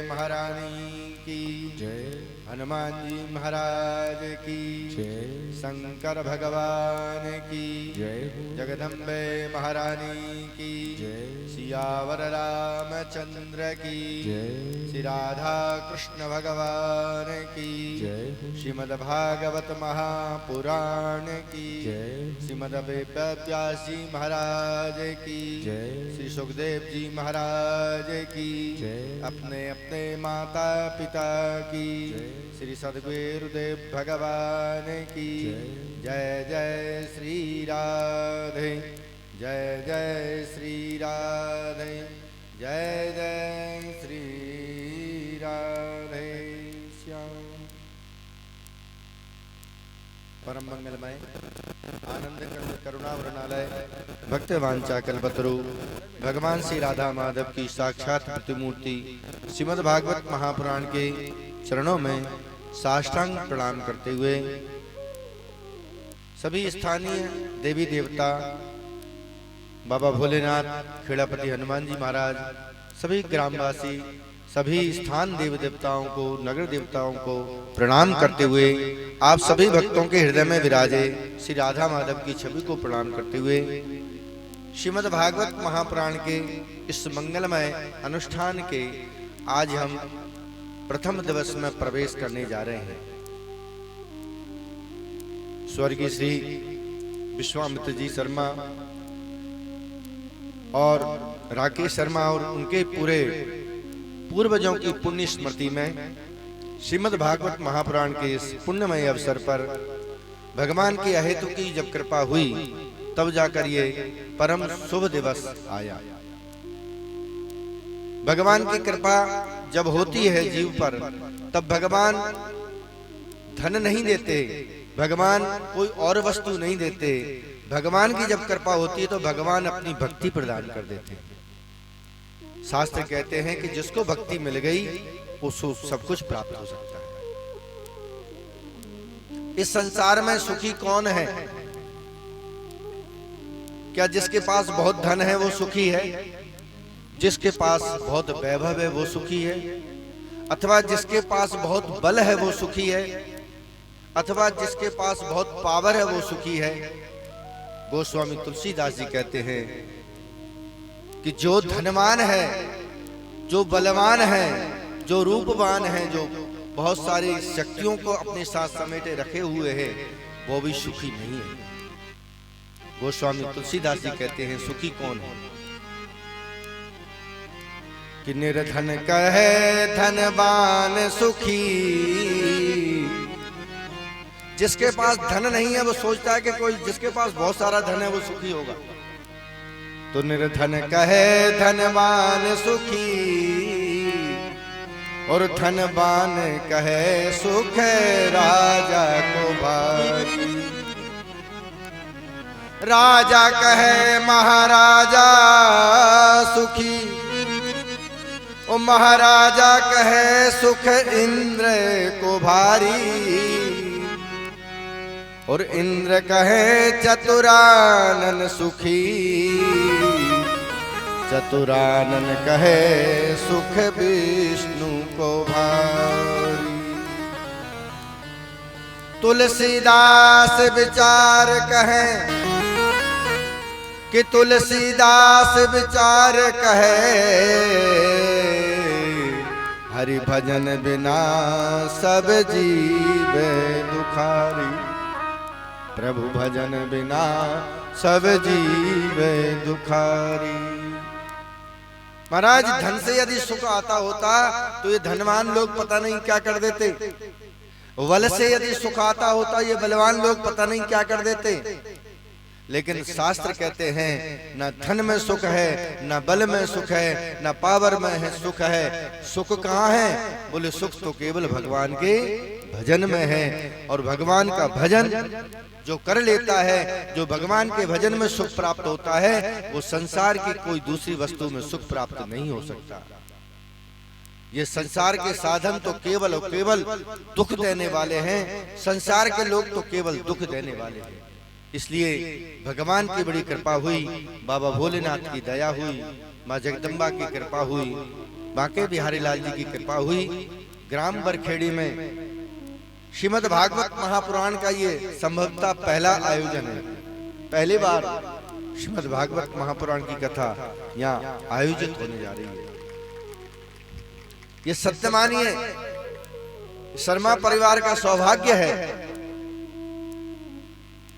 महारानी की जय। हनुमान जी महाराज की जय। शंकर भगवान की जय। जगदम्बे महारानी की जय। सियावर रामचंद्र की जय। श्री राधा कृष्ण भगवान की जय। श्रीमद्भागवत महापुराण की जय। श्रीमद् व्यासी महाराज की जय। श्री सुखदेव जी महाराज की जय। अपने अपने माता पिता की जय। श्री सद्गुरुदेव भगवान की जय जय श्री राधे जय जय श्री राधे जय जय श्री राधे श्याम। परम मंगलमय आनंद करुणा वरणालय भक्त वांछा कल्पतरु भगवान श्री राधा माधव की साक्षात प्रतिमूर्ति श्रीमद् भागवत महापुराण के चरणों में साष्टांग प्रणाम करते हुए सभी स्थानीय देवी देवता बाबा भोलेनाथ खेड़ापति हनुमान जी महाराज सभी ग्रामवासी सभी स्थान देव देवताओं को नगर देवताओं को प्रणाम करते हुए आप सभी भक्तों के हृदय में विराजे श्री राधा माधव की छवि को प्रणाम करते हुए श्रीमद् भागवत महापुराण के इस मंगलमय अनुष्ठान के आज हम प्रथम दिवस में प्रवेश करने जा रहे हैं। स्वर्गीय श्री विश्वामित्र जी शर्मा और राकेश शर्मा और उनके पूरे पूर्वजों की पुण्य स्मृति में श्रीमद् भागवत महापुराण के इस पुण्यमय अवसर पर भगवान की अहेतु की जब कृपा हुई तब जाकर ये परम शुभ दिवस आया। भगवान की कृपा जब होती है जीव पर तब भगवान धन नहीं देते, भगवान कोई और वस्तु नहीं देते। भगवान की जब कृपा होती है तो भगवान अपनी भक्ति प्रदान कर देते हैं। शास्त्र कहते हैं कि जिसको भक्ति मिल गई उसको सब कुछ प्राप्त हो सकता है। इस संसार में सुखी कौन है? क्या जिसके पास बहुत धन है वो सुखी है? जिसके पास बहुत वैभव है वो सुखी है? अथवा जिसके पास बहुत बल है वो सुखी है? अथवा जिसके पास बहुत पावर है वो सुखी है? गोस्वामी तुलसीदास जी कहते हैं कि जो धनवान है, जो बलवान है, जो रूपवान है, जो बहुत सारी शक्तियों को अपने साथ समेटे रखे हुए है, वो भी सुखी नहीं है। गोस्वामी तुलसीदास जी कहते हैं सुखी कौन है? कि निर्धन कहे धनवान सुखी। जिसके पास धन नहीं है वो सोचता है कि कोई जिसके पास बहुत सारा धन है वो सुखी होगा। तो निर्धन कहे धनवान सुखी और धनवान कहे सुख राजा को भारी। राजा कहे महाराजा सुखी और महाराजा कहे सुख इंद्र को भारी। और इंद्र कहे चतुरानन सुखी, चतुरानन कहे सुख विष्णु को भारी। तुलसीदास विचार कहे कि तुलसीदास विचार कहे हरि भजन बिना सब जीव दुखारी। प्रभु भजन बिना सब जीव दुखारी। महाराज धन से यदि सुख आता होता तो ये धनवान लोग पता नहीं क्या कर देते। बल से यदि सुख आता होता ये बलवान लोग पता नहीं क्या कर देते। लेकिन शास्त्र कहते हैं न धन में सुख है, न बल में सुख है, न पावर में है सुख है। सुख कहाँ है? बोले सुख तो केवल भगवान के भजन में है। और भगवान का भजन जो कर लेता है, जो भगवान के भजन में सुख प्राप्त होता है, वो संसार की कोई दूसरी वस्तु में सुख प्राप्त नहीं हो सकता। ये संसार के साधन तो केवल और केवल दुख देने वाले हैं। संसार के लोग तो केवल दुख देने वाले हैं। इसलिए भगवान की बड़ी कृपा हुई, बाबा भोलेनाथ की दया हुई, माँ जगदम्बा की कृपा हुई बांके बिहारी लाल जी की कृपा हुई। ग्राम बरखेड़ी में श्रीमद् भागवत महापुराण का ये संभवतः पहला आयोजन है। पहली बार श्रीमद् भागवत महापुराण की कथा यहाँ आयोजित होने जा रही है। ये सत्य मानिए, शर्मा परिवार का सौभाग्य है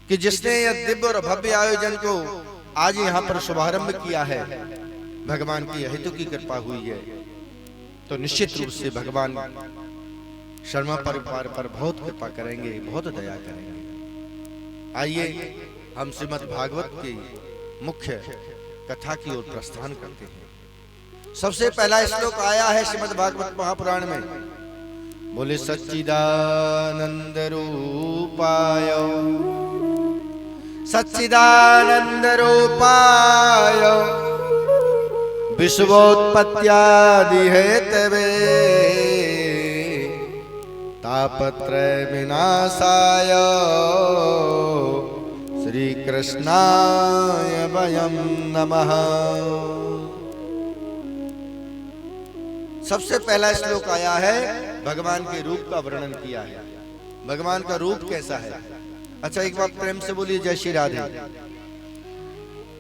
कि जिसने यह दिव्य और भव्य आयोजन को आज यहाँ पर शुभारंभ किया है, भगवान की हेतु की कृपा हुई है। तो निश्चित रूप से भगवान शर्मा परिवार पर बहुत कृपा करेंगे, बहुत दया करेंगे। आइए हम श्रीमद् भागवत की मुख्य कथा की ओर प्रस्थान करते हैं। सबसे पहला श्लोक आया है श्रीमद् भागवत महापुराण में, बोले सच्चिदानंद रूपाय सच्चिदानंद रूपाय विश्वोत्पत्त्यादि हेतवे तापत्रय विनाशाय श्री कृष्णाय वयं नमः। सबसे पहला श्लोक आया है, भगवान के रूप का वर्णन किया है। भगवान का रूप कैसा है? अच्छा, एक बार प्रेम से बोलिए जय श्री राधे।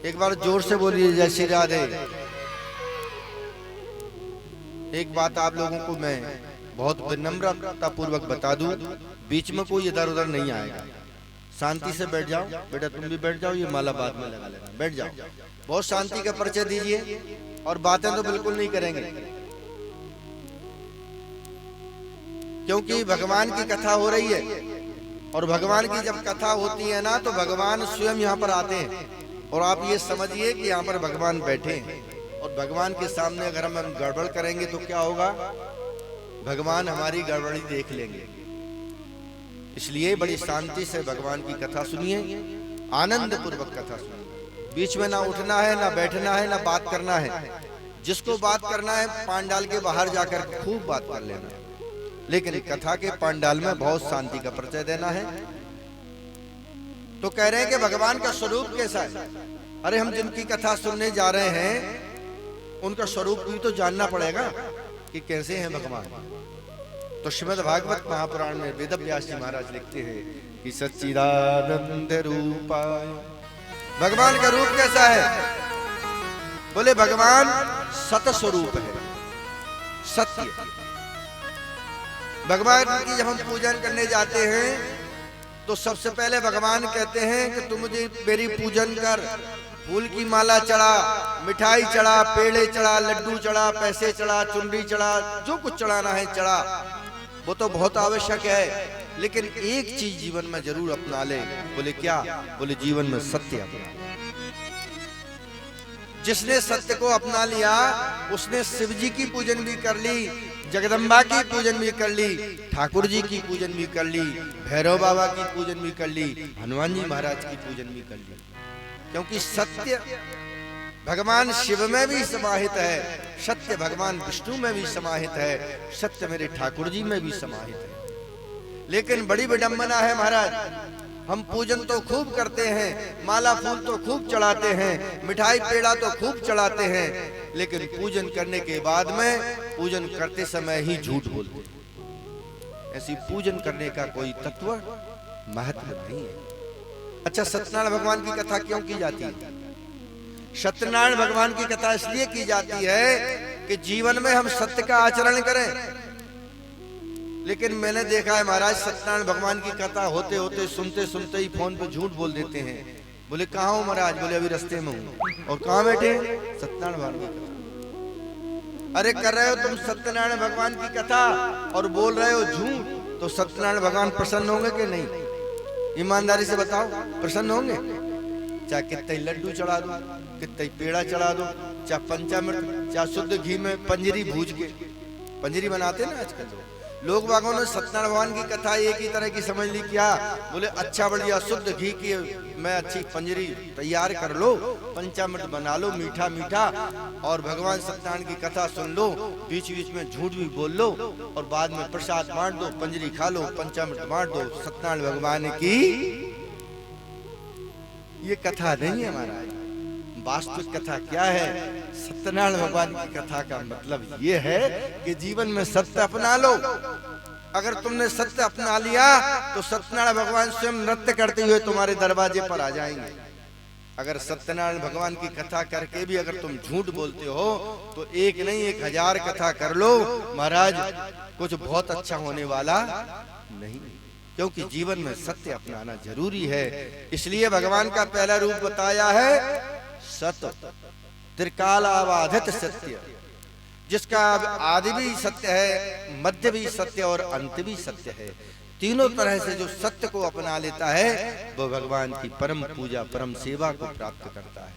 एक बार जोर से बोलिए जय श्री राधे। एक बात आप लोगों को मैं बहुत विनम्रता पूर्वक बता दूं, बीच में कोई इधर उधर नहीं आएगा। शांति से बैठ जाओ। बेटा तुम भी बैठ जाओ, ये माला बाद में लगा लेना। बैठ जाओ, बहुत शांति का परिचय दीजिए और बातें तो बिल्कुल नहीं करेंगे, क्योंकि भगवान की कथा हो रही है। और भगवान की जब कथा होती है ना, तो भगवान स्वयं यहाँ पर आते हैं। और आप ये समझिए कि यहाँ पर भगवान बैठे हैं, और भगवान के सामने अगर हम गड़बड़ करेंगे तो क्या होगा? भगवान हमारी गड़बड़ी देख लेंगे। इसलिए बड़ी शांति से भगवान की कथा सुनिए, आनंद पूर्वक कथा सुनिए। बीच में ना उठना है, ना बैठना है, ना बात करना है। जिसको बात करना है पांडाल के बाहर जाकर खूब बात कर लेना है, लेकिन कथा के पांडाल में बहुत शांति का परिचय देना है। तो कह रहे हैं कि भगवान का स्वरूप कैसा है? अरे हम जिनकी कथा सुनने जा रहे हैं उनका स्वरूप भी तो जानना पड़ेगा कि कैसे हैं भगवान। तो श्रीमद् भागवत महापुराण में वेद व्यास जी महाराज लिखते हैं कि सच्चिदानंद रूपाय। भगवान का रूप कैसा है? बोले भगवान सत स्वरूप है, सत्य। भगवान की जब हम पूजन करने जाते हैं तो सबसे पहले भगवान कहते हैं कि तुम मुझे मेरी पूजन कर। फूल की माला चढ़ा, मिठाई चढ़ा, पेड़े चढ़ा, लड्डू चढ़ा, पैसे चढ़ा, चुनरी चढ़ा, जो कुछ चढ़ाना है चढ़ा, वो तो बहुत आवश्यक है। लेकिन एक चीज जीवन में जरूर अपना ले। बोले क्या? बोले जीवन में सत्य अपना। जिसने सत्य को अपना लिया उसने शिव जी की पूजन भी कर ली, जगदम्बा की पूजन भी कर ली, ठाकुर जी की पूजन भी कर ली, भैरव बाबा की पूजन भी कर ली, हनुमान जी महाराज की पूजन भी कर ली। क्योंकि सत्य भगवान शिव में भी समाहित है, सत्य भगवान विष्णु में भी समाहित है, सत्य मेरे ठाकुर जी में भी समाहित है। लेकिन बड़ी विडंबना है महाराज, हम पूजन तो खूब करते हैं, माला फूल तो खूब चढ़ाते हैं, मिठाई पेड़ा तो खूब चढ़ाते हैं, लेकिन पूजन करने के बाद में पूजन करते समय ही झूठ बोलते हैं। ऐसी पूजन करने का कोई तत्व महत्व नहीं है। अच्छा, सत्यनारायण भगवान की कथा क्यों की जाती है? सत्यनारायण भगवान की कथा इसलिए की जाती है कि जीवन में हम सत्य का आचरण करें। लेकिन मैंने देखा है महाराज, सत्यनारायण भगवान की कथा होते होते सुनते सुनते ही फोन पे झूठ बोल देते हैं। बोले कहाँ हो महाराज? बोले अभी रास्ते में हूँ। और कहाँ बैठे? सत्यनारायण भगवान की कथा। अरे कर रहे हो तुम सत्यनारायण भगवान की कथा और बोल रहे हो झूठ, तो सत्यनारायण भगवान प्रसन्न होंगे कि नहीं? ईमानदारी से बताओ, प्रसन्न होंगे? चाहे कितने लड्डू चढ़ा दो, कितने पेड़ा चढ़ा दो, चाहे पंचामृत, चाहे शुद्ध घी में पंजरी भूज के, पंजरी बनाते ना आजकल लोग बागों ने सत्यनारायण भगवान की कथा एक ही तरह की समझ ली। क्या? बोले अच्छा बढ़िया शुद्ध घी की मैं अच्छी पंजरी तैयार कर लो, पंचामृत बना लो मीठा मीठा, और भगवान सत्यनारायण की कथा सुन लो, बीच बीच में झूठ भी बोल लो, और बाद में प्रसाद बांट दो, पंजरी खा लो, पंचामृत बांट दो। सत्यनारायण भगवान की ये कथा नहीं है महाराज। वास्तविक कथा क्या है? सत्यनारायण भगवान की कथा का मतलब ये है कि जीवन में सत्य अपना लो। अगर तुमने सत्य अपना लिया तो सत्यनारायण भगवान स्वयं नृत्य करते हुए तुम्हारे दरवाजे पर आ जाएंगे। अगर सत्यनारायण भगवान की कथा करके भी अगर तुम झूठ बोलते हो तो एक नहीं 1000 कथा कर लो, महाराज कुछ बहुत अच्छा होने वाला नहीं, क्योंकि जीवन में सत्य अपनाना जरूरी है। इसलिए भगवान का पहला रूप बताया है सत्य, त्रिकालाबाधित सत्य, जिसका आदि भी सत्य है, मध्य भी सत्य और अंत भी सत्य है। तीनों तरह से जो सत्य को अपना लेता है वो भगवान की परम पूजा, परम सेवा को प्राप्त करता है।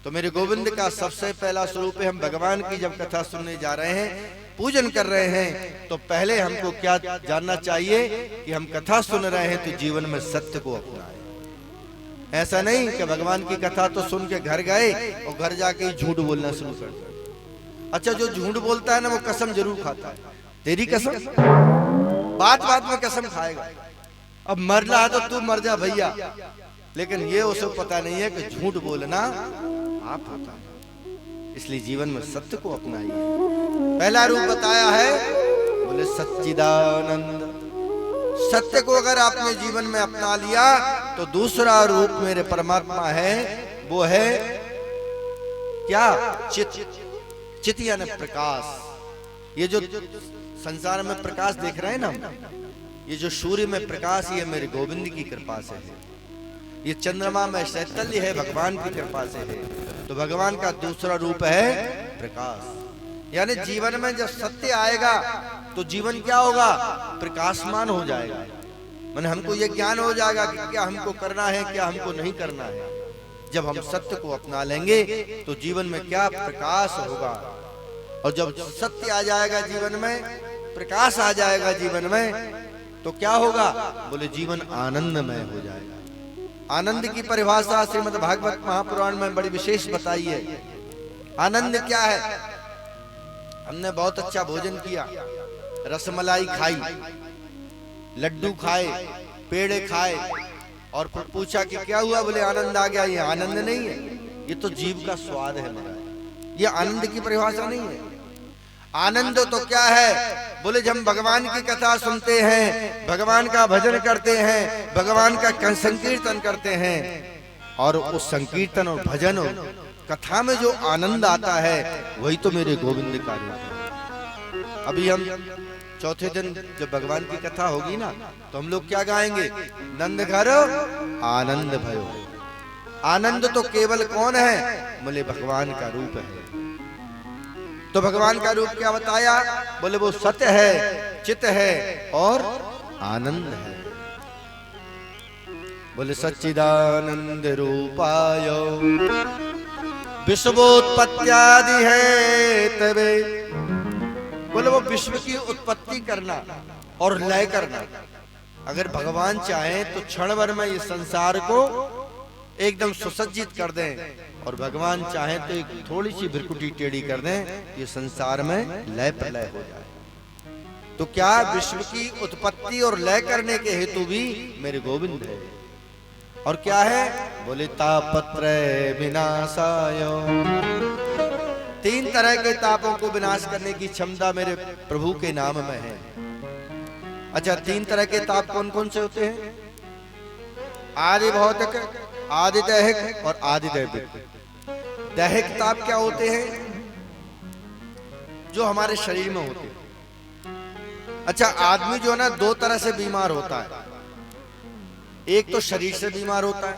तो मेरे गोविंद का सबसे पहला स्वरूप है, हम भगवान की जब कथा सुनने जा रहे हैं, पूजन कर रहे हैं, तो पहले हमको क्या जानना चाहिए कि हम कथा सुन रहे हैं तो जीवन में सत्य को अपनाएं। ऐसा नहीं कि भगवान की कथा तो सुन के घर गए और घर जाके झूठ बोलना शुरू कर दिया। अच्छा, जो झूठ बोलता है ना वो कसम जरूर खाता है, तेरी कसम, बात बात में कसम खाएगा। अब मर रहा है तो तू मर जा भैया, लेकिन ये उसे पता नहीं है कि झूठ बोलना आप होता है। इसलिए जीवन में सत्य को अपनाइए। पहला रूप बताया है, बोले सच्चिदानंद। सत्य को अगर आपने जीवन में अपना लिया तो दूसरा रूप मेरे परमात्मा है, वो है क्या? चित। चित यानी प्रकाश। ये जो संसार में प्रकाश देख रहे हैं ना, ये जो सूर्य में प्रकाश, ये मेरे गोविंद की कृपा से है। ये चंद्रमा में शैतल्य है, भगवान की कृपा से है। तो भगवान का दूसरा रूप है प्रकाश। यानी जीवन में जब सत्य आएगा तो जीवन क्या होगा? प्रकाशमान हो जाएगा। माने हमको ये ज्ञान हो जाएगा कि क्या हमको करना है, क्या हमको नहीं करना है। जब हम सत्य को अपना लेंगे तो जीवन में क्या प्रकाश होगा। और जब सत्य आ जाएगा जीवन में, प्रकाश आ जाएगा जीवन में, तो क्या होगा? बोले जीवन आनंदमय हो जाएगा। आनंद की परिभाषा श्रीमद् भागवत महापुराण में बड़ी विशेष बताई है। आनंद क्या है? हमने बहुत अच्छा भोजन किया, रसमलाई खाई, लड्डू खाए, पेड़े खाए, और फिर पूछा कि क्या हुआ? बोले आनंद आ गया। ये आनंद नहीं है, ये तो जीव का स्वाद है महाराज। ये आनंद की परिभाषा नहीं है। आनंद तो क्या है? बोले जब हम भगवान की कथा सुनते हैं, भगवान का भजन करते हैं, भगवान का संकीर्तन करते हैं, और उस संकीर्तन और भजन और कथा में जो आनंद आता है वही तो मेरे गोविंद का रूप है। अभी हम चौथे दिन जब भगवान की कथा होगी ना, तो हम लोग क्या गाएंगे? नंद घर आनंद भयो। आनंद तो केवल कौन है? बोले भगवान का रूप है। तो भगवान का रूप क्या बताया? बोले वो सत्य है, चित है और आनंद है। बोले सच्चिदानंद रूपाय विश्वोत्पत्त्यादि है तबे। बोले वो विश्व की उत्पत्ति करना और लय करना। अगर भगवान चाहे तो क्षण भर में ये संसार को एकदम सुसज्जित कर दें, और भगवान चाहे तो एक थोड़ी सी बिरकुटी टेढ़ी कर दें, ये संसार में लय प्रलय हो जाए। तो क्या विश्व की उत्पत्ति और लय करने के हेतु भी मेरे गोविंद है। और क्या है? बोले तापत्रय विनाशाय। 3 तरह के तापों को विनाश करने की क्षमता मेरे प्रभु के नाम में है। अच्छा, 3 तरह के ताप कौन कौन से होते हैं? आदि भौतिक, आदि दैहिक और आदि दैविक। दैहिक ताप क्या होते हैं? जो हमारे शरीर में होते हैं। अच्छा, आदमी जो है ना 2 तरह से बीमार होता है। एक तो शरीर से बीमार होता है,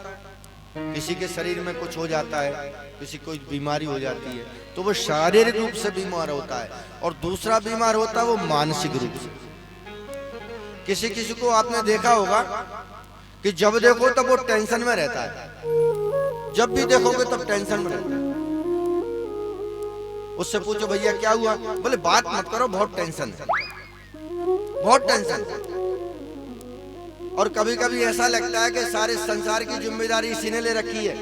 किसी के शरीर में कुछ हो जाता है, किसी को बीमारी हो जाती है तो वो शारीरिक रूप से बीमार होता है, और दूसरा बीमार होता है वो मानसिक रूप से। किसी किसी को आपने देखा होगा कि जब देखो तब वो टेंशन में रहता है, जब भी देखोगे तब टेंशन में रहता है। उससे पूछो भैया क्या हुआ? बोले बात मत करो, बहुत टेंशन है, बहुत टेंशन है। और कभी कभी ऐसा लगता है कि सारे संसार की जिम्मेदारी इसी ने ले रखी है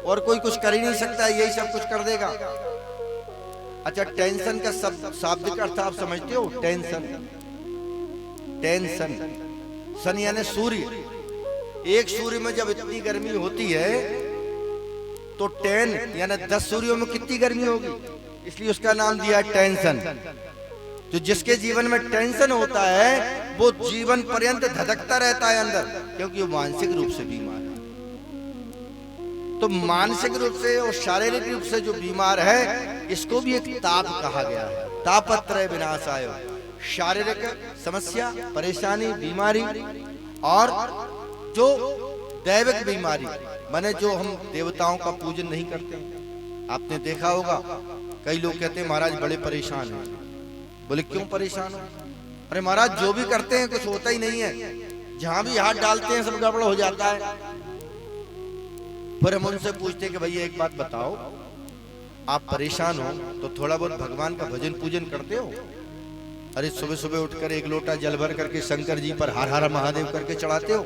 और कोई कुछ कर ही नहीं सकता, यही सब कुछ कर देगा। अच्छा, टेंशन का शाब्दिक अर्थ आप समझते हो? टेंशन, टेंशन, सन यानी सूर्य। एक सूर्य में जब इतनी गर्मी होती है तो 10 यानी 10 सूर्यों में कितनी गर्मी होगी, इसलिए उसका नाम दिया टेंशन। तो जिसके जीवन में टेंशन होता है वो जीवन पर्यंत धधकता रहता है अंदर, क्योंकि वो मानसिक रूप से बीमार है। तो मानसिक रूप से और शारीरिक रूप से जो बीमार है, इसको भी एक ताप कहा गया है। तापत्रय विनाशाय, शारीरिक समस्या, परेशानी, बीमारी, और जो दैविक बीमारी, माने जो हम देवताओं का पूजन नहीं करते। आपने देखा होगा कई लोग कहते हैं महाराज बड़े परेशान हैं। बोले क्यों परेशान हो? अरे महाराज जो भी करते हैं कुछ होता ही नहीं है, जहां भी हाथ डालते हैं सब गड़बड़ हो जाता है। फिर हम उनसे पूछते हैं कि भैया एक बात बताओ, आप परेशान हो तो थोड़ा बहुत भगवान का भजन पूजन करते हो? अरे सुबह सुबह उठकर एक लोटा जल भर करके शंकर जी पर हर हर महादेव करके चढ़ाते हो?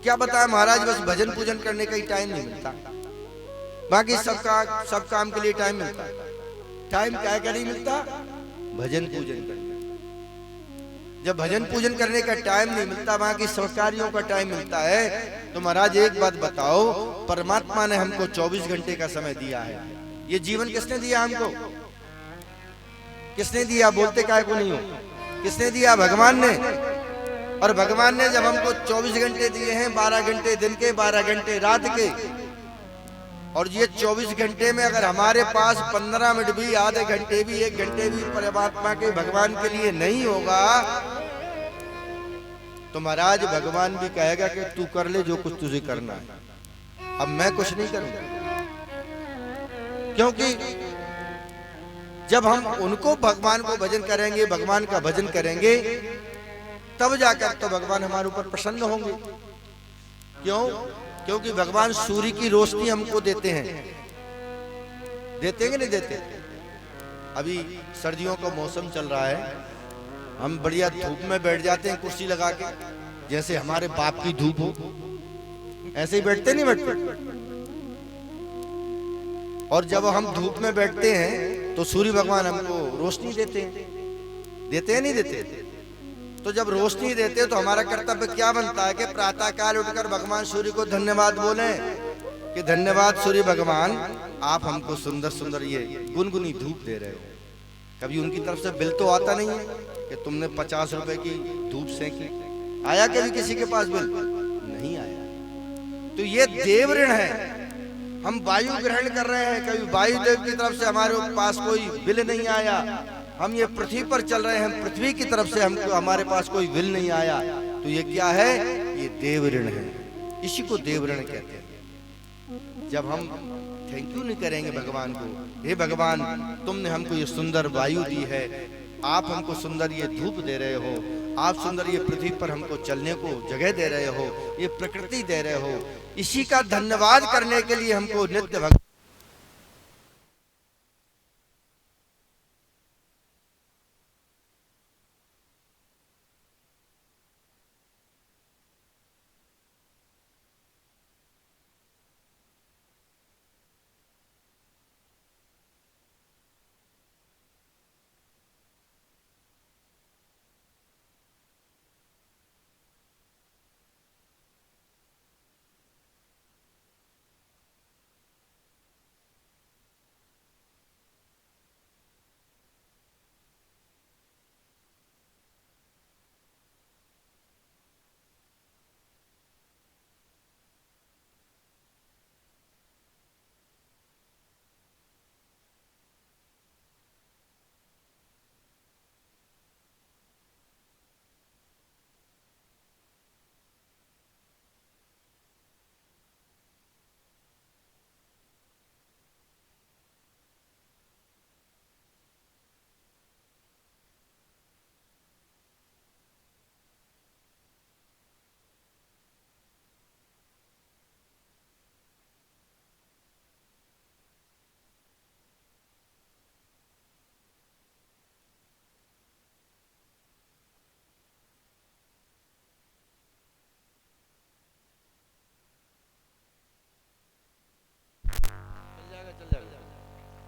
क्या बताया महाराज, बस भजन पूजन करने का ही टाइम नहीं मिलता, बाकी सब काम के लिए टाइम मिलता है। टाइम क्या नहीं मिलता? भजन पूजन करने। जब भजन पूजन करने का टाइम नहीं मिलता, बाकी सब कार्यों का टाइम मिलता है, तो महाराज एक बात बताओ, परमात्मा ने हमको 24 घंटे का समय दिया है। ये जीवन किसने दिया हमको? किसने दिया? बोलते काय को नहीं हो? किसने दिया? भगवान ने। और भगवान ने जब हमको 24 घंटे दिए हैं, 12 घंटे दिन के, 12 घंटे रात के, और ये 24 घंटे में अगर हमारे पास 15 मिनट भी, आधे घंटे भी, 1 घंटे भी परमात्मा के भगवान के लिए नहीं होगा, तो महाराज भगवान भी कहेगा कि तू कर ले जो कुछ तुझे करना है, अब मैं कुछ नहीं करूंगा। क्योंकि जब हम उनको, भगवान को भजन करेंगे, भगवान का भजन करेंगे, तब जाकर तो भगवान हमारे ऊपर प्रसन्न होंगे। क्यों? क्योंकि भगवान सूर्य की रोशनी हमको देते हैं। देते हैं कि नहीं देते? अभी सर्दियों का मौसम चल रहा है, हम बढ़िया धूप में बैठ जाते हैं कुर्सी लगा के, जैसे हमारे बाप की धूप हो, ऐसे ही बैठते नहीं बैठते? और जब हम धूप में बैठते हैं तो सूर्य भगवान हमको रोशनी देते हैं। देते हैं नहीं देते? तो जब रोशनी देते तो हमारा कर्तव्य क्या बनता है कि प्रातः काल उठकर भगवान सूर्य को धन्यवाद बोले कि धन्यवाद सूर्य भगवान, आप हमको सुंदर सुंदर ये गुनगुनी धूप दे रहे हो। कभी उनकी तरफ से बिल तो आता नहीं है कि तुमने 50 रुपए की धूप सेंकी? आया कभी किसी के पास बिल? नहीं आया। तो ये देव ऋण है। हम वायु ग्रहण कर रहे हैं, कभी वायु देव की तरफ से हमारे पास कोई बिल नहीं आया। हम ये पृथ्वी पर चल रहे हैं, पृथ्वी की तरफ से हमको, हमारे पास कोई बिल नहीं आया। तो ये क्या है? ये देव ऋण है। इसी को देव ऋण कहते हैं। जब हम थैंक यू नहीं करेंगे भगवान को, हे भगवान तुमने हमको ये सुंदर वायु दी है, आप हमको सुंदर ये धूप दे रहे हो, आप सुंदर ये पृथ्वी पर हमको चलने को जगह दे रहे हो, ये प्रकृति दे रहे हो, इसी का धन्यवाद करने के लिए हमको नित्य भगवान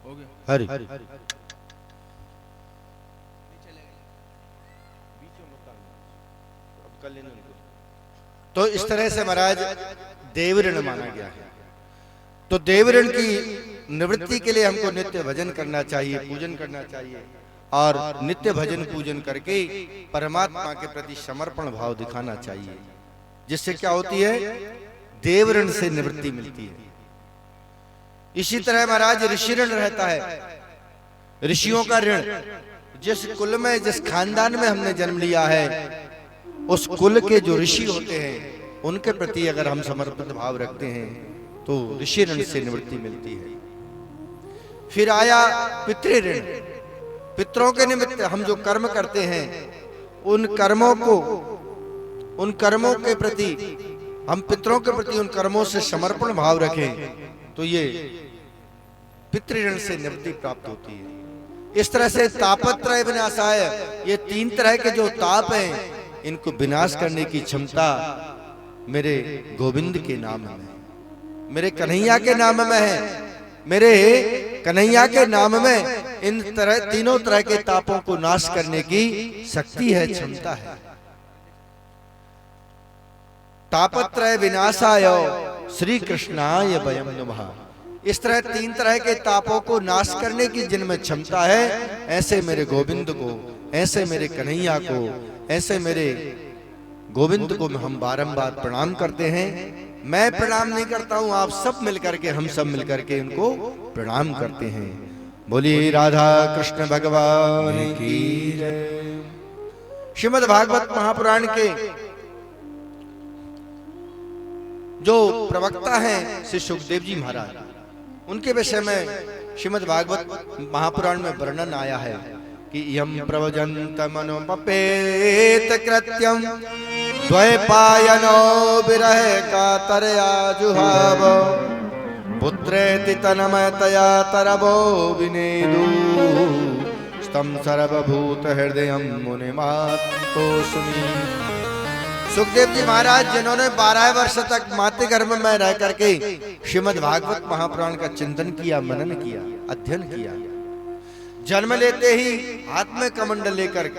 हो गया। हरि तो इस तरह से महाराज देव ऋण माना गया है। तो देव ऋण की निवृत्ति के लिए हमको नित्य भजन करना चाहिए, पूजन करना चाहिए, और नित्य भजन पूजन करके परमात्मा के प्रति समर्पण भाव दिखाना चाहिए, जिससे क्या होती है, देव ऋण से निवृत्ति मिलती है। इसी तरह महाराज ऋषि ऋण रहता है, ऋषियों का ऋण। जिस कुल में, जिस खानदान में हमने जन्म लिया है, उस कुल के जो ऋषि होते हैं उनके प्रति अगर हम समर्पित भाव रखते हैं तो ऋषि ऋण से निवृत्ति मिलती है। फिर आया पितृ ऋण। पितरों के निमित्त हम जो कर्म करते हैं, उन कर्मों के प्रति हम पितरों के प्रति उन कर्मों से समर्पण भाव रखें तो ये पितृ ऋण से निवृत्ति प्राप्त होती है। इस तरह से तापत्रय विनाशाय, ये 3 तरह के जो ताप हैं, इनको विनाश करने की क्षमता मेरे गोविंद के नाम में, मेरे कन्हैया के नाम में है। मेरे कन्हैया के नाम में इन तीनों तरह के तापों को नाश करने की शक्ति है, क्षमता है। तापत्रय विनाशाय श्री कृष्णाय वयं नमः। इस तरह 3 तरह के तापों को नाश करने की जिनमें क्षमता है, ऐसे मेरे गोविंद को, ऐसे मेरे कन्हैया को, ऐसे मेरे गोविंद को हम बारंबार प्रणाम करते हैं। मैं प्रणाम नहीं करता हूं, आप सब मिलकर के, हम सब मिलकर के इनको प्रणाम करते हैं। बोलिए राधा कृष्ण भगवान की जय। श्रीमद् भागवत महापुराण के जो प्रवक्ता हैं श्री सुखदेव जी महाराज, उनके विषय में श्रीमद् भागवत महापुराण में वर्णन आया है कि यम प्रवजंत मनोपेत कृत्यम द्वैपायनो विरह कातरया जुहाव पुत्रेति तन्मयतया तरवो विनेदु स्तम सर्वभूत हृदयम मुनिमातोऽस्मि। सुखदेव जी महाराज, जिन्होंने 12 वर्ष तक माते गर्भ में रह करके श्रीमद् भागवत महापुराण का चिंतन किया, मनन किया, अध्ययन किया, जन्म लेते ही हाथ में कमंडल लेकर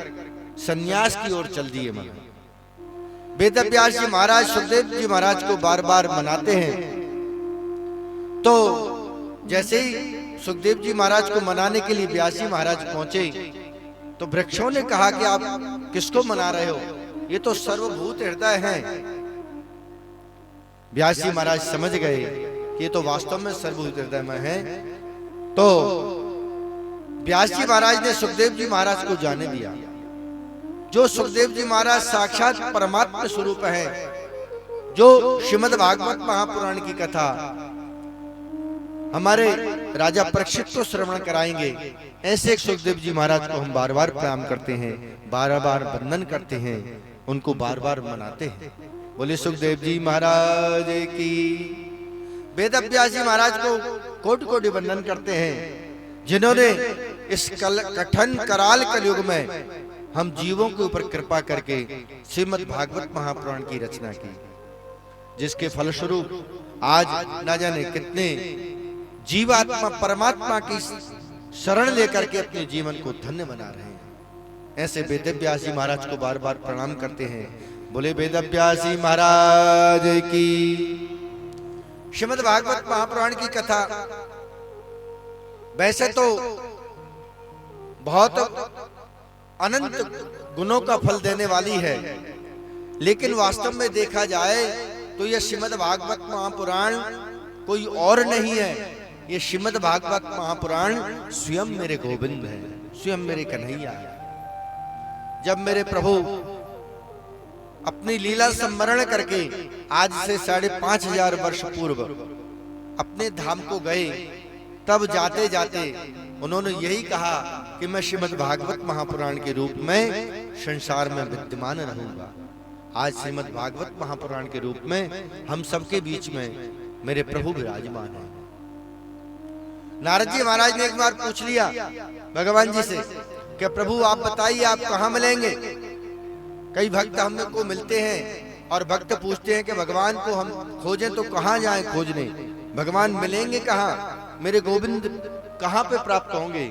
सन्यास की ओर चल दिए मन। वेदव्यास जी महाराज सुखदेव जी महाराज को बार बार मनाते हैं, तो जैसे ही सुखदेव जी महाराज को मनाने के लिए व्यास जी महाराज पहुंचे तो वृक्षों ने कहा कि आप किसको मना रहे हो, ये तो सर्वभूत हृदय हैं। व्यास जी महाराज समझ गए कि ये तो वास्तव में सर्वभूत हृदय में है। तो व्यास जी महाराज ने सुखदेव जी महाराज को जाने दिया। जो सुखदेव जी महाराज साक्षात परमात्मा स्वरूप है, जो श्रीमद् भागवत महापुराण की कथा हमारे राजा परीक्षित को श्रवण कराएंगे, ऐसे सुखदेव जी महाराज को हम बार बार प्रणाम करते हैं, बार बार वंदन करते हैं, उनको बार बार मनाते हैं। बोले सुखदेव जी महाराज की। वेदव्यास जी महाराज को कोटि कोटि वंदन करते हैं, जिन्होंने इस कठिन कराल कलयुग में हम जीवों के ऊपर कृपा करके श्रीमद् भागवत महापुराण की रचना की, जिसके फलस्वरूप आज न जाने कितने जीवात्मा परमात्मा की शरण लेकर के अपने जीवन को धन्य बना रहे हैं। ऐसे वेदव्यास जी महाराज को बार बार प्रणाम करते हैं। बोले वेदव्यास जी महाराज की। श्रीमद् भागवत महापुराण की कथा वैसे तो बहुत अनंत गुणों का फल देने वाली है, लेकिन वास्तव में देखा जाए तो यह श्रीमद् भागवत महापुराण कोई और नहीं है, ये श्रीमद् भागवत महापुराण स्वयं मेरे गोविंद है, स्वयं मेरे कन्हैया है। जब मेरे प्रभु अपनी लीला स्मरण करके आज से 5,500 वर्ष पूर्व अपने धाम को गए, तब जाते जाते उन्होंने यही कहा कि मैं श्रीमद् भागवत महापुराण के रूप में संसार में विद्यमान रहूंगा। आज श्रीमद् भागवत महापुराण के रूप में हम सबके बीच में मेरे प्रभु विराजमान हैं। नारद जी महाराज ने एक बार पूछ लिया भगवान जी से कि प्रभु आप बताइए आप कहाँ मिलेंगे। कई भक्त हम को मिलते हैं और भक्त पूछते हैं कि भगवान को हम खोजें तो कहाँ जाएं खोजने, भगवान मिलेंगे कहाँ, मेरे गोविंद कहाँ पे प्राप्त होंगे।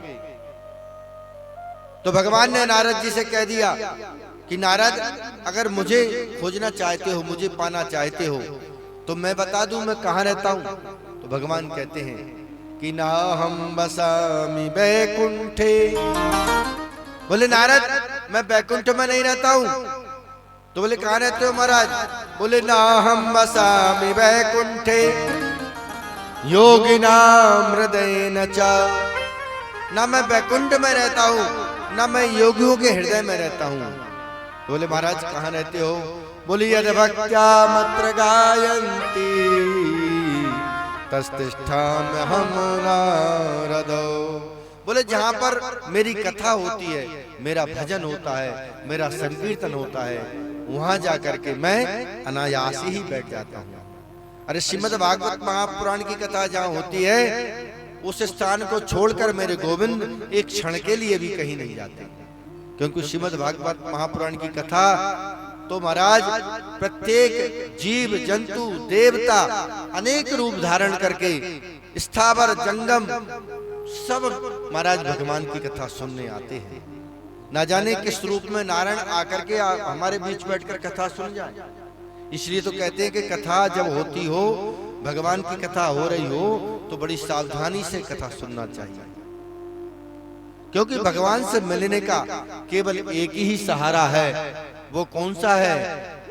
तो भगवान ने नारद जी से कह दिया कि नारद अगर मुझे खोजना चाहते हो, मुझे पाना चाहते हो तो मैं बता दूं मैं कहाँ रहता हूं। तो भगवान कहते हैं कि ना हम बसामि बैकुंठे। बोले नारद मैं बैकुंठ में नहीं रहता हूं। तो बोले कहां रहते हो महाराज? बोले ना हम बसामि बैकुंठे योगिनाम हृदय न चा। ना मैं बैकुंठ में रहता हूं, ना मैं योगियों के हृदय में रहता हूं। बोले महाराज कहां रहते हो? बोले यद भक्त्या मत्र गायन्ति तस्तिष्ठाम्यहं नारदो। बोले जहां पर मेरी कथा होती है, मेरा भजन होता है, मेरा संकीर्तन होता है, वहां जाकर के मैं अनायास ही बैठ जाता हूं। अरे श्रीमद् भागवत महापुराण की कथा जहां होती है, उस स्थान को छोड़कर मेरे गोविंद एक क्षण के लिए भी कहीं नहीं जाते। क्योंकि श्रीमद् भागवत महापुराण की कथा तो महाराज प्रत्येक जीव जंतु देवता अनेक रूप धारण करके स्थावर जंगम सब महाराज भगवान की कथा सुनने आते हैं। ना जाने किस रूप में नारायण आकर के हमारे बीच बैठकर कथा सुन जाए। इसलिए तो कहते हैं कि कथा जब होती हो, भगवान की कथा हो रही हो, तो बड़ी सावधानी से कथा सुनना चाहिए। क्योंकि भगवान से मिलने का केवल एक ही सहारा है। वो कौन सा है?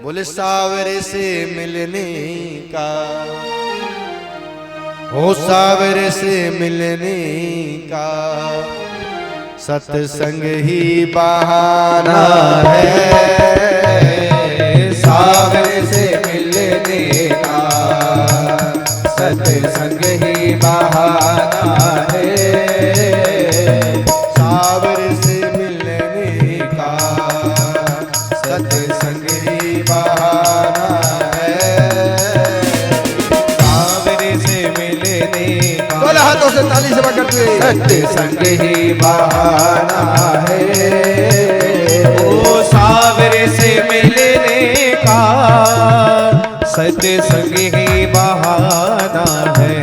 बोले सावरे से मिलने का, हो सावरे से मिलने का सत्संग ही बहाना है। सावरे से मिलने का सत्संग ही बहाना है। सावरे से मिलने का सत्संग ही बहाना है। सावरे से मिलने का, बोले हाथों से ताली से करते सत्संग ही बहाना है। ओ सावरे से मिलने का सत्संग ही बहाना है।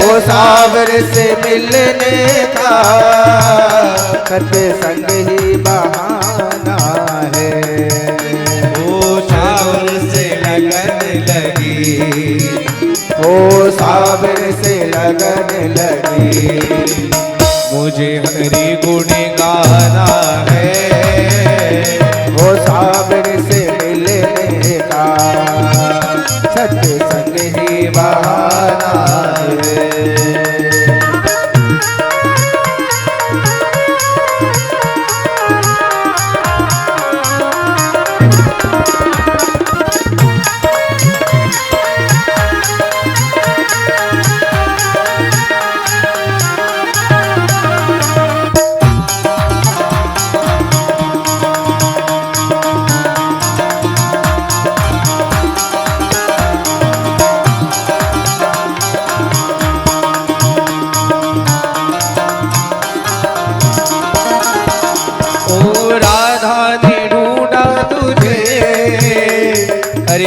ओ सावरे से मिलने का सत्संग ही बहाना है। ओ सावर से लगन लगी, ओ सावर से लगन लगी, मुझे हरि गुण गाना है। ओ सावर से मिलने का सत्संग ही बहाना है।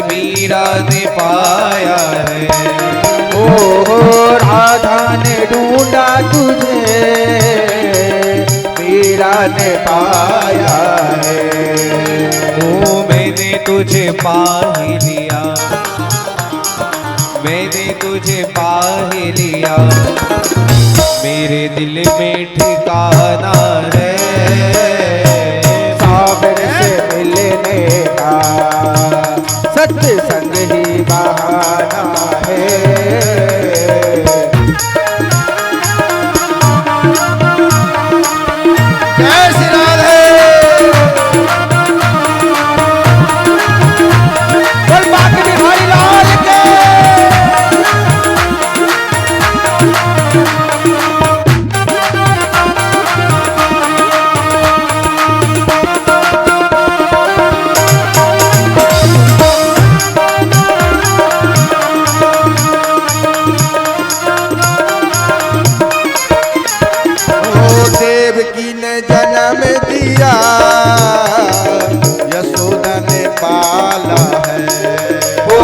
मीरा ने पाया है। ओ राधा ने ढूंढा तुझे, मीरा ने पाया है। ओ मैंने तुझे पा ही लिया, मैंने तुझे पा ही लिया, मेरे दिल में ठिकाना है। सावर से मिलने का सत्संग ही बहाना है। जय श्री राधे। बोल बाकी बिहारी लाल के। देवकी ने जन्म दिया, यशोदा ने पाला है। ओ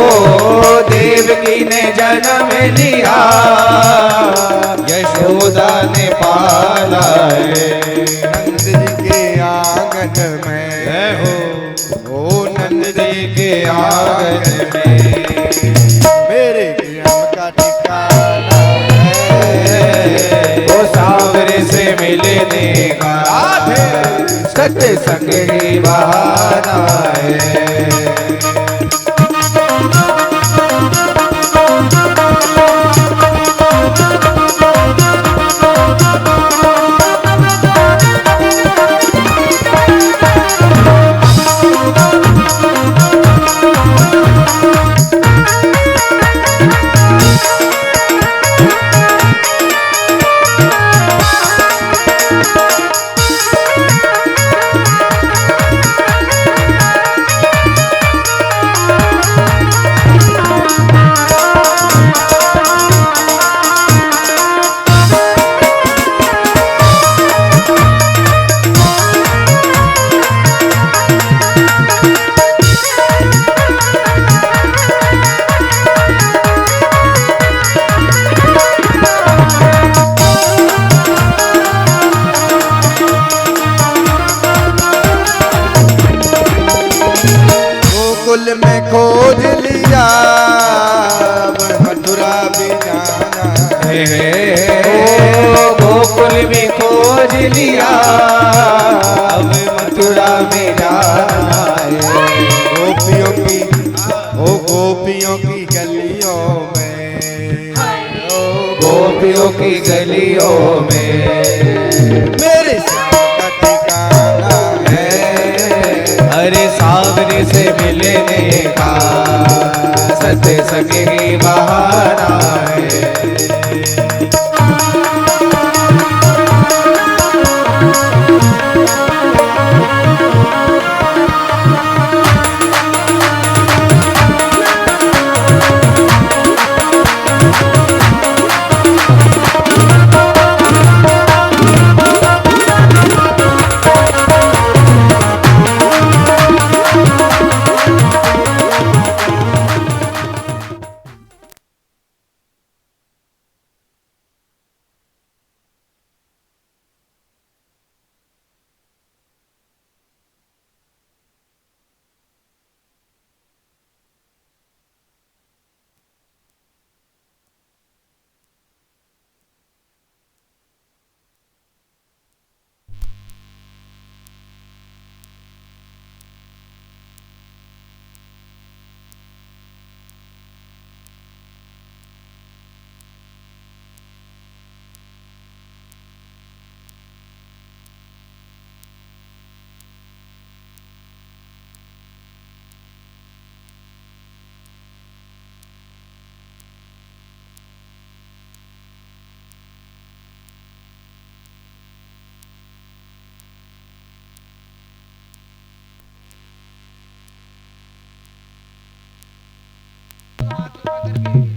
देवकी ने जन्म लिया, यशोदा ने पाला है। नंद जी के आंगन में हो, ओ नंद जी के आंगन में मेरे प्रेम का का सत्संग ही बहाना है। गोकुल में खोज लिया मथुरा भी जाना है। गोकुल में खोज लिया अब मथुरा में जाना है। गोपियों की गलियों में, गोपियों की गलियों में मेरे श्याम का ठिकाना है। अरे सावरे से मिलने का सत्संग ही बहाना है।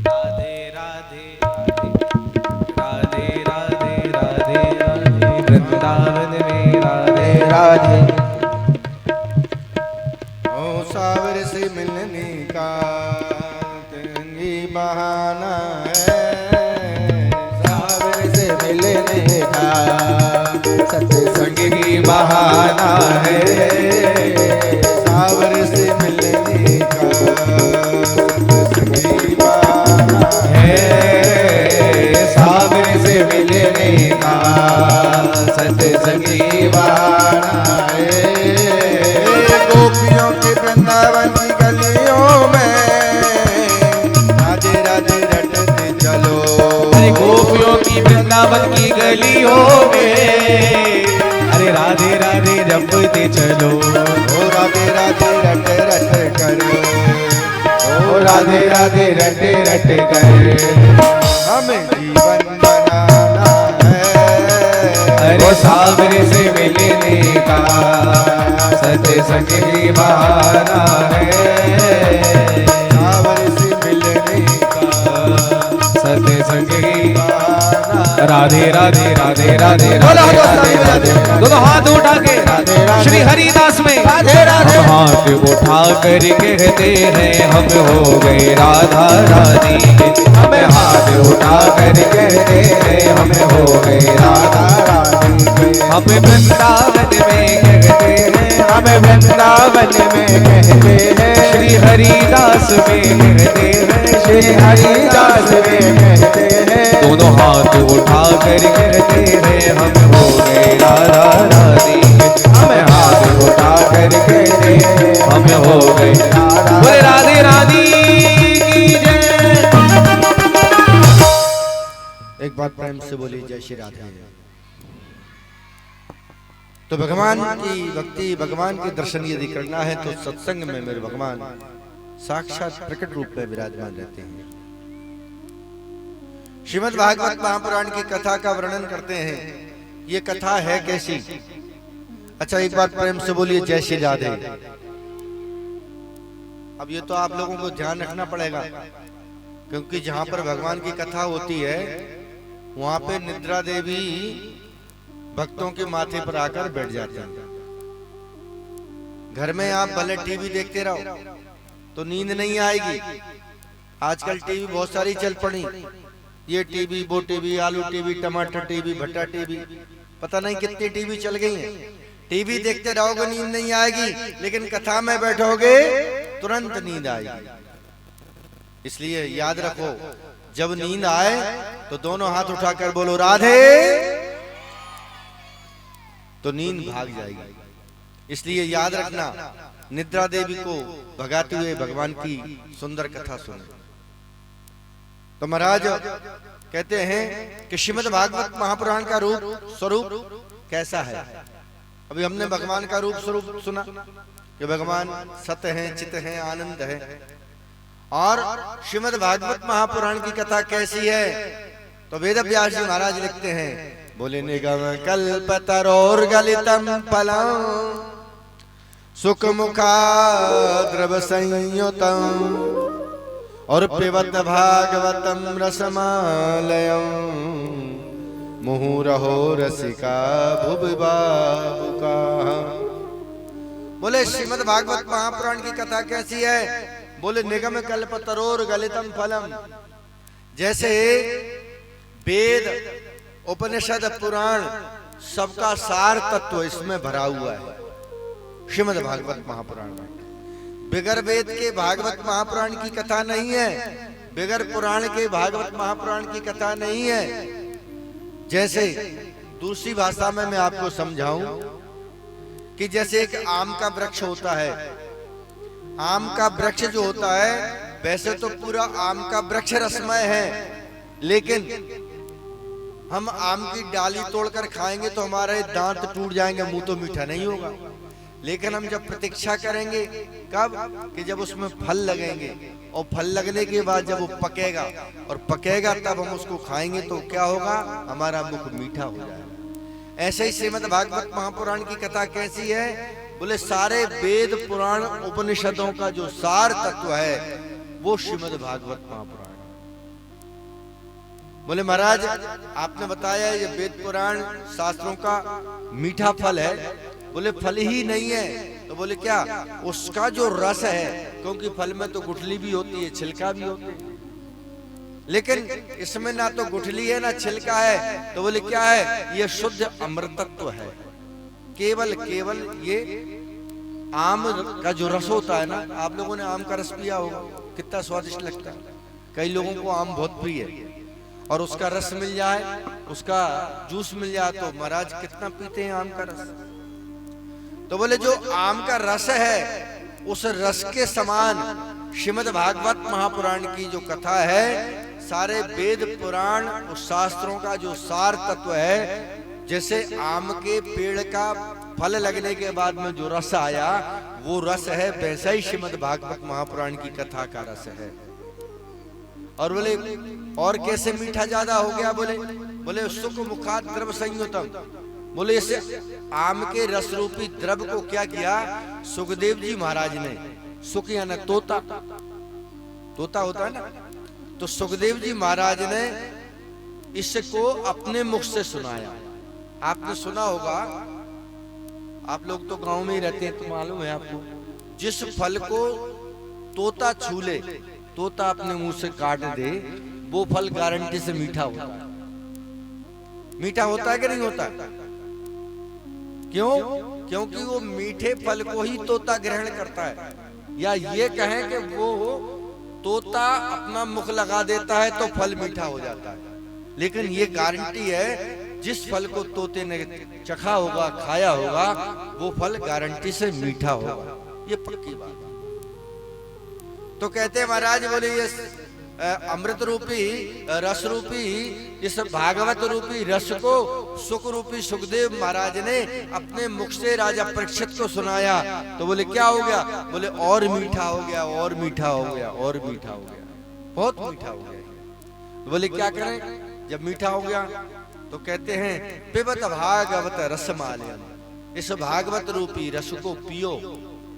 राधे राधे राधे राधे राधे राधे वृंदावन में राधे राधे। ओ सावर से मिलने का तिरंगी बहाना है। सावर से मिलने का सत्संग ही बहाना है। सावर से मिलने का सावर से मिलने का सत्संग ही बहाना है। गोपियों के वृंदावन की गलियों में राधे राधे रटते चलो। अरे गोपियों की वृंदावन की गलियों में अरे राधे राधे जपते चलो। ओ राधे राधे रट रट करो, ओ राधे राधे रट रट कर हमें जीवन बनाना है। अरे सावरे से मिलने का सत्संग ही बहाना है। सावर से मिलने का सत्संग ही बहाना। राधे राधे राधे राधे राधे राधे राधे। दोनों हाथ उठा के श्री हरिदास में हम हाथ उठा कर कहते हैं हम हो गए राधा रानी के। हमें हाथ उठा कर कहते हैं हम हो गए राधा रानी के। हम वृंदावन में कहते हैं हम वृंदावन में कहते हैं। श्री हरिदास में कहते हैं श्री हरिदास में कहते हैं। दोनों हाथ उठा कर कहते हैं हम हो गए राधा रानी के। हम हाथ उठा कर कहते हैं हम हो गए बोले राधे रानी की जय। एक बात प्रेम से बोली जय श्री राधे। तो भगवान की भक्ति, भगवान के दर्शन यदि करना है तो सत्संग में मेरे भगवान साक्षात प्रकट रूप में विराजमान रहते हैं। श्रीमद् भागवत महापुराण की कथा का वर्णन करते हैं। ये कथा है कैसी? अच्छा एक बात प्रेम से बोलिए जय श्री राधे। अब ये तो आप लोगों को ध्यान रखना पड़ेगा, क्योंकि जहां पर भगवान की कथा होती है वहां पे निद्रा देवी भक्तों के माथे पर आकर बैठ जाते हैं। घर में आप भले टीवी देखते रहो तो नींद नहीं आएगी। आजकल टीवी बहुत सारी चल पड़ी, ये टीवी, वो टीवी, आलू टीवी, टमाटर टीवी, भट्टा टीवी, पता नहीं कितनी टीवी चल गई हैं। टीवी देखते रहोगे नींद नहीं आएगी, लेकिन कथा में बैठोगे तुरंत नींद आएगी। इसलिए याद रखो, जब नींद आए तो दोनों हाथ उठाकर बोलो राधे, तो नींद भाग जाएगी। इसलिए याद रखना, निद्रा देवी को भगाते हुए भगवान की सुंदर कथा सुने। तो महाराज कहते हैं कि श्रीमद् भागवत महापुराण का रूप स्वरूप कैसा है। अभी हमने भगवान का रूप स्वरूप सुना कि भगवान सत्य हैं, चित हैं, आनंद है। और श्रीमद् भागवत महापुराण की कथा कैसी है? तो वेद व्यास जी महाराज लिखते हैं, बोले निगम कल्पतरोर गलितम फलम सुख मुखा द्रव संयुतम और पिबत भागवतम रसमालयम मुहुरहो रसिका भुविबाबुका। बोले श्रीमद् भागवत महापुराण की कथा कैसी है? बोले निगम कल्पतरोर गलितम फलम। जैसे वेद, उपनिषद, पुराण सबका सार तत्व इसमें भरा हुआ है श्रीमद् भागवत महापुराण में। बिगर वेद के भागवत महापुराण की कथा नहीं है, बिगर पुराण के भागवत महापुराण की कथा नहीं है। जैसे दूसरी भाषा में मैं आपको समझाऊं कि जैसे एक आम का वृक्ष होता है, आम का वृक्ष जो होता है वैसे तो पूरा आम का वृक्ष रसमय है, लेकिन हम आम की डाली तोड़कर खाएंगे तो हमारे दांत टूट जाएंगे, मुंह तो मीठा नहीं होगा। लेकिन हम जब प्रतीक्षा करेंगे कब कि जब उसमें फल लगेंगे, और फल लगने के बाद जब वो पकेगा और पकेगा तब हम उसको खाएंगे तो क्या होगा? हमारा मुख मीठा हो जाएगा। ऐसे ही श्रीमद् भागवत महापुराण की कथा कैसी है? बोले सारे वेद, पुराण, उपनिषदों का जो सार तत्व है वो श्रीमद् भागवत महापुराण। बोले महाराज आपने बताया ये वेद पुराण शास्त्रों का मीठा फल है। बोले फल ही नहीं है, तो बोले क्या? उसका जो रस है, क्योंकि फल में तो गुठली भी होती है, छिलका भी होता है, लेकिन इसमें ना तो गुठली है ना छिलका है। तो बोले क्या है? ये शुद्ध अमृतत्व है। केवल केवल ये आम का जो रस होता है ना, आप लोगों ने आम का रस पिया होगा, कितना स्वादिष्ट लगता है। कई लोगों को आम बहुत प्रिय है, और उसका रस मिल जाए, उसका जूस मिल जाए तो महाराज कितना पीते हैं आम का रस। तो बोले जो आम का रस है उस रस के समान श्रीमद् भागवत महापुराण की जो कथा है, सारे वेद, पुराण, उस शास्त्रों का जो सार तत्व है, जैसे आम के पेड़ का फल लगने के बाद में जो रस आया वो रस है, वैसा ही श्रीमद् भागवत महापुराण की कथा का रस है। और बोले और कैसे मीठा ज्यादा हो गया? बोले सुख मुखात द्रव संयुतम। बोले इस आम के रस रूपी द्रव को क्या किया? सुखदेव जी महाराज ने, सुख यानी तोता, तोता होता है ना, तो सुखदेव जी महाराज ने इसको अपने मुख से सुनाया। आपने सुना होगा, आप लोग तो गांव में ही रहते हैं तो मालूम है आपको, जिस फल को तोता छू ले, तोता अपने मुंह से काट दे, वो फल गारंटी से मीठा होता है। मीठा होता है कि नहीं होता? क्यों? क्योंकि वो मीठे फल को ही तोता ग्रहण करता है, या ये कहें कि वो तोता अपना मुख लगा देता है तो फल मीठा हो जाता है। लेकिन ये गारंटी है, जिस फल को तोते ने चखा होगा, खाया होगा, वो फल गारंटी से मीठा होगा, ये पक्की बात। तो कहते हैं महाराज, बोले ये अमृत रूपी रस रूपी इस भागवत रूपी रस को सुख रूपी सुखदेव महाराज ने अपने मुख से राजा परीक्षित को सुनाया। तो बोले क्या हो गया? बोले और मीठा हो गया, और मीठा हो गया, और मीठा हो गया, बहुत मीठा हो गया। तो बोले क्या करें जब मीठा हो गया? तो कहते हैं पिबत भागवत रसमालयम, इस भागवत रूपी रस को पियो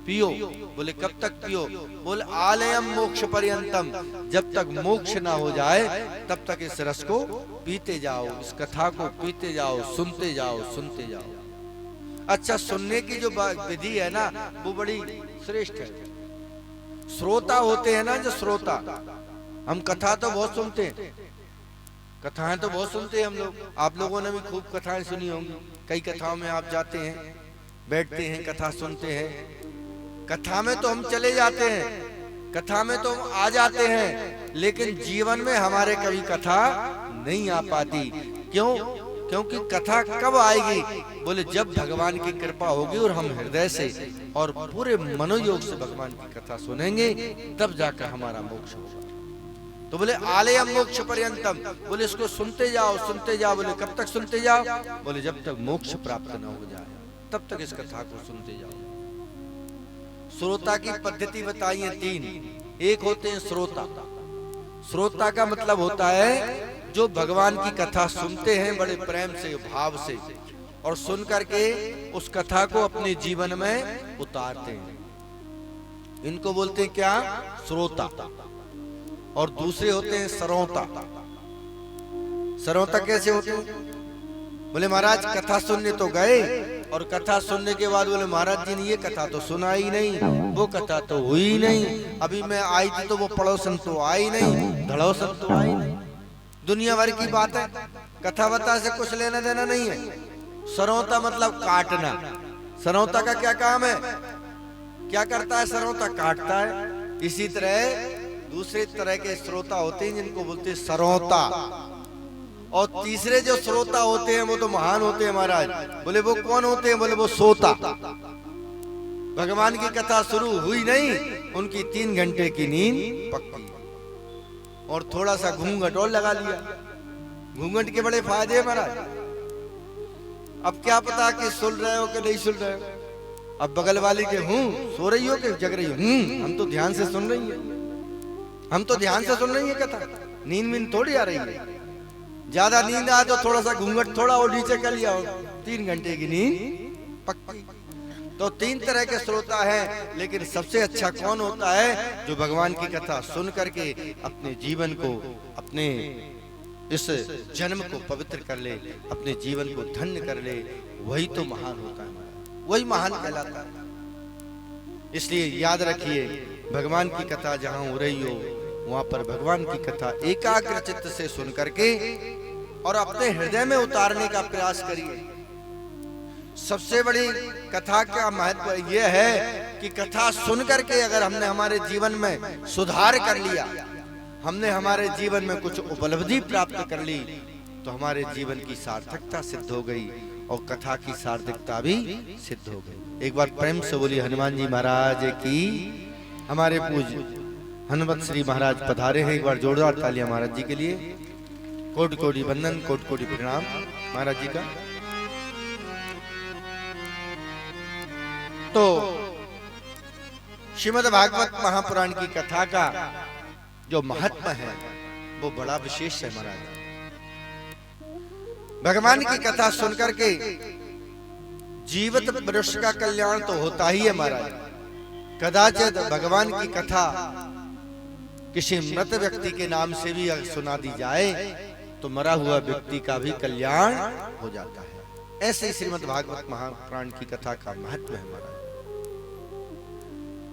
पियो। बोले कब तक पियो? बोले आलयम मोक्ष पर्यंतम, जब तक मोक्ष ना हो जाए तब तक इस रस को पीते जाओ, इस कथा को पीते जाओ, सुनते जाओ, सुनते जाओ। अच्छा, सुनने की जो विधि है ना, वो बड़ी श्रेष्ठ है। श्रोता होते हैं ना, जो श्रोता, हम कथा तो बहुत सुनते हैं, कथाएं तो बहुत सुनते हैं हम लोग। आप लोगों ने भी खूब कथाएं सुनी होंगी। कई कथाओं में आप जाते हैं, बैठते हैं, कथा सुनते हैं। कथा में तो हम चले जाते हैं, कथा में तो हम आ जाते हैं, लेकिन जीवन में हमारे कभी कथा नहीं आ पाती। क्यों? क्योंकि कथा कब आएगी? बोले जब भगवान की कृपा होगी और हम हृदय से और पूरे मनोयोग से भगवान की कथा सुनेंगे, तब जाकर हमारा मोक्ष होगा। तो बोले आलयम मोक्ष पर्यंतम, बोले इसको सुनते जाओ, सुनते जाओ। बोले कब तक सुनते जाओ? बोले जब तक मोक्ष प्राप्त न हो जाए तब तक इस कथा को सुनते जाओ। श्रोता की पद्धति बताई है तीन। एक होते हैं श्रोता। श्रोता का मतलब होता है जो भगवान की कथा सुनते हैं बड़े प्रेम से, भाव से, और सुन करके उस कथा को अपने जीवन में उतारते हैं। इनको बोलते हैं क्या? श्रोता। और दूसरे होते हैं सरौता। सरौता कैसे होते हैं? बोले महाराज कथा सुनने तो गए, और कथा सुनने के बाद बोले महाराज जी ने ये कथा तो सुना ही नहीं, वो कथा तो हुई ही नहीं, अभी मैं आई थी तो वो पड़ोसन तो आई नहीं, धड़ोसन तो आई नहीं। दुनिया भर की बात है, कथा वथा से कुछ लेना देना नहीं है। सरौता मतलब काटना। सरौता का क्या काम है? क्या करता है सरौता? काटता है। इसी तरह दूसरे तरह के श्रोता होते हैं जिनको बोलते हैं सरौता। और तीसरे जो श्रोता होते हैं वो तो महान होते हैं महाराज। बोले वो कौन होते हैं? बोले वो सोता। भगवान की कथा शुरू हुई नहीं, उनकी 3 घंटे की नींद पक्की, और थोड़ा सा घूंघट और लगा लिया। घूंघट के बड़े फायदे हैं महाराज। अब क्या पता कि सुन रहे हो कि नहीं सुन रहे हो। अब बगल वाली के सो रही हो कि जग रही हो? हम तो ध्यान से सुन रही है, हम तो ध्यान से सुन रही है कथा, नींद मींद थोड़ी आ रही है। ज्यादा नींद आए तो थोड़ा सा घूंघट थोड़ा और नीचे कर लिया, 3 घंटे की नींद पक्की। तो 3 तरह के श्रोता हैं, लेकिन सबसे अच्छा कौन होता है? जो भगवान की कथा सुन करके अपने जीवन को, अपने इस जन्म को पवित्र कर ले, अपने जीवन को धन्य कर ले, वही तो महान होता है, वही महान कहलाता है। इसलिए याद रखिए, भगवान की कथा जहां हो रही हो वहां पर भगवान की कथा एकाग्र चित्त से सुन करके और अपने हृदय में उतारने का प्रयास करिए। सबसे बड़ी कथा का महत्व यह है कि कथा सुन करके अगर हमने हमारे जीवन में सुधार कर लिया, हमने हमारे जीवन में कुछ उपलब्धि प्राप्त कर ली, तो हमारे जीवन की सार्थकता सिद्ध हो गई और कथा की सार्थकता भी सिद्ध हो गई। एक बार प्रेम से बोलिए हनुमान जी महाराज की। हमारे पूज्य हनुमत श्री महाराज पधारे हैं, एक बार जोरदार तालियां महाराज जी के लिए। कोटि कोटि वंदन, कोटि कोटि प्रणाम महाराज जी का। तो श्रीमद् भागवत महापुराण की कथा का जो महत्व है वो बड़ा विशेष है महाराज। भगवान की कथा सुनकर के जीवित मनुष्य का कल्याण तो होता ही है महाराज। कदाचित भगवान की कथा किसी मृत व्यक्ति के नाम से भी अगर सुना दी जाए तो मरा हुआ व्यक्ति का भी कल्याण हो जाता है। ऐसे ही श्रीमद् भागवत महापुराण की कथा का महत्व है महाराज।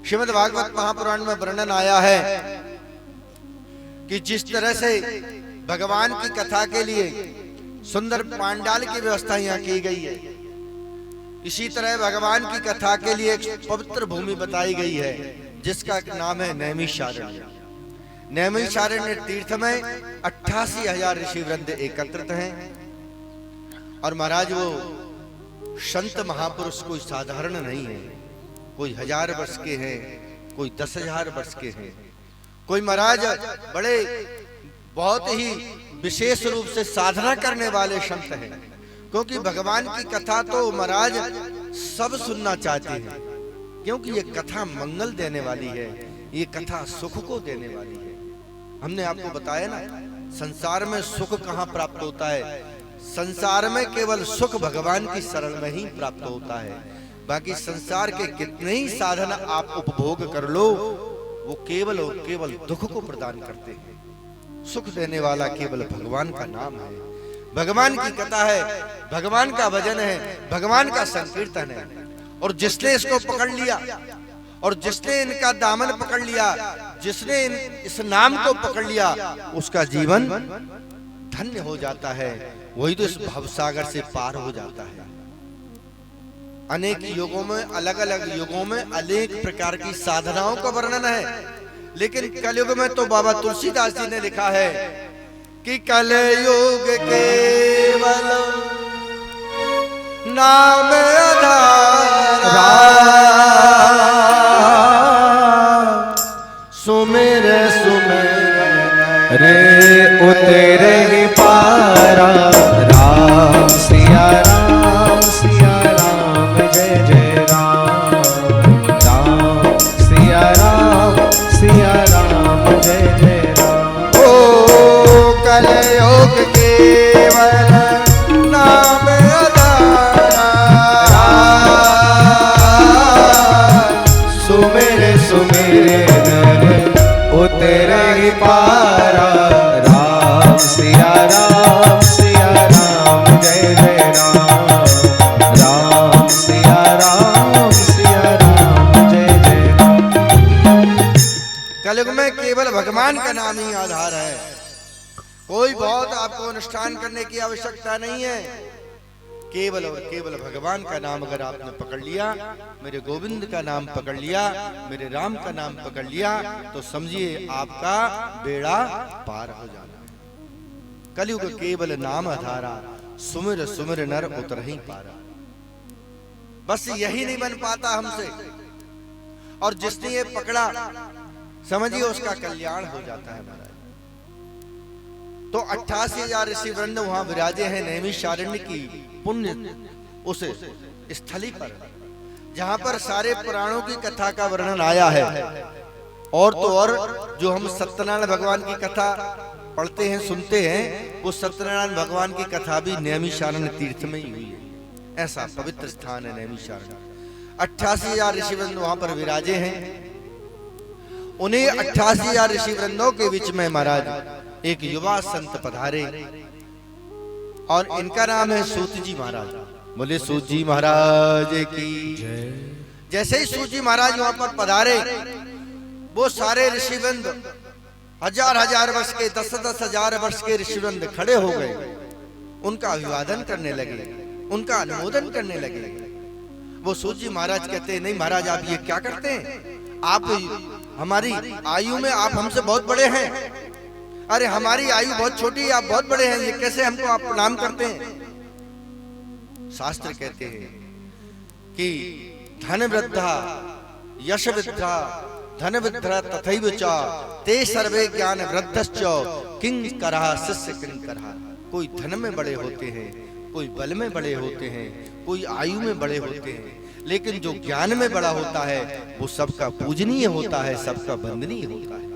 श्रीमद् भागवत महापुराण में वर्णन आया है कि जिस तरह से भगवान की कथा के लिए सुंदर पांडाल की व्यवस्था यहाँ की गई है, इसी तरह भगवान की कथा के लिए एक पवित्र भूमि बताई गई है जिसका नाम है नैमिषारण्य। नैमिषारण्य तीर्थ में 88,000 ऋषि वृंद एकत्रित हैं। और महाराज वो संत महापुरुष कोई साधारण नहीं है, कोई 1000 वर्ष के हैं, कोई 10,000 वर्ष के हैं, कोई महाराज बड़े बहुत ही विशेष रूप से साधना करने वाले संत हैं। क्योंकि भगवान की कथा तो महाराज सब सुनना चाहते हैं, क्योंकि ये कथा मंगल देने वाली है, ये कथा सुख को देने वाली है। हमने आपको बताया ना, संसार में सुख कहाँ प्राप्त होता है? संसार में केवल सुख भगवान की शरण में ही प्राप्त होता है। बाकी संसार के कितने ही साधन आप उपभोग कर लो, वो केवल और केवल दुख को प्रदान करते हैं। सुख देने वाला केवल भगवान का नाम है, भगवान की कथा है, भगवान का भजन है, भगवान का संकीर्तन है। और जिसने इसको पकड़ लिया और जिसने इनका दामन पकड़ लिया, जिसने इस नाम को पकड़ लिया, उसका जीवन धन्य हो जाता है। वही तो इस भवसागर से पार हो जाता है। अनेक युगों में, अलग अलग युगों में अनेक प्रकार की साधनाओं का वर्णन है, लेकिन कलयुग में तो बाबा तुलसीदास जी ने लिखा है कि कलयुग केवल नाम आधारा, सुमिर सुमिर रे उतरे ही पारा, राम सिया राम जय जय राम, राम सिया राम जय जय राम। ओ कलयुग केवल नाम आधारा, सुमिर सुमिर उतरे ही पारा, राम सिया राम जय जय राम, राम सिया राम जय जय राम। कलयुग में केवल भगवान का नाम ही आधार है। कोई बहुत आपको अनुष्ठान करने की आवश्यकता नहीं है। केवल और केवल भगवान का नाम अगर आपने पकड़ लिया, मेरे गोविंद का नाम पकड़ लिया, मेरे राम का नाम पकड़ लिया, तो समझिए आपका बेड़ा पार हो जाना। कलयुग केवल नाम आधारा, सुमिर सुमिर नर उतर ही पारा। बस यही नहीं बन पाता हमसे, और जिसने ये पकड़ा समझिए उसका कल्याण हो जाता है महाराज। तो 88,000 ऋषि वृंद वहां विराजे हैं नैमिषारण्य की पुण्य उस स्थली पर, जहां पर सारे पुराणों की कथा का वर्णन आया है। और तो और जो हम सत्यनारायण भगवान की कथा पढ़ते हैं, सुनते हैं, वो सत्यनारायण भगवान की कथा भी नैमिषारण्य तीर्थ में ही हुई है। ऐसा पवित्र स्थान है नैमिषारण्य। 88,000 ऋषि वृंद वहां पर विराजे हैं। उन्हीं 88,000 ऋषि वृंदों के बीच में महाराज एक युवा संत पधारे, और इनका नाम है सूत जी महाराज। बोले सूत जी महाराज की जय। जैसे ही सूत जी महाराज वहां पर पधारे, वो सारे ऋषिवृंद 1000-1000 वर्ष के, 10,000 वर्ष के ऋषिवृंद खड़े हो गए, उनका अभिवादन करने लगे, उनका अनुमोदन करने लगे। वो सूत जी महाराज कहते हैं, नहीं महाराज आप ये क्या करते हैं? आप हमारी आयु में आप हमसे बहुत बड़े हैं। अरे हमारी आयु बहुत छोटी है, आप बहुत बड़े हैं, ये कैसे हमको आप प्रणाम करते हैं? शास्त्र कहते हैं कि धन वृद्धा यश वृद्धा धन वृद्धा तथैव च ते सर्वे ज्ञान वृद्धश्च किंकरः शिष्य किंकरः। कोई धन में बड़े होते हैं, कोई बल में बड़े होते हैं, कोई आयु में बड़े होते हैं, लेकिन जो ज्ञान में बड़ा होता है वो सबका पूजनीय होता है, सबका वंदनीय होता है।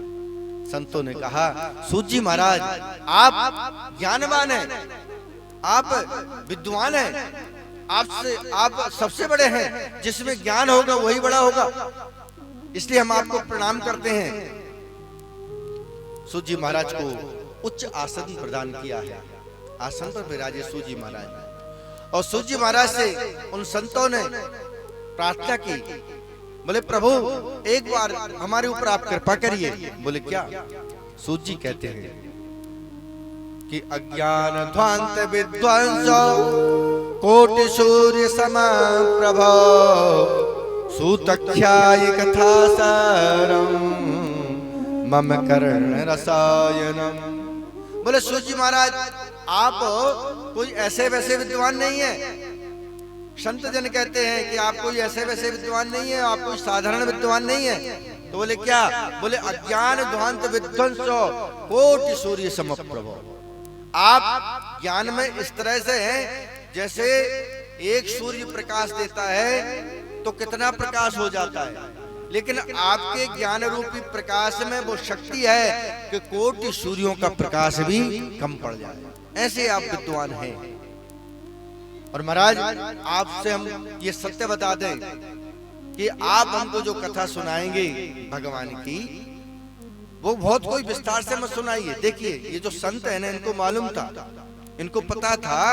संतों ने कहा सूत जी महाराज आप ज्ञानवान हैं, आप विद्वान हैं, आप सबसे बड़े हैं, जिसमें ज्ञान होगा वही बड़ा होगा, इसलिए हम आपको प्रणाम करते हैं। सूत जी महाराज को उच्च आसन प्रदान किया है, आसन पर विराजे सूत जी महाराज। और सूत जी महाराज से उन संतों ने प्रार्थना की, बोले प्रभु एक बार हमारे ऊपर आप कृपा करिए। बोले क्या? सूत जी कहते हैं कि अज्ञान ध्वांत विध्वंस कोटि सूर्य समप्रभ सूतख्याय कथा सारम मम कर्ण रसायनम। बोले सूत जी महाराज आप कोई ऐसे वैसे विद्वान नहीं है। संत जन कहते हैं कि आप कोई ऐसे वैसे विद्वान नहीं है, आप कोई साधारण विद्वान नहीं है। तो बोले क्या? बोले अज्ञान ध्वांत विध्वंसो कोटि सूर्य समप्रभो। आप ज्ञान में इस तरह से हैं जैसे एक सूर्य प्रकाश देता है तो कितना प्रकाश हो जाता है, लेकिन आपके ज्ञान रूपी प्रकाश में वो शक्ति है कि कोटि सूर्यों का प्रकाश भी कम पड़ जाए। ऐसे आप विद्वान हैं। और महाराज आपसे हम ये सत्य बता दें कि आप हमको जो कथा सुनाएंगे भगवान की, वो बहुत कोई विस्तार से मत सुनाइए। देखिए ये जो संत है ना, इनको मालूम था, इनको पता था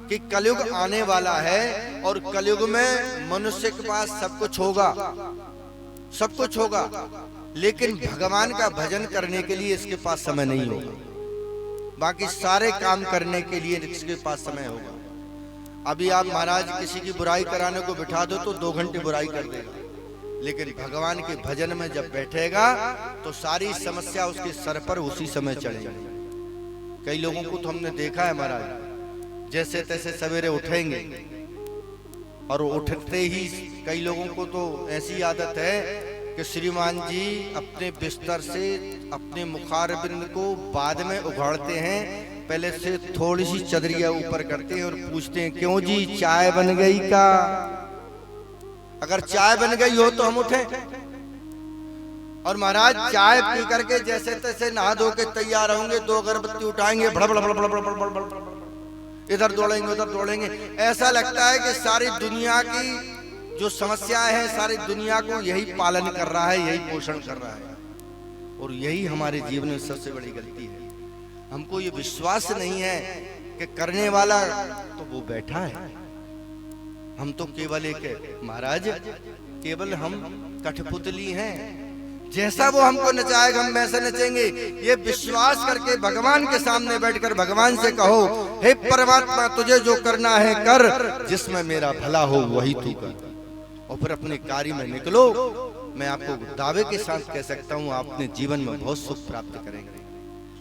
कि कलयुग आने वाला है और कलयुग में मनुष्य के पास सब कुछ होगा, सब कुछ होगा, लेकिन भगवान का भजन करने के लिए इसके पास समय नहीं होगा। बाकी सारे काम करने के लिए इसके पास समय होगा। अभी आप महाराज किसी की बुराई कराने को बिठा दो तो 2 घंटे बुराई कर देगा, लेकिन भगवान के भजन में जब बैठेगा तो सारी समस्या उसके सर पर उसी समय चढ़ेगी। कई लोगों को तो हमने देखा है महाराज, जैसे तैसे सवेरे उठेंगे और उठते ही कई लोगों को तो ऐसी आदत है कि श्रीमान जी अपने बिस्तर से अपने मुखारबिंद को बाद में उघाड़ते हैं, पहले से थोड़ी सी चदरिया ऊपर करते हैं और पूछते हैं क्यों जी चाय बन गई का? अगर चाय बन गई हो तो हम उठे। और महाराज चाय पी करके जैसे तैसे नहा धो के तैयार होंगे, 2 अगरबत्ती उठाएंगे, भड़ भड़ भड़ भड़ भड़ भड़ भड़ भड़, इधर दौड़ेंगे उधर दौड़ेंगे। ऐसा लगता है कि सारी दुनिया की जो समस्याएं हैं, सारी दुनिया को यही पालन कर रहा है, यही पोषण कर रहा है। और यही हमारे जीवन में सबसे बड़ी गलती है। हमको ये विश्वास नहीं है कि करने वाला तो वो बैठा है, हम तो केवल एक महाराज, केवल हम कठपुतली हैं। जैसा वो हमको नचाएगा हम वैसे नचेंगे। ये विश्वास करके भगवान के सामने बैठकर भगवान से कहो, हे परमात्मा तुझे जो करना है कर, जिसमें मेरा भला हो वही तू कर, और फिर अपने कार्य में निकलो। मैं आपको दावे के साथ कह सकता हूँ आप अपने जीवन में बहुत सुख प्राप्त करेंगे।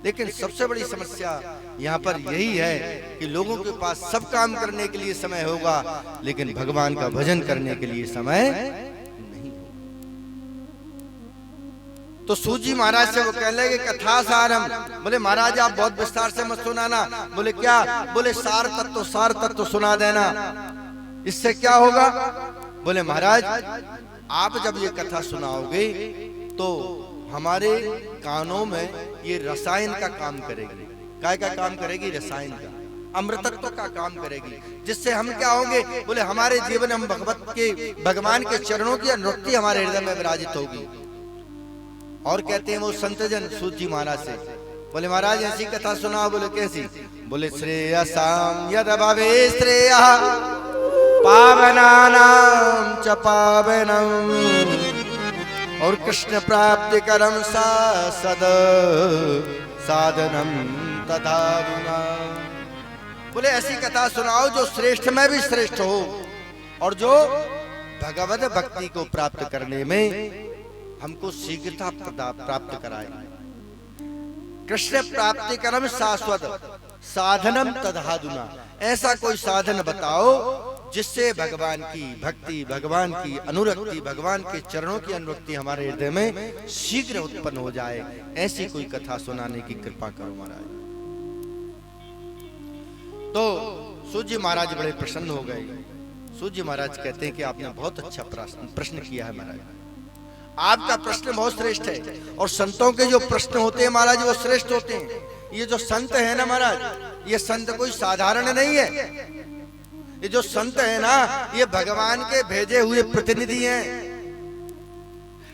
लेकिन सबसे बड़ी समस्या यहाँ पर यही है कि लोगों के पास सब काम करने के लिए समय होगा, लेकिन भगवान का भजन करने के लिए समय नहीं। तो सूत जी महाराज से वो कह लगे कथा सारम। बोले महाराज आप बहुत विस्तार से मत सुनाना। बोले क्या? बोले सार तत्व सुना देना, इससे क्या होगा? बोले महाराज आप जब ये कथा सुनाओगे तो हमारे कानों में ये रसायन का काम करेगी। काय का काम करेगी? रसायन का, अमृतत्व का काम करेगी, जिससे हम क्या होंगे? बोले हमारे जीवन हम भगवान के चरणों की अनुरक्ति हमारे हृदय में विराजित होगी। और कहते हैं वो संत जन सूत जी महाराज से, बोले महाराज ऐसी कथा सुनाओ। बोले कैसी? बोले श्रेयसाम यद भवे श्रेया पावनानां च पावनम और कृष्ण प्राप्ति करम सद साधनम तथारुना। बोले ऐसी कथा सुनाओ जो श्रेष्ठ में भी श्रेष्ठ हो और जो भगवत भक्ति को प्राप्त करने में हमको शीघ्रता प्राप्त कराए। कृष्ण प्राप्ति करम शाश्वत साधनम तथारुना। ऐसा कोई साधन बताओ जिससे भगवान की भक्ति, भगवान की अनुरक्ति, भगवान के चरणों की अनुरक्ति हमारे हृदय में शीघ्र उत्पन्न हो जाए। ऐसी कोई कथा सुनाने की कृपा करो महाराज। तो सूत जी महाराज बड़े प्रसन्न हो गए। सूत जी महाराज कहते हैं कि आपने बहुत अच्छा प्रश्न किया है महाराज, आपका प्रश्न बहुत श्रेष्ठ है। और संतों के जो प्रश्न होते हैं महाराज वो श्रेष्ठ होते हैं। ये जो संत है ना महाराज, ये संत कोई साधारण नहीं है। ये जो संत है ना, ये भगवान के भेजे हुए प्रतिनिधि हैं।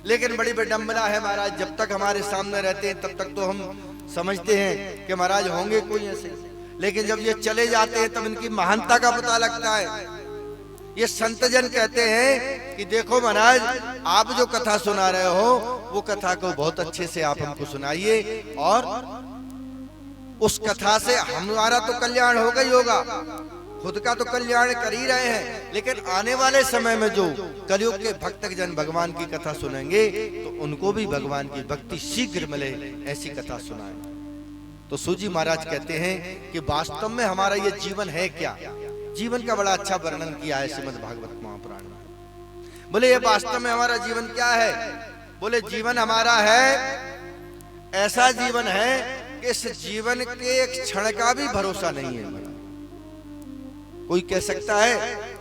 लेकिन बड़ी विडंबना है महाराज, जब तक हमारे सामने रहते हैं तब तक तो हम समझते हैं कि महाराज होंगे कोई ऐसे, लेकिन जब ये चले जाते हैं तब इनकी महानता का पता लगता है। ये संत जन कहते हैं कि देखो महाराज आप जो कथा सुना रहे हो वो कथा को बहुत अच्छे से आप हमको सुनाइए, और उस कथा से हमारा तो कल्याण होगा ही होगा, खुद का तो कल्याण कर ही रहे हैं, लेकिन आने वाले समय में जो कलयुग के भक्त जन भगवान की कथा सुनेंगे तो उनको भी भगवान की भक्ति शीघ्र मिले, ऐसी कथा सुनाएं। तो सूजी महाराज कहते हैं कि वास्तव में हमारा ये जीवन है क्या। जीवन का बड़ा अच्छा वर्णन किया है श्रीमद् भागवत महापुराण में। बोले ये वास्तव में हमारा जीवन क्या है। बोले जीवन हमारा है, ऐसा जीवन है कि इस जीवन के एक क्षण का भी भरोसा नहीं है। कोई कह सकता है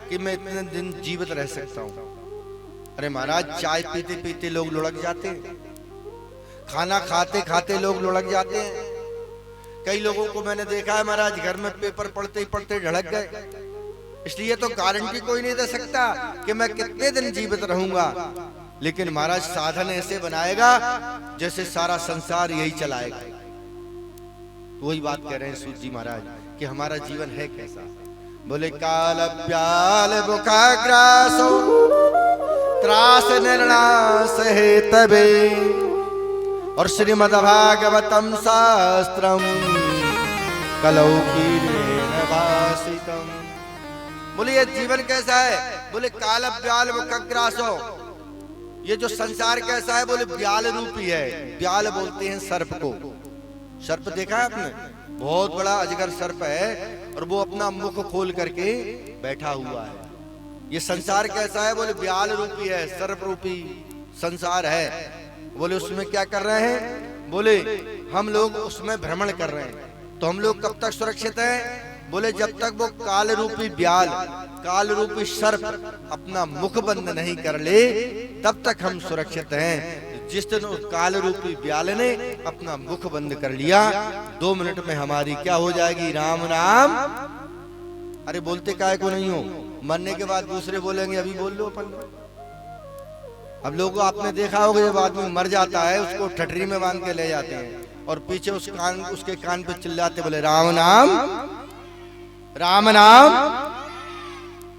कि मैं इतने दिन जीवित रह सकता हूं। अरे महाराज, चाय पीते पीते लोग लुढ़क जाते हैं, खाना खाते खाते लोग लुढ़क जाते हैं। कई लोगों को मैंने देखा है महाराज, घर में पेपर पढ़ते ही पढ़ते ढड़क गए। इसलिए तो गारंटी कोई नहीं दे सकता कि मैं कितने दिन जीवित रहूंगा, लेकिन महाराज साधन ऐसे बनाएगा जैसे सारा संसार यही चलाएगा। तो वही बात कह रहे हैं सूत जी महाराज कि हमारा जीवन है कैसा। बोले काल प्याल बुखाग्रासो त्रास निर्णास है तबे, और श्रीमद् भागवतम शास्त्रम कलौ कीर्णेन भासितम। बोले ये जीवन कैसा है। बोले काल ब्याल मुखग्रासो, ये जो संसार कैसा है। बोले ब्याल रूपी है। ब्याल बोलते हैं सर्प को। सर्प देखा है आपने, बहुत बड़ा अजगर सर्प है और वो अपना मुख खोल करके बैठा हुआ है। ये संसार कैसा है। बोले ब्याल रूपी है, सर्प रूपी संसार है। बोले उसमें क्या कर रहे हैं। बोले हम लोग उसमें भ्रमण कर रहे हैं। तो हम लोग कब तक सुरक्षित हैं। बोले जब तक वो काल रूपी ब्याल, काल रूपी सर्प अपना मुख बंद नहीं कर ले तब तक हम सुरक्षित हैं। जिस दिन उस काल रूपी ब्याल ने अपना मुख बंद कर लिया, 2 मिनट में हमारी क्या हो जाएगी। राम नाम। अरे बोलते काहे को नहीं हो। मरने के बाद दूसरे बोलेंगे अभी बोल लो अपन। अब लोगों आपने देखा होगा, जब आदमी मर जाता है उसको ठठरी में बांध के ले जाते हैं और पीछे उसके कान पे चिल्लाते, बोले राम नाम, राम नाम।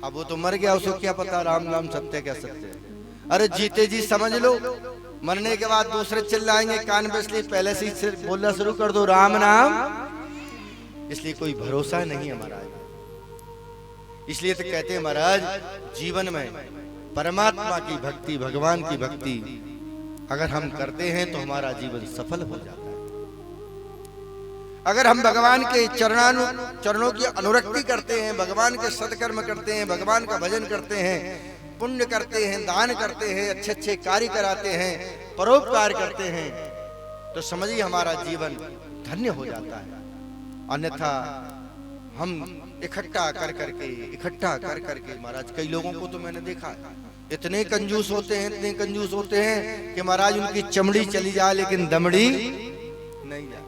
अब वो तो मर गया, उसको क्या पता राम नाम सत्य क्या सत्य है। अरे जीते जी समझ लो, मरने के बाद दूसरे चिल्लाएंगे कान पे, इसलिए पहले से ही बोलना शुरू कर दो राम नाम। इसलिए कोई भरोसा नहीं है महाराज। इसलिए तो कहते हैं महाराज, जीवन में परमात्मा की भक्ति, भगवान की भक्ति अगर हम करते हैं तो हमारा जीवन सफल हो जाता है। अगर हम भगवान के चरणों की अनुरक्ति करते हैं, भगवान के सत्कर्म करते हैं, भगवान का भजन करते हैं, पुण्य करते हैं, दान करते हैं, अच्छे अच्छे कार्य कराते हैं, परोपकार करते हैं, तो समझिए हमारा जीवन धन्य हो जाता है। अन्यथा हम इकट्ठा कर करके महाराज, कई लोगों को तो मैंने देखा है, इतने कंजूस होते हैं, इतने कंजूस होते हैं कि महाराज उनकी चमड़ी चली जाए लेकिन दमड़ी नहीं जाए।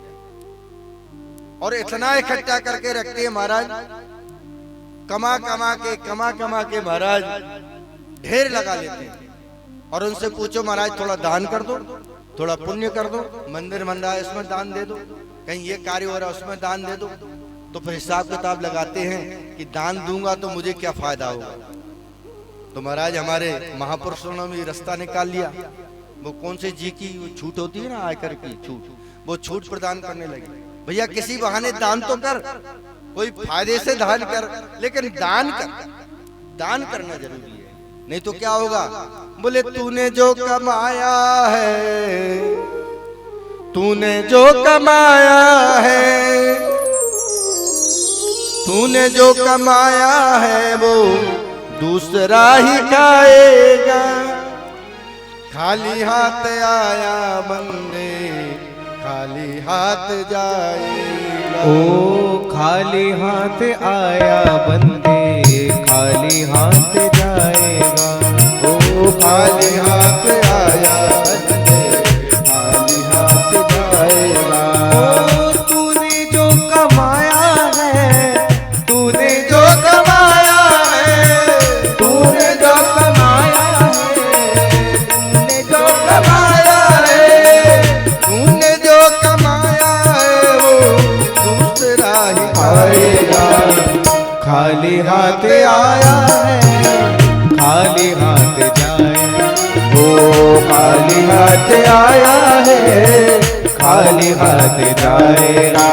और इतना इकट्ठा करके रखते हैं महाराज, कमा कमा के महाराज ढेर लगा लेते हैं। और उनसे पूछो महाराज थोड़ा दान कर दो, थोड़ा पुण्य कर दो, मंदिर बन रहा है उसमें दान दे दो, कहीं ये कार्य हो रहा है उसमें दान दे दो। तो फिर हिसाब किताब लगाते हैं कि दान दूंगा तो मुझे क्या फायदा होगा। तो महाराज हमारे महापुरुषों ने भी रास्ता निकाल लिया। वो कौन से जी की वो छूट होती है ना, आयकर की छूट, वो छूट प्रदान करने लगे। भैया किसी बहाने दान तो कर, कोई फायदे से दान कर, लेकिन दान करना जरूरी है, नहीं तो क्या होगा। बोले तूने जो कमाया है, तूने जो कमाया है, तूने जो कमाया है वो दूसरा ही खाएगा। खाली हाथ आया बंदे खाली हाथ जाएगा। ओ खाली हाथ आया बंदे खाली हाथ जाएगा। ओ खाली हाथ आया बंदे खाली हाथ जाएगा। ओ तूने जो कमाया है, तूने जो कमाया है, तूने जो कमाया है, तूने जो कमाया है, तूने जो कमाया है वो दूसरा ही खाएगा। खाली हाथ आया है खाली हाथ जाएगा। वो खाली हाथ आया है खाली हाथ जाएगा।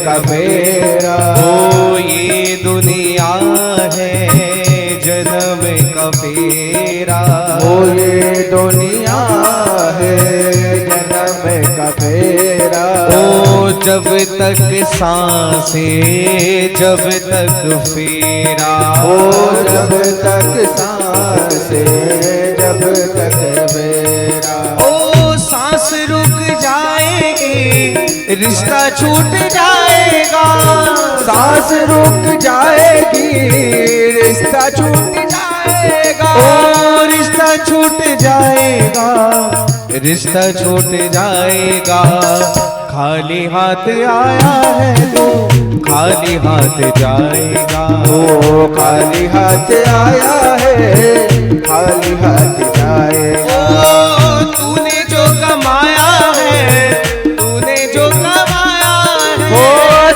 का फेरा। ओ ये दुनिया है जन्म का फेरा। ओ ये दुनिया है जन्म का फेरा। ओ जब तक सांसें जब तक फेरा। ओ जब तक सांसें जब तक फेरा। ओ सांस रुक जाएगी रिश्ता छूट जाएगा। सांस रुक जाएगी रिश्ता छूट जाएगा। ओ रिश्ता छूट जाएगा रिश्ता छूट जाएगा। खाली हाथ आया है तो खाली हाथ जाएगा। ओ खाली हाथ आया है खाली हाथ जाएगा। ओ तूने जो कमाया है तूने जो कमाया है। ओ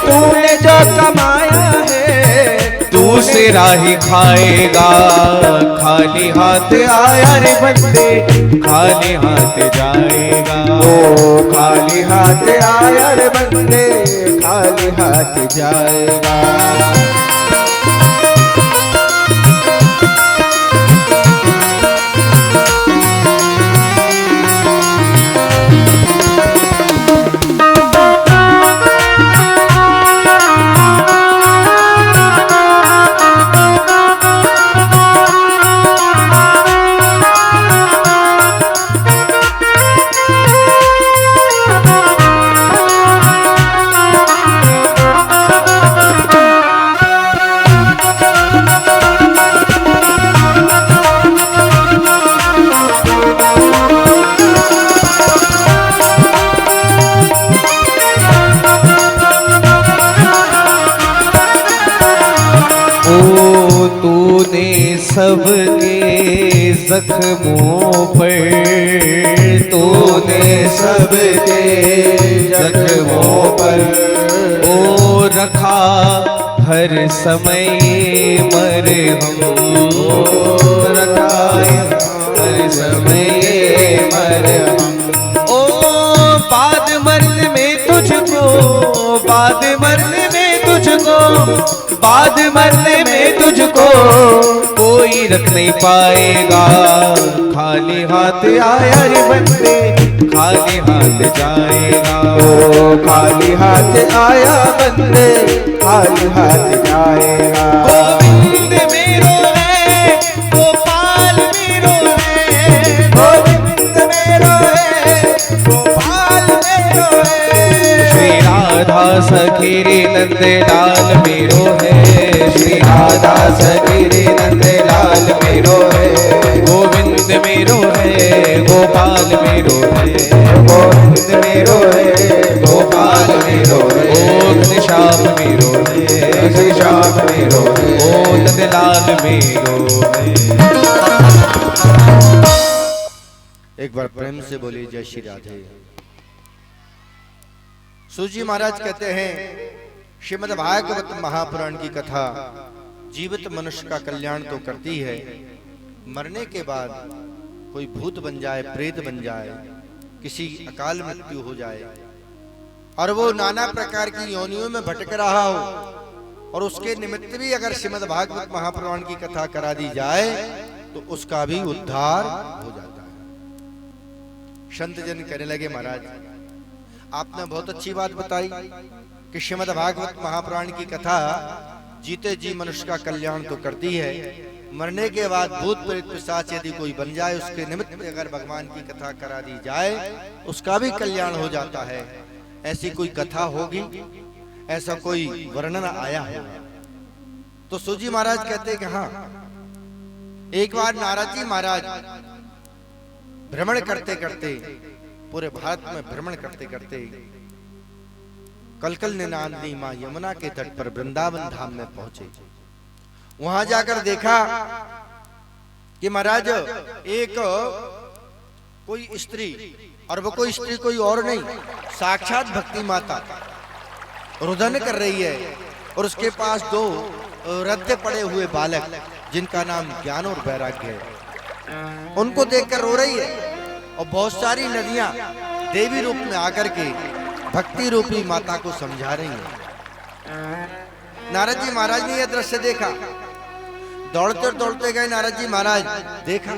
तूने जो कमाया है दूसरा ही खाएगा। खाली हाथ आया रे बंदे खाली हाथ जाएगा। ओ खाली हाथ आया रे बंदे खाली हाथ जाएगा। सबके जख्मों पर तूने सबके जख्मों पर ओ रखा हर समय मरहम। ओ रखा हर समय मरहम। ओ बाद मरने में तुझको बाद मरने में तुझको बाद मरने में तुझको कोई रख नहीं पाएगा। खाली हाथ आया रे बंदे खाली हाथ जाएगा। ओ खाली हाथ आया बंदे खाली हाथ जाएगा। गोविंद मेरो है गोपाल मेरो है। गोविंद मेरो है गोपाल मेरो है। श्री राधा सखी रे नंदलाल मेरो है। श्री राधा सखी रे नंदलाल मेरो है। गोविंद मेरो है गोपाल मेरो है। गोविंद मेरो है गोपाल मेरो है। ओ घनश्याम मेरो है घनश्याम मेरो है। ओ नंदलाल मेरो है। एक बार प्रेम से बोलिए जय श्री राधे। सूजी महाराज कहते हैं श्रीमद् भागवत महापुराण की कथा जीवित मनुष्य का कल्याण तो करती है, मरने के बाद कोई भूत बन जाए प्रेत बन जाए किसी अकाल मृत्यु हो जाए और वो नाना प्रकार की योनियों में भटक रहा हो और उसके निमित्त भी अगर श्रीमद् भागवत महापुराण की कथा करा दी जाए तो उसका भी उद्धार हो जाता है। संत जन कहने लगे महाराज आपने बहुत अच्छी बात बताई कि श्रीमद् भागवत महापुराण की कथा जीते जी मनुष्य का कल्याण तो करती है, मरने के बाद भूत प्रेत पिशाच यदि कोई बन जाए उसके निमित्त अगर भगवान की कथा करा दी जाए उसका भी कल्याण हो जाता है। ऐसी कोई कथा होगी, ऐसा कोई वर्णन आया है? तो सूजी महाराज कहते कि हाँ, एक बार नारद जी महाराज भ्रमण करते करते पूरे भारत में भ्रमण करते करते कलकल निनादनी मां यमुना के तट पर वृंदावन धाम में पहुंचे। वहां जाकर देखा कि महाराज एक कोई स्त्री, और वो कोई स्त्री कोई और नहीं, साक्षात भक्ति माता रुदन कर रही है और उसके पास दो रद्दे पड़े हुए बालक जिनका नाम ज्ञान और वैराग्य है, उनको देखकर रो रही है। और बहुत सारी नदियां देवी रूप में आकर के भक्ति रूपी माता को समझा रही हैं। नारद जी महाराज ने यह दृश्य देखा, दौड़ते दौड़ते गए नारद जी महाराज, देखा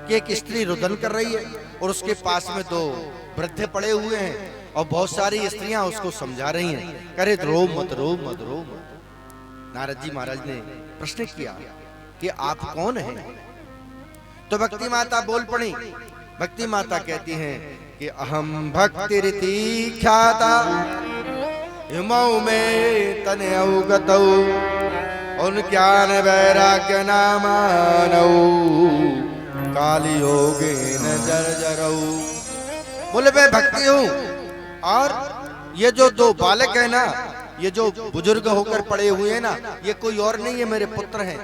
कि एक स्त्री रुदन कर रही है और उसके पास में दो वृद्ध पड़े हुए हैं और बहुत सारी स्त्रियां उसको समझा रही हैं, करे रो मत रो मत रो मत। नारद जी महाराज ने प्रश्न किया कि आप कौन हैं? तो भक्ति माता बोल पड़ी। भक्ति माता कहती हैं कि अहम भक्ति रीति ख्याता इमौ में तने अवगतौ उन ज्ञान वैराग्य नामानौ काल योगेन जर्जरौ। बोले मैं भक्ति हूँ और ये जो दो बालक है ना, ये जो बुजुर्ग होकर पड़े हुए हैं ना, ये कोई और नहीं है, मेरे पुत्र हैं।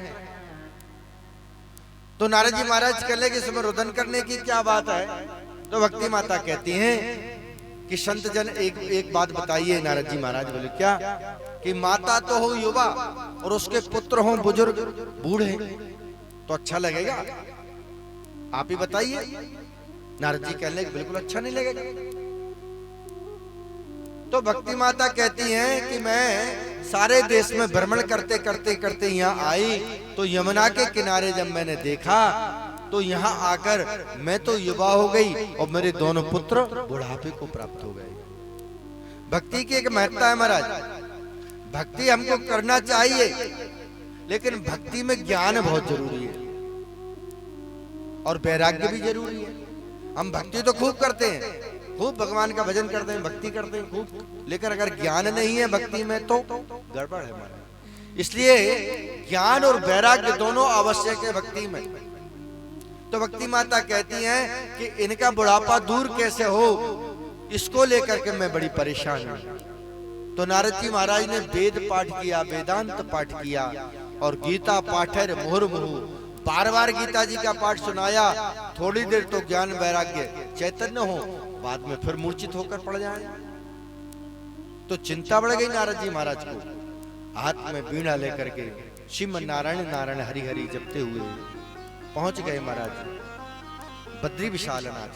तो नारद जी महाराज कह लगे इसमें रुदन करने की क्या बात है? तो भक्ति माता कहती हैं कि संत जन एक बात बताइए। नारद जी महाराज बोले क्या? कि माता तो हो युवा और उसके पुत्र हो बुजुर्ग बूढ़े, तो अच्छा लगेगा? आप ही बताइए। नारद जी कहने लगे बिल्कुल अच्छा नहीं लगेगा। तो भक्ति माता कहती हैं कि मैं सारे देश में भ्रमण करते करते करते यहाँ आई, तो यमुना के किनारे जब मैंने देखा तो यहाँ आकर मैं तो युवा हो गई और मेरे दोनों पुत्र बुढ़ापे को प्राप्त हो गए। भक्ति की एक महत्ता है महाराज। भक्ति हमको करना चाहिए, लेकिन भक्ति में ज्ञान बहुत जरूरी है और वैराग्य भी जरूरी है। हम भक्ति तो खूब करते हैं, खूब भगवान का भजन करते हैं, भक्ति करते हैं खूब, लेकिन अगर ज्ञान नहीं है भक्ति में तो गड़बड़ है हमारा। इसलिए ज्ञान और वैराग्य दोनों आवश्यक है भक्ति में। तो भक्ति माता कहती हैं कि इनका बुढ़ापा दूर कैसे हो, इसको लेकर के मैं बड़ी परेशान हूं। तो नारद जी महाराज ने वेद पाठ किया, वेदांत पाठ किया और गीता पाठर मुहुर्मुहु, बार बार गीता जी का पाठ सुनाया। थोड़ी देर तो ज्ञान वैराग्य चैतन्य हो, बाद में फिर मूर्छित होकर पड़ जाए। तो चिंता बढ़ गई नारद जी महाराज को। हाथ में बीड़ा लेकर के श्रीमन नारायण नारायण हरि हरि जपते हुए पहुंच गए महाराज बद्री विशालनाथ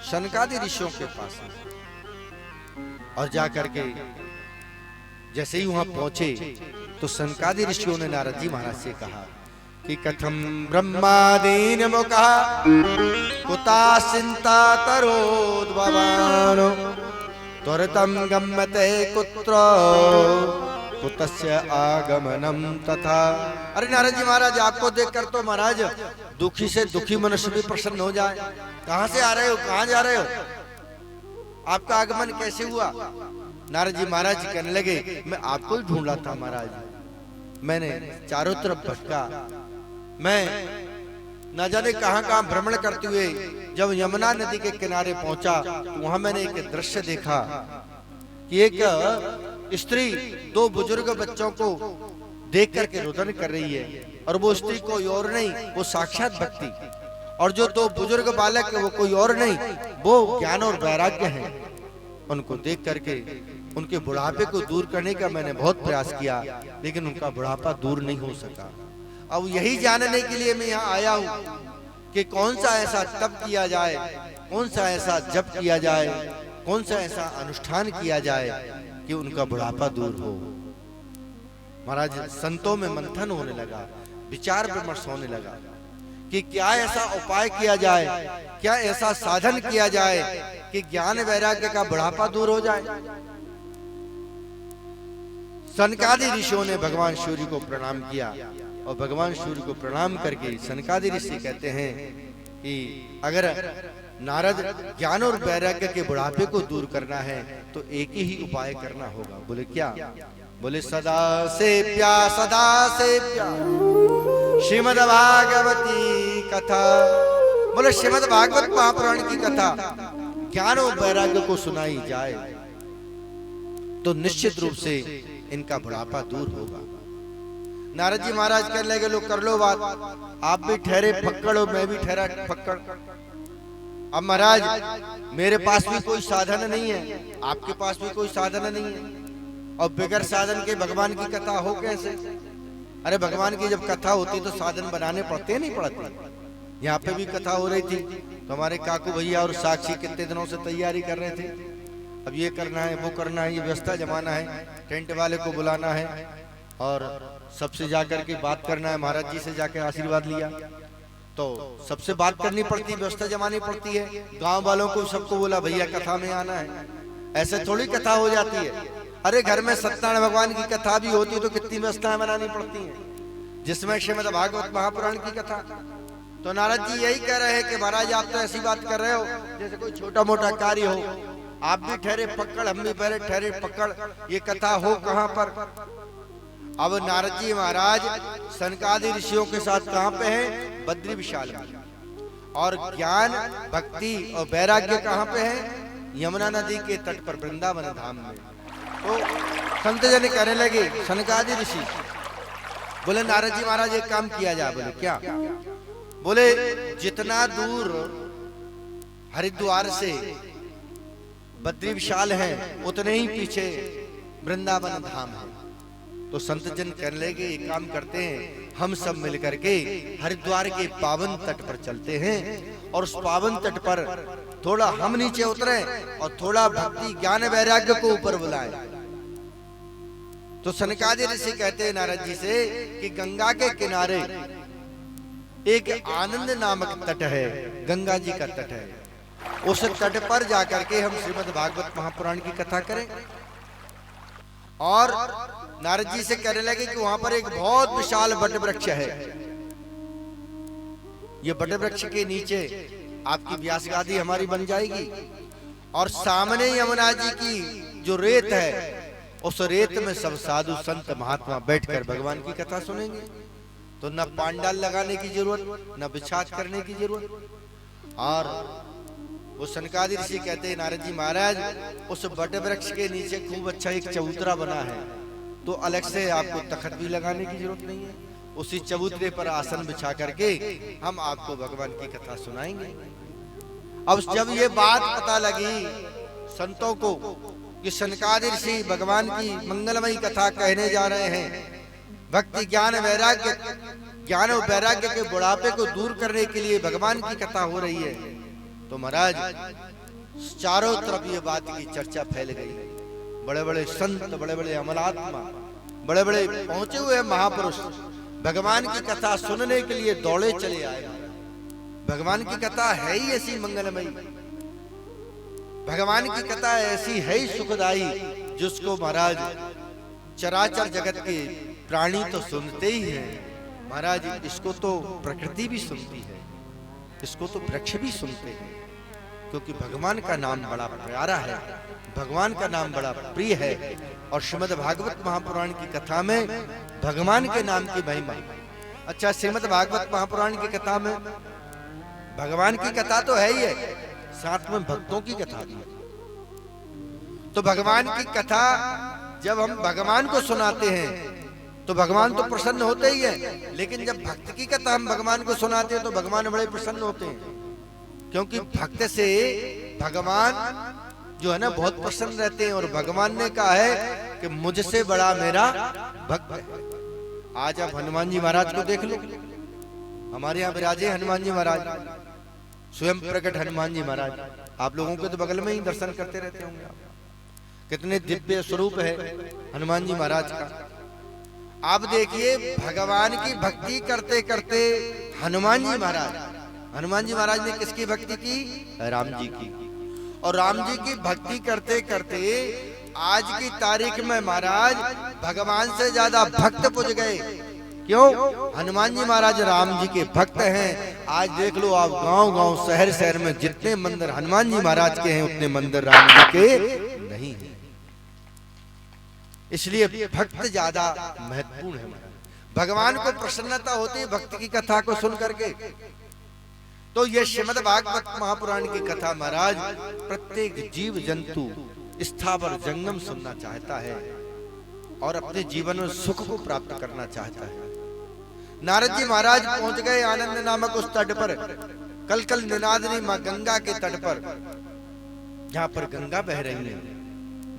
शनकादि ऋषियों के पास। और जाकर के जैसे ही वहां पहुंचे तो शनकादि ऋषियों ने नारद जी महाराज से कहा कि कथम ब्रह्मादीन मुखा कुता चिंता तरोद्भवानो त्वरितं गम्यते कुत्र कुतस्य आगमनम तथा। अरे नारद जी महाराज, आपको देखकर तो महाराज दुखी से दुखी मनुष्य भी प्रसन्न हो जाए। कहां से आ रहे हो, कहां जा रहे हो, आपका आगमन कैसे हुआ? नारद जी महाराज कहने लगे मैं आपको ही ढूंढ रहा था महाराज, मैंने चारों तरफ भटका, मैं न जाने कहां कहां भ्रमण करते हुए जब यमुना नदी के किनारे पहुंचा तो वहां मैंने एक दृश्य देखा कि एक स्त्री दो बुजुर्ग बच्चों को देख करके रुदन कर रही है, और वो स्त्री कोई और नहीं, वो साक्षात भक्ति, और जो दो बुजुर्ग बालक है वो कोई और नहीं, वो ज्ञान और वैराग्य हैं। उनको देख करके उनके बुढ़ापे को दूर करने का मैंने बहुत प्रयास किया, लेकिन उनका बुढ़ापा दूर नहीं हो सका। अब यही जानने के लिए मैं यहाँ आया हूँ कि कौन सा ऐसा तप किया जाए, कौन सा ऐसा जप किया जाए, कौन सा ऐसा अनुष्ठान किया जाए कि उनका बुढ़ापा दूर हो। महाराज संतों में मंथन होने लगा, विचार विमर्श होने लगा कि क्या ऐसा उपाय किया जाए, क्या ऐसा साधन किया जाए कि ज्ञान वैराग्य का बुढ़ापा दूर हो जाए। सनकादि ऋषियों ने भगवान सूर्य को प्रणाम किया, और भगवान सूर्य को प्रणाम करके सनकादि ऋषि कहते हैं कि अगर नारद ज्ञान और वैराग्य के बुढ़ापे को दूर करना है तो एक ही उपाय करना होगा। बोले क्या? बोले सदा से प्या श्रीमद् भागवती कथा। बोले श्रीमद् भागवत महापुराण की कथा ज्ञान और वैराग्य को सुनाई जाए तो निश्चित रूप से इनका बुढ़ापा दूर होगा। नारद जी महाराज कहने लगे लो कर लो बात, आप भी ठहरे फक्कड़ हो, मैं भी ठहरा फक्कड़। अब महाराज मेरे पास भी कोई साधन नहीं है, आपके पास भी कोई साधन नहीं है, और बगैर साधन के भगवान की कथा हो कैसे? अरे भगवान की जब कथा होती तो साधन बनाने पड़ते नहीं पड़ते। यहाँ पे भी कथा हो रही थी तो हमारे काकू भैया और साक्षी कितने दिनों से तैयारी कर रहे थे, अब ये करना है, वो करना है, ये व्यवस्था जमाना है, टेंट वाले को बुलाना है और सबसे जाकर के बात करना है। महाराज जी से जाकर आशीर्वाद लिया तो सबसे बात करनी पड़ती है, व्यवस्था जमानी पड़ती है। गांव वालों को सबको बोला भैया कथा में आना है, ऐसे थोड़ी कथा हो जाती है। अरे घर में सत्यनारायण भगवान की कथा भी होती तो कितनी व्यवस्थाएं बनानी पड़ती हैं, जिसमें श्रीमद् भागवत महापुराण की कथा। तो नारद जी यही कह रहे हैं कि महाराज आप तो ऐसी बात कर रहे हो जैसे कोई छोटा मोटा कार्य हो। आप भी ठहरे पकड़, हम भी पहले ठहरे पकड़, ये कथा हो कहां पर। अब नारद जी महाराज सनकादि ऋषियों के साथ कहां पे हैं? बद्री विशाल में। और ज्ञान भक्ति और वैराग्य कहां पे है? यमुना नदी के तट पर वृंदावन धाम में। तो संत जन कहने लगे, सनकादि ऋषि बोले नारद जी महाराज एक काम किया जाए। बोले क्या? बोले जितना दूर हरिद्वार से बद्री विशाल है उतने ही पीछे वृंदावन धाम है। तो संत जन कहने लगे एक काम करते हैं, हम सब मिलकर के हरिद्वार के पावन तट पर चलते हैं और उस पावन तट पर थोड़ा हम नीचे उतरे और थोड़ा भक्ति ज्ञान वैराग्य को ऊपर बुलाएं। तो सनकादि ऋषि कहते हैं नारद जी से कि गंगा के किनारे एक आनंद नामक तट है, गंगा जी का तट है, उस तट पर जाकर के हम श्रीमद् भागवत महापुराण की कथा करें। और नारद जी से कहने लगे कि वहां पर एक बहुत विशाल वट वृक्ष है, ये वट वृक्ष के नीचे आपकी व्यास गादी हमारी बन जाएगी और सामने यमुना जी की जो रेत है उस रेत में सब साधु संत महात्मा बैठकर भगवान की कथा सुनेंगे। तो न पांडाल लगाने की जरूरत, न बिछात करने की जरूरत। और वो सनकादि ऋषि कहते हैं नारद जी महाराज उस वट वृक्ष के नीचे खूब अच्छा एक चबूतरा बना है, तो अलग से आपको तखत भी लगाने की जरूरत नहीं है। उसी चबूतरे पर आसन बिछा करके हम आपको भगवान की कथा सुनाएंगे। अब जब ये बात पता लगी संतों को कि सनकादि ऋषि भगवान की मंगलमयी कथा कहने जा रहे हैं, भक्ति ज्ञान वैराग्य, ज्ञान और वैराग्य के बुढ़ापे को दूर करने के लिए भगवान की कथा हो रही है, तो महाराज चारों तरफ ये बात की चर्चा फैल गई। बड़े बड़े संत, बड़े बड़े अमलात्मा, बड़े बड़े पहुंचे हुए महापुरुष भगवान की कथा सुनने के लिए दौड़े चले आए। भगवान की कथा है ही ऐसी मंगलमयी, भगवान की कथा ऐसी है ही सुखदाई, जिसको महाराज चराचर जगत के प्राणी तो सुनते ही हैं महाराज, इसको तो प्रकृति भी सुनती है, इसको तो वृक्ष भी सुनते हैं, क्योंकि भगवान का नाम बड़ा प्यारा है, भगवान का नाम बड़ा प्रिय है। और श्रीमद् भागवत महापुराण की कथा में भगवान के नाम की महिमा। अच्छा, श्रीमद् भागवत महापुराण की कथा में भगवान की कथा तो है ही है, साथ में भक्तों की कथा भी है। तो भगवान की कथा जब हम भगवान को सुनाते हैं तो भगवान तो प्रसन्न होते ही है, लेकिन जब भक्त की कथा हम भगवान को सुनाते हैं तो भगवान बड़े प्रसन्न होते हैं, क्योंकि भक्त से भगवान जो है ना बहुत प्रसन्न रहते हैं। और भगवान ने कहा है कि मुझसे बड़ा मेरा भक्त है। आज आप हनुमान जी महाराज को देख लो, हमारे यहाँ विराजे हनुमान जी महाराज, स्वयं प्रकट हनुमान जी महाराज, आप लोगों के तो बगल में ही दर्शन करते रहते होंगे आप। कितने दिव्य स्वरूप है हनुमान जी महाराज का। आप देखिए भगवान की भक्ति करते करते हनुमान जी महाराज ने किसकी भक्ति की? राम जी की। और राम जी की भक्ति करते करते आज की तारीख में महाराज भगवान से ज्यादा भक्त पूज गए। क्यों? हनुमान जी महाराज राम जी के भक्त हैं। आज देख लो आप, गांव गांव शहर शहर में जितने मंदिर हनुमान जी महाराज के हैं उतने मंदिर राम जी के नहीं है। इसलिए भक्त ज्यादा महत्वपूर्ण है। भगवान को प्रसन्नता होती है भक्त की कथा को सुन करके। तो ये श्रीमद् भागवत महापुराण की कथा महाराज प्रत्येक जीव जंतु स्थावर जंगम सुनना चाहता है और अपने जीवन में सुख को प्राप्त करना चाहता है। नारद जी महाराज पहुंच गए आनंद नामक उस तट पर, कल कल निनादनी मां गंगा के तट पर, जहां पर गंगा बह रही है,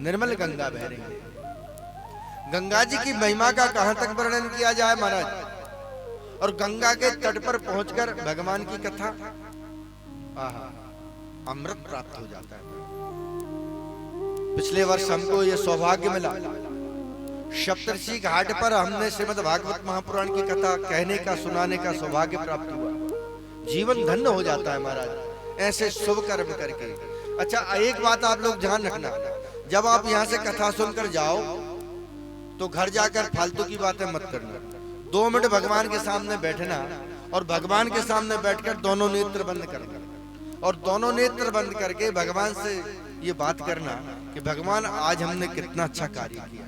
निर्मल गंगा बह रही है। गंगा जी की महिमा का कहां तक वर्णन किया जाए महाराज। और गंगा के तट पर पहुंचकर भगवान की कथा, आहा, अमृत प्राप्त हो जाता है। पिछले वर्ष हमको ये सौभाग्य मिला, सप्तर्षि घाट पर हमने श्रीमद् भागवत महापुराण की कथा कहने का, सुनाने का सौभाग्य प्राप्त हुआ। जीवन धन्य हो जाता है महाराज ऐसे शुभ कर्म करके। अच्छा, एक बात आप लोग ध्यान रखना, जब आप यहाँ से कथा सुनकर जाओ तो घर जाकर फालतू की बातें मत करना। 2 मिनट भगवान के सामने बैठना और भगवान के सामने बैठकर दोनों नेत्र बंद करना और दोनों नेत्र बंद करके भगवान से ये बात करना कि भगवान आज हमने कितना अच्छा कार्य किया।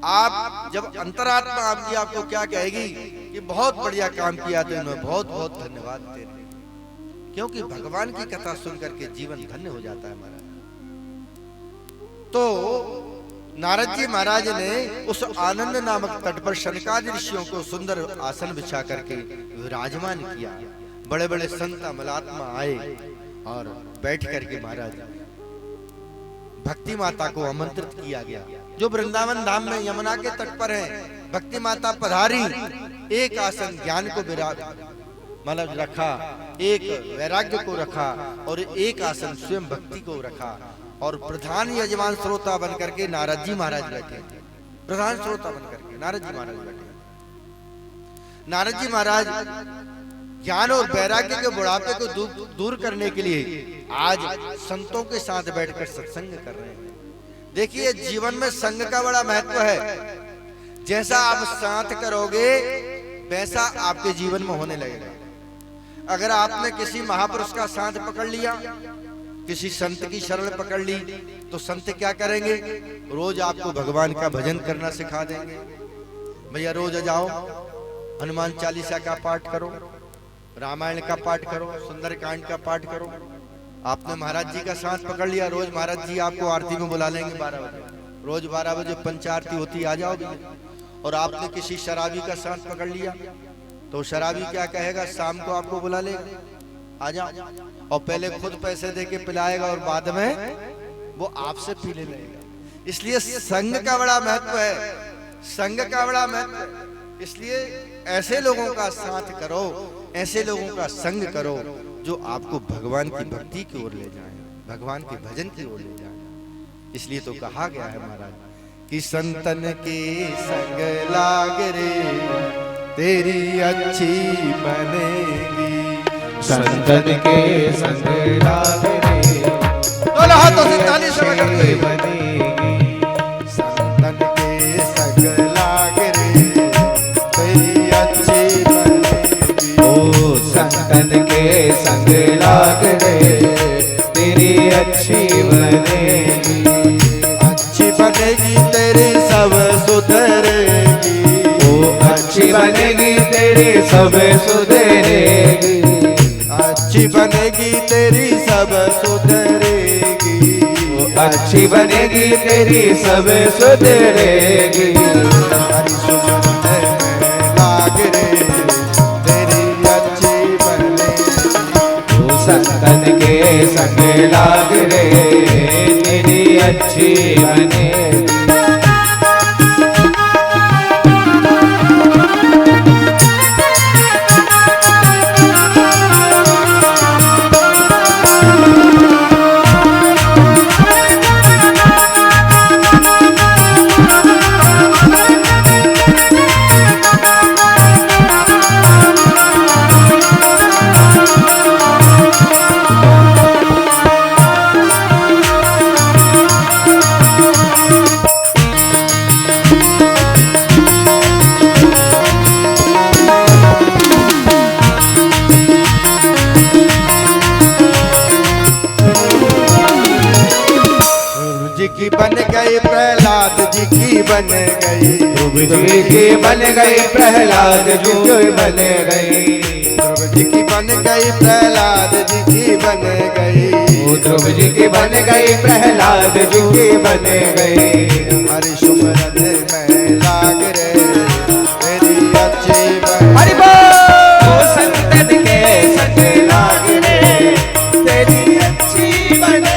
आप जब अंतरात्मा आपकी आपको क्या कहेगी कि बहुत बढ़िया काम किया तुमने, बहुत बहुत धन्यवाद तेरे, क्योंकि भगवान की कथा सुन करके जीवन धन्य हो जाता है महाराज। तो नारद जी महाराज ने उस आनंद नामक तट पर शनकादि ऋषियों को सुंदर आसन बिछा करके विराजमान किया। बड़े बड़े संत अमलात्मा आए और बैठ करके महाराज भक्ति माता को आमंत्रित किया गया, जो वृंदावन धाम में यमुना के तट पर है। भक्ति माता पधारी, एक आसन ज्ञान को मतलब रखा, एक वैराग्य को रखा और एक आसन स्वयं भक्ति को रखा। और प्रधान यजमान श्रोता बन करके नारद जी महाराज बैठे। प्रधान श्रोता बन करके नारद जी महाराज बैठे। नारद जी महाराज ज्ञान और वैराग्य के बुढ़ापे को दूर करने के लिए आज संतों के साथ बैठकर सत्संग कर रहे हैं। देखिए, जीवन में संग का बड़ा महत्व है। जैसा आप साथ करोगे वैसा आपके जीवन में होने लगेगा। अगर आपने किसी महापुरुष का साथ पकड़ लिया, किसी संत की शरण पकड़ ली, तो संत क्या करेंगे? रोज आपको भगवान का भजन करना सिखा देंगे। भैया रोज जाओ, हनुमान चालीसा का पाठ करो, रामायण का पाठ करो, सुंदरकांड का पाठ करो। आपने महाराज जी का साथ पकड़ लिया, रोज महाराज जी आपको आरती में बुला लेंगे 12 बजे। रोज 12 बजे पंचारती होती, आ जाओ भैया। और आपने किसी शराबी का साथ पकड़ लिया तो शराबी क्या कहेगा? शाम को आपको बुला लेगा, आ जाओ, और पहले खुद पैसे दे के पिलाएगा और बाद में वो आपसे पीने लगेगा। इसलिए संग का बड़ा महत्व है, संग का बड़ा महत्व। इसलिए ऐसे लोगों का साथ करो, ऐसे लोगों का संग करो जो आपको भगवान की भक्ति की ओर ले जाए, भगवान के भजन की ओर ले जाए। इसलिए तो कहा गया है महाराज कि संतन के संग लाग रे तेरी अच्छी बनेगी, संतन के संग लाग रे दोनों हाथों से ताली से बनेगी। संतन के संग लाग रे तेरी अच्छी बनेगी। ओ संतन के संग लाग रे तेरी अच्छी बनेगी, अच्छी बनेगी तेरी सब सुधरेगी। ओ अच्छी बनेगी तेरी सब सुधरेगी, अच्छी बनेगी तेरी सब सुधरेगी। अच्छी बनेगी तेरी सब सुधरेगी। हरि सुमन में लाग रे तेरी अच्छी बनेगी। ओ संतन के संग लाग रे तेरी अच्छी बनेगी। की बन गई प्रहलाद जी की बन गई, ध्रुव जी की बन गई प्रहलाद जी की बन गई। ध्रुव जी की बन गई प्रहलाद जी की बन गई। ध्रुव जी की बन गई प्रहलाद जी की बन गई। हरि सुमरन में लाग रे तेरी अच्छी बन। हरि बोल। संतन के संग लाग रे तेरी अच्छी बनेगी।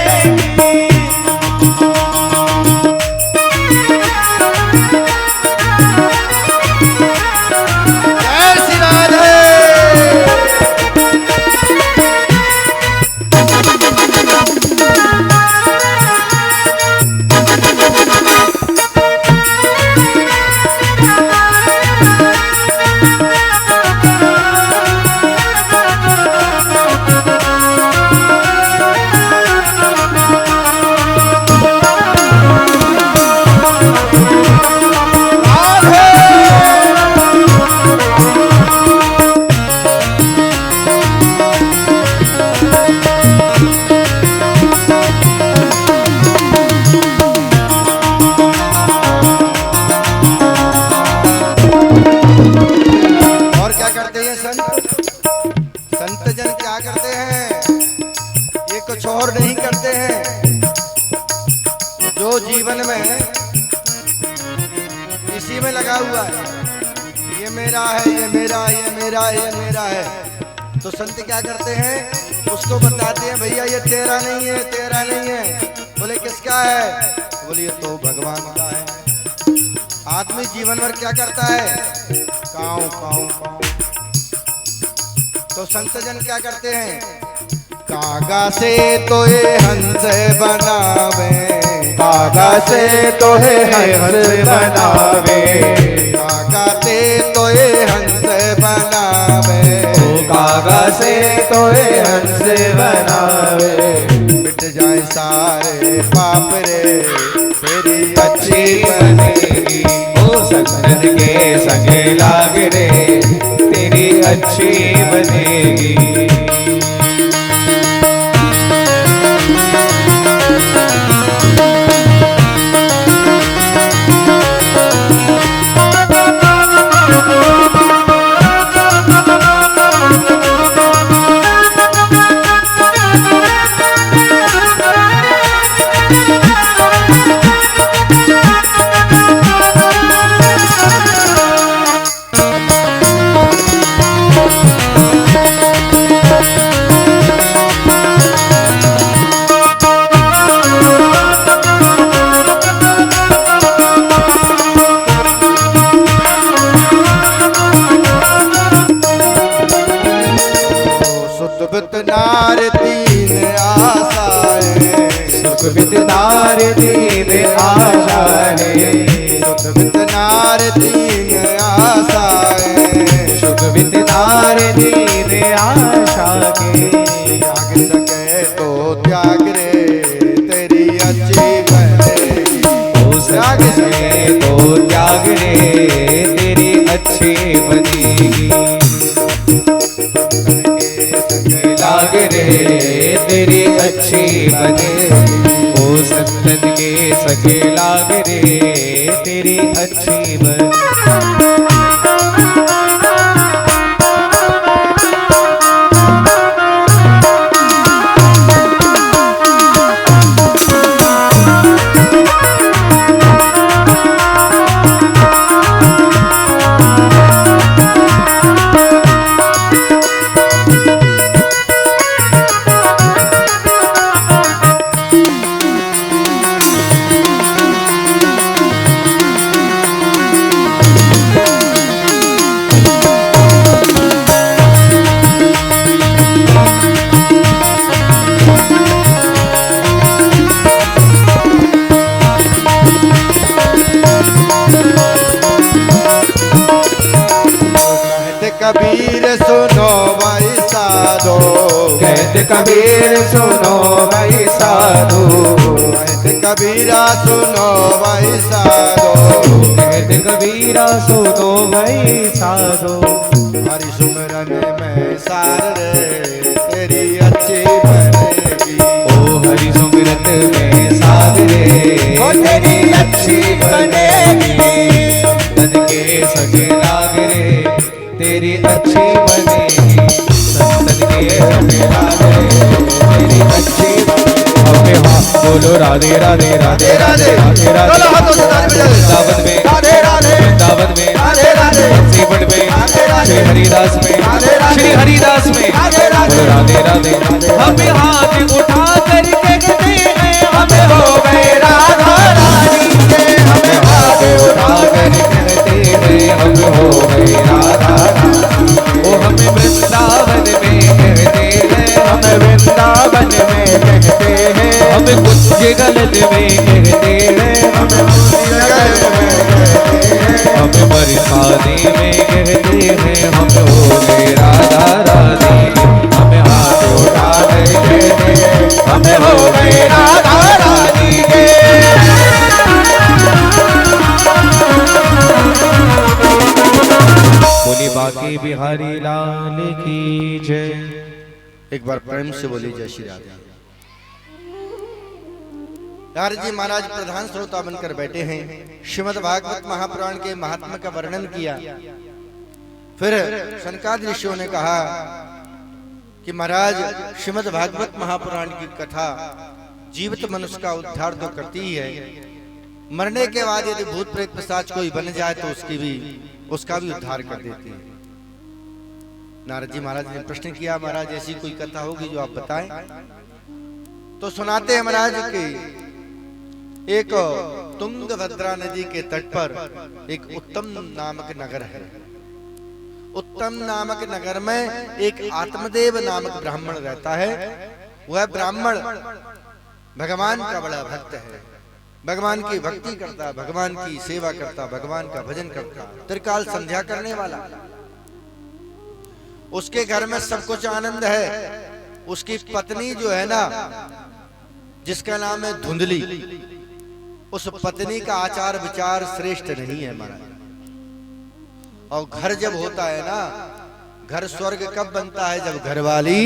लगा हुआ है, ये मेरा है, ये मेरा, ये मेरा, ये मेरा है। तो संत क्या करते हैं, उसको बताते हैं भैया ये तेरा नहीं है, तेरा नहीं है। बोले किसका है? बोले ये तो भगवान का है। आदमी जीवन भर क्या करता है? काऊ काऊ काऊ। तो संत जन क्या करते हैं? कागा से तो ये हंस बनावे, कागा से तो है हंस बनावे, कागा से तो ये हंस बनावे, कागा से तो है हंस बनावे। मिट जाए सारे पाप रे तेरी अच्छी बनेगी, ओ संगत के संगे लाग रे तेरी अच्छी बनेगी। विदनार दीन आशाए, सुख विदनार दीन आशाए, सुख विदनार दीन आशा के। त्याग सके तो त्याग रे तेरी अच्छी बनेगी, ओ त्याग सके तो त्याग रे तेरी अच्छी बनेगी। लाग रे तेरी अच्छी बनेगी, ओ संतन के सके लाग रे तेरी अच्छी बनेगी। कबीर सुनो भाई साधो, कहते कबीर सुनो भाई साधु, कहते कबीरा सुनो भाई साधो, कहते कबीरा सुनो भाई साधु। हरि सुमरन में सार रे तेरी अच्छी बनेगी, ओ हरि सुमिरत में साध रे तेरी अच्छी बनेगी। संतन के सगे लाग रे तेरी अच्छी बनेगी, संतन के सगे लाग रे तेरी अच्छी बनेगी। अपने हाथ बोलो राधे राधे राधे राधे राधे राधे, वृंदावन में राधे राधे, वृंदावन में राधे राधे, बंसीवट में श्री हरिदास में, श्री हरिदास में बोलो राधे राधे। हमें हाथ उठा कर कहते हैं हमें हो गए राधा रानी के, हमें हाथ उठा कर कहते हैं हम हो गए राधा रानी, ओ हमें वृंदावन में कहते हैं, हमें वृंदावन में कहते हैं, हमें कुछ गलत में कहते हैं, हमें बरसाने में कहते हैं हम हो गए राधा रानी, हमें हाथ उठा कर कहते हैं हमें हो गए राधा रानी के। बोली बाकी बिहारी लाल की जय। एक बार प्रेम से बोली जय श्री राधे। नारद जी महाराज प्रधान श्रोता बनकर बैठे हैं, श्रीमद् भागवत महापुराण के महात्मा का वर्णन किया। फिर सनकादि ऋषियों ने कहा कि महाराज श्रीमद् भागवत महापुराण की कथा जीवित मनुष्य का उद्धार तो करती ही है, मरने के बाद यदि भूत प्रेत पिशाच कोई बन जाए तो उसका भी उद्धार कर देती है। नारद जी महाराज ने प्रश्न किया, महाराज ऐसी कोई कथा होगी जो आप बताएं? तो सुनाते हैं महाराज कि एक तुंगभद्रा नदी के तट पर एक उत्तम नामक नगर है। उत्तम नामक नगर में एक आत्मदेव नामक ब्राह्मण रहता है। वह ब्राह्मण भगवान का बड़ा भक्त है, भगवान की भक्ति करता, भगवान की सेवा करता, भगवान का भजन करता, त्रिकाल संध्या करने वाला। उसके घर में सब कुछ आनंद है। उसकी पत्नी जो है ना, जिसका नाम है धुंधली, उस पत्नी का आचार विचार श्रेष्ठ नहीं है महाराज। और घर जब होता है ना, घर स्वर्ग कब बनता है? जब घरवाली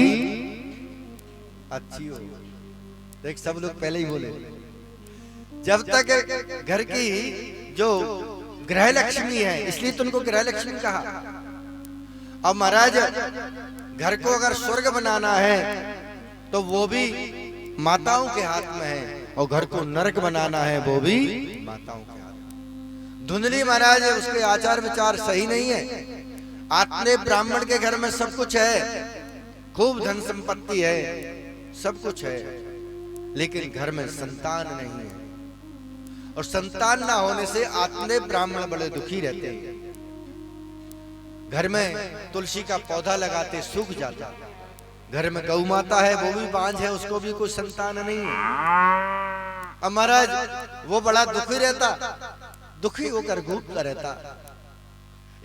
अच्छी हो। देख सब लोग पहले ही बोले, जब तक घर की जो गृह लक्ष्मी है, इसलिए तो उनको गृह लक्ष्मी कहा। अब महाराज घर को अगर स्वर्ग बनाना है तो वो भी माताओं के हाथ में है, और घर को नरक बनाना है वो भी माताओं के हाथ में। धुंधली महाराज उसके आचार विचार सही नहीं है। आत्मे ब्राह्मण के घर में सब कुछ है, खूब धन संपत्ति है, सब कुछ है, लेकिन घर में संतान नहीं है। और संतान ना होने से आत्मे ब्राह्मण बड़े दुखी रहते हैं। घर में तुलसी का पौधा लगाते सूख जाता, घर में गौ माता है वो भी बांझ है, उसको भी कोई संतान नहीं है। अब महाराज वो बड़ा दुखी रहता, दुखी होकर घूमता रहता।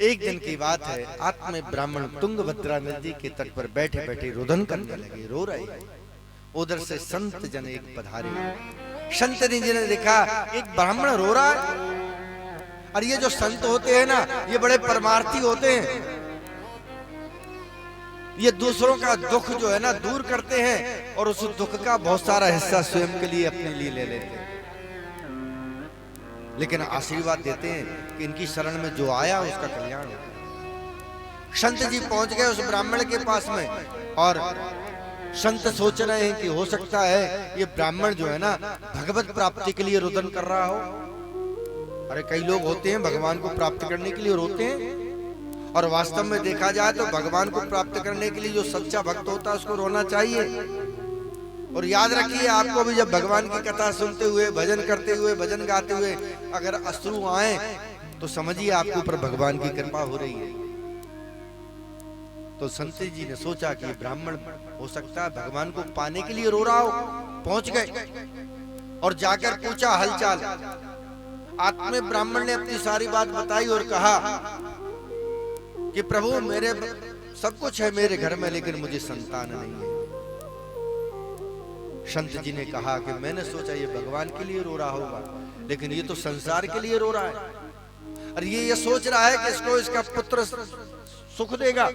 एक दिन की बात है, आत्मे ब्राह्मण तुंगभद्रा नदी के तट पर बैठे बैठे रुदन करने लगे, रो रहे। उधर से संत जन एक पधारे। संत जी ने देखा एक ब्राह्मण रो रहा है। और ये जो संत होते हैं ना, ये बड़े परमार्थी होते हैं। ये दूसरों का दुख जो है ना दूर करते हैं, और उस दुख का बहुत सारा हिस्सा स्वयं के लिए अपने लिए ले लेते हैं। लेकिन आशीर्वाद देते हैं कि इनकी शरण में जो आया उसका कल्याण हो। संत जी पहुंच गए उस ब्राह्मण के पास में, और संत सोच रहे हैं कि हो सकता है ये ब्राह्मण जो है ना भगवत प्राप्ति के लिए रुदन कर रहा हो। अरे कई लोग होते हैं भगवान को प्राप्त करने के लिए रोते हैं, और वास्तव में देखा जाए तो भगवान को प्राप्त करने के लिए जो सच्चा भक्त होता है उसको रोना चाहिए। और याद रखिए, आपको भी जब भगवान की कथा सुनते हुए, भजन करते हुए, भजन गाते हुए अगर अश्रु आए तो समझिए आपके ऊपर भगवान की कृपा हो रही है। तो संत जी ने सोचा कि ब्राह्मण हो सकता है भगवान को पाने के लिए रो रहा हो। पहुंच गए और जाकर पूछा हालचाल। आत्मे ब्राह्मण ने अपनी सारी बात बताई और कहा कि प्रभु मेरे सब कुछ है मेरे घर में, लेकिन मुझे संतान नहीं है। संत जी ने कहा कि मैंने सोचा ये भगवान के लिए रो रहा होगा, लेकिन ये तो संसार के लिए रो रहा है। और ये सोच रहा है कि इसको इसका पुत्र सुख देगा,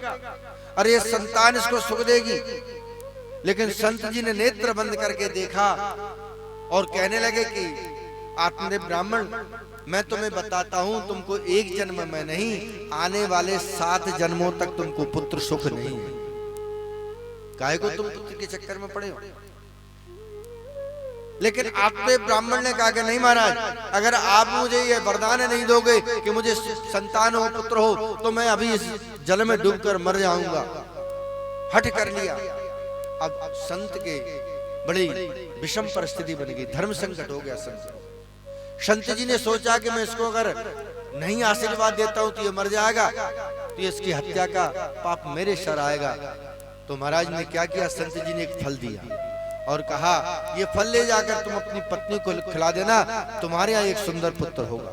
और ये संतान इसको सुख देगी। लेकिन संत जी ने नेत्र बंद करके देखा और कहने लगे कि आत्मदेव ब्राह्मण, मैं तुम्हें बताता हूं, तुमको एक जन्म में नहीं, आने वाले 7 जन्मों तक तुमको पुत्र सुख नहीं है। काहे को तुम पुत्र के चक्कर में पड़े हो? लेकिन आत्मदेव ब्राह्मण ने कहा कि नहीं महाराज, अगर आप मुझे ये वरदान नहीं दोगे कि मुझे संतान हो, पुत्र हो, तो मैं अभी इस जल में डूबकर मर जाऊंगा। हठ कर लिया। अब संत के बड़ी विषम परिस्थिति बन गई, धर्म संकट हो गया संत जी ने सोचा कि मैं इसको अगर नहीं आशीर्वाद देता हूं तो ये मर जाएगा, तो इसकी हत्या का पाप मेरे सर आएगा। तो महाराज ने क्या किया, संत जी ने एक फल दिया और कहा ये फल ले जाकर तुम अपनी पत्नी को खिला देना, तुम्हारे यहाँ एक सुंदर पुत्र होगा।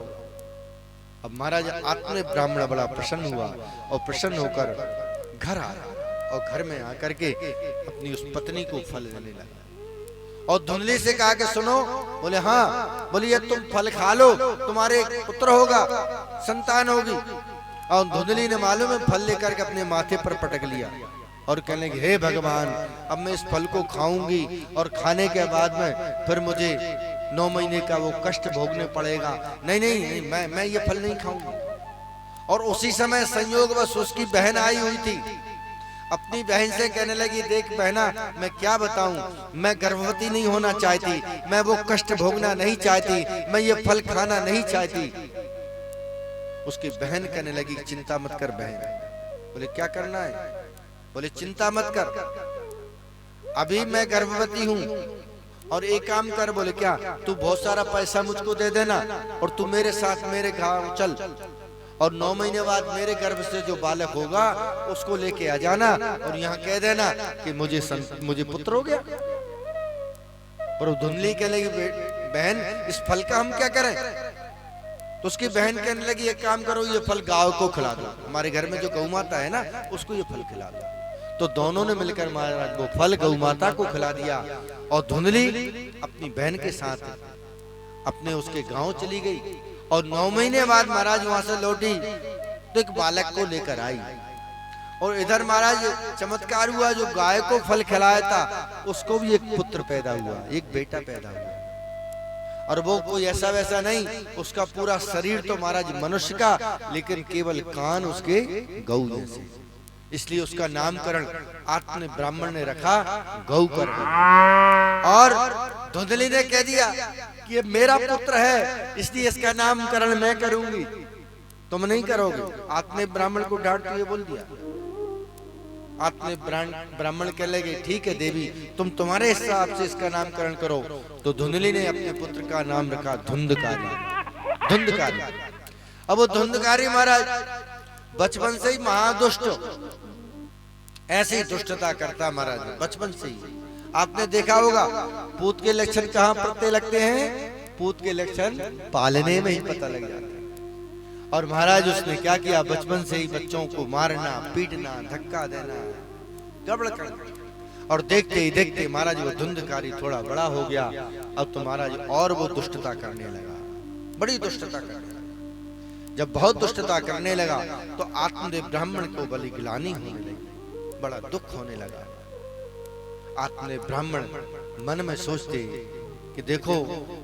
अब महाराज आत्मे ब्राह्मण बड़ा प्रसन्न हुआ और प्रसन्न होकर घर आया और घर में आकर के अपनी उस पत्नी को फल देने लगा। और धुंधली से कहा कि सुनो, बोले हाँ, बोले ये तुम फल खा लो, तुम्हारे एक पुत्र होगा, संतान होगी। और धुंधली ने मालूम है फल लेकर के अपने माथे पर पटक लिया और कहने लगे हे भगवान, अब मैं इस फल को खाऊंगी और खाने के बाद में फिर मुझे 9 महीने का वो कष्ट भोगने पड़ेगा। नहीं नहीं, नहीं मैं ये फल नहीं खाऊंगी। और उसी समय संयोगवश उसकी बहन आई हुई थी। अपनी बहन से कहने लगी, देख बहना, मैं क्या बताऊं, मैं गर्भवती नहीं होना चाहती, मैं वो कष्ट भोगना नहीं चाहती, मैं ये फल खाना नहीं चाहती। उसकी बहन कहने लगी, चिंता मत कर बहन। बोले क्या करना है? बोले चिंता मत कर, अभी मैं गर्भवती हूं और एक काम कर। बोले क्या? तू बहुत सारा पैसा मुझको दे देना और तू मेरे साथ मेरे गांव चल और 9 महीने बाद मेरे गर्भ से जो बालक होगा उसको लेके आ जाना और यहाँ कह देना कि मुझे पुत्र हो गया। पर धुंधली कहने लगी, बहन इस फल का हम क्या करें? तो उसकी बहन कहने लगी, एक काम करो, ये फल गाय को खिला दो, हमारे घर में जो गौ माता है ना उसको ये फल खिला दो। तो दोनों ने मिलकर महाराज वो फल गौ माता को खिला दिया और धुंधली अपनी बहन के साथ अपने उसके गांव चली गई। और 9 महीने बाद महाराज वहां से लौटी तो एक बालक को लेकर आई और इधर महाराज चमत्कार हुआ, जो गाय को फल खिलाया था उसको भी एक पुत्र पैदा हुआ, एक बेटा पैदा हुआ। और वो कोई ऐसा वैसा नहीं, उसका पूरा शरीर तो महाराज मनुष्य का, लेकिन केवल कान उसके गौ जैसे, इसलिए उसका नामकरण आत्म ब्राह्मण ने रखा गौकर्ण। और धुंधली ने कह दिया कि ये मेरा पुत्र है, इसलिए इसका नामकरण मैं करूंगी, तुम नहीं करोगे। आत्म ब्राह्मण को डांट के बोल दिया। आत्म ब्राह्मण कह लगे, ठीक है देवी, तुम तुम्हारे हिसाब से इसका नामकरण करो। तो धुंधली ने अपने पुत्र का नाम रखा धुंधकारी। धुंधकारी। अब वो धुंधकारी महाराज बचपन से ही महादुष्ट, ऐसी दुष्टता करता महाराज बचपन से ही। आपने देखा होगा पूत के लक्षण कहाँ पते लगते हैं? पूत के लक्षण पालने में ही पता लग जाता है। और महाराज उसने क्या किया, बचपन से ही बच्चों को मारना, पीटना, धक्का देना, गड़बड़ करना। और देखते ही देखते महाराज वो धुंधकारी थोड़ा बड़ा हो गया। अब तो महाराज और वो दुष्टता करने लगा, बड़ी दुष्टता करने लगा। जब बहुत दुष्टता करने लगा तो आत्मदेव ब्राह्मण को बड़ी गिलानी होने लगी, बड़ा दुख होने लगा। आत्मदेव ब्राह्मण मन में सोचते कि देखो,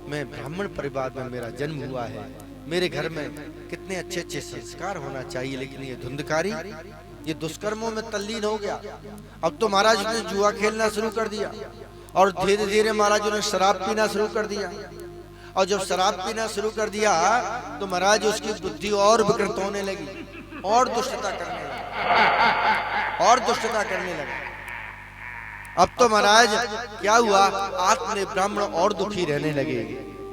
मैं ब्राह्मण परिवार में मेरा जन्म हुआ है, मेरे घर में कितने अच्छे अच्छे संस्कार होना चाहिए, लेकिन ये धुंधकारी ये दुष्कर्मों में तल्लीन हो गया। अब तो महाराज ने जुआ खेलना शुरू कर दिया और धीरे धीरे महाराज ने शराब पीना शुरू कर दिया। और जब शराब पीना शुरू कर दिया तो महाराज उसकी बुद्धि और विकृत होने लगी, और दुष्टता करने लगा, और दुष्टता करने लगा। अब तो महाराज क्या हुआ, आत्म ब्राह्मण और दुखी रहने लगे।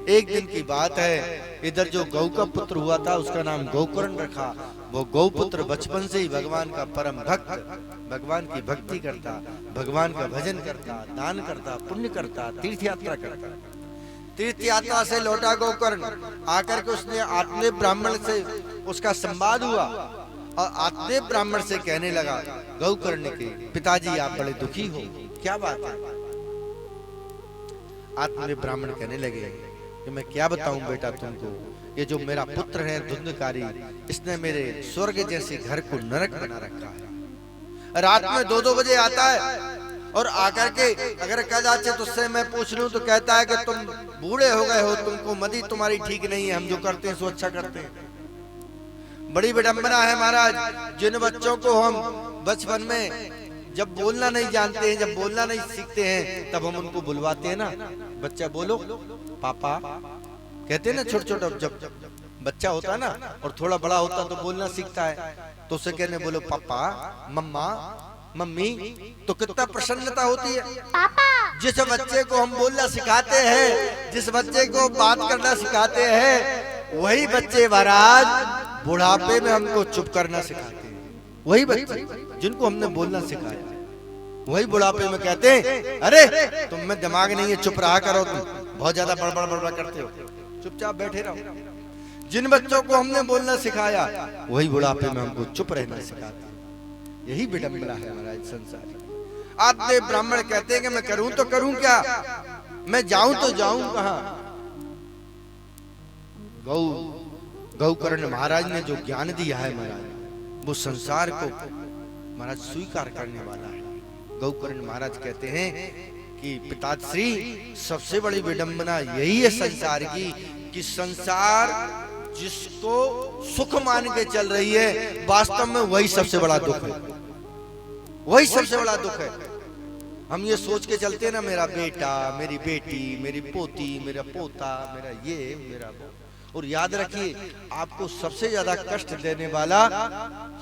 एक दिन की बात है, इधर जो गौ का पुत्र हुआ था उसका नाम गौकर्ण रखा। वो गौपुत्र बचपन से ही भगवान का परम भक्त, भगवान की भक्ति करता, भगवान का भजन करता, दान करता, पुण्य करता, तीर्थ यात्रा करता। तीर्थ यात्रा से लौटा गौकर्ण, आकर के उसने आत्मदेव ब्राह्मण से उसका संवाद हुआ और आत्मदेव ब्राह्मण से कहने लगा, गौकर्ण के पिताजी आप बड़े दुखी हो, क्या बात है? आत्मदेव ब्राह्मण कहने लगे कि मैं क्या बताऊं बेटा तुमको, ये जो मेरा पुत्र है धुंधकारी, इसने मेरे स्वर्ग जैसे घर को नरक बना रखा है। रात में 2-2 बजे आता है और आकर के अगर कदाचित तुझसे मैं पूछ लूं तो कहता है कि तुम बूढ़े हो गए हो, तुमको मति तुम्हारी ठीक नहीं है, हम जो करते हैं सो अच्छा करते हैं। बड़ी विडंबना है महाराज, जिन बच्चों को हम बचपन में जब बोलना नहीं जानते हैं, जब बोलना नहीं सीखते हैं, तब हम उनको बुलवाते हैं ना, बच्चा बोलो पापा कहते हैं ना। छोटे छोटा जब बच्चा होता है ना और थोड़ा बड़ा होता तो बोलना सीखता है, तो उसे कहने बोलो पापा, मम्मा, मम्मी, तो कितना प्रसन्नता होती है। जिस बच्चे को हम बोलना सिखाते हैं, जिस बच्चे को बात करना सिखाते हैं, वही बच्चे महाराज बुढ़ापे में हमको चुप करना सिखाते हैं। वही बच्चे जिनको हमने बोलना सिखाया, वही बुढ़ापे में कहते हैं, अरे तुम में दिमाग नहीं है, चुप रहा करो, तुम बहुत ज्यादा बड़बड़ करते हो, चुपचाप बैठे रहो। जिन बच्चों को हमने बोलना सिखाया, वही बुढ़ापे में हमको चुप रहना सिखाते हैं। यही विडंबना है महाराज संसार। आत्मदेव ब्राह्मण कहते हैं कि मैं करूं तो करूं क्या, मैं जाऊं तो जाऊं कहां। गौकर्ण महाराज ने जो ज्ञान दिया है महाराज, वो संसार को महाराज स्वीकार करने वाला है। गौकर्ण महाराज कहते हैं कि पिताश्री, सबसे बड़ी विडंबना यही है संसार की, कि संसार जिसको सुख मान के चल रही है, वास्तव में वही सबसे बड़ा दुख है। वही सबसे बड़ा दुख है। हम ये सोच के चलते ना, मेरा बेटा, मेरी बेटी, मेरी पोती, मेरा पोता, मेरा ये, मेरा वो। और याद रखिए, आपको सबसे ज्यादा कष्ट देने वाला,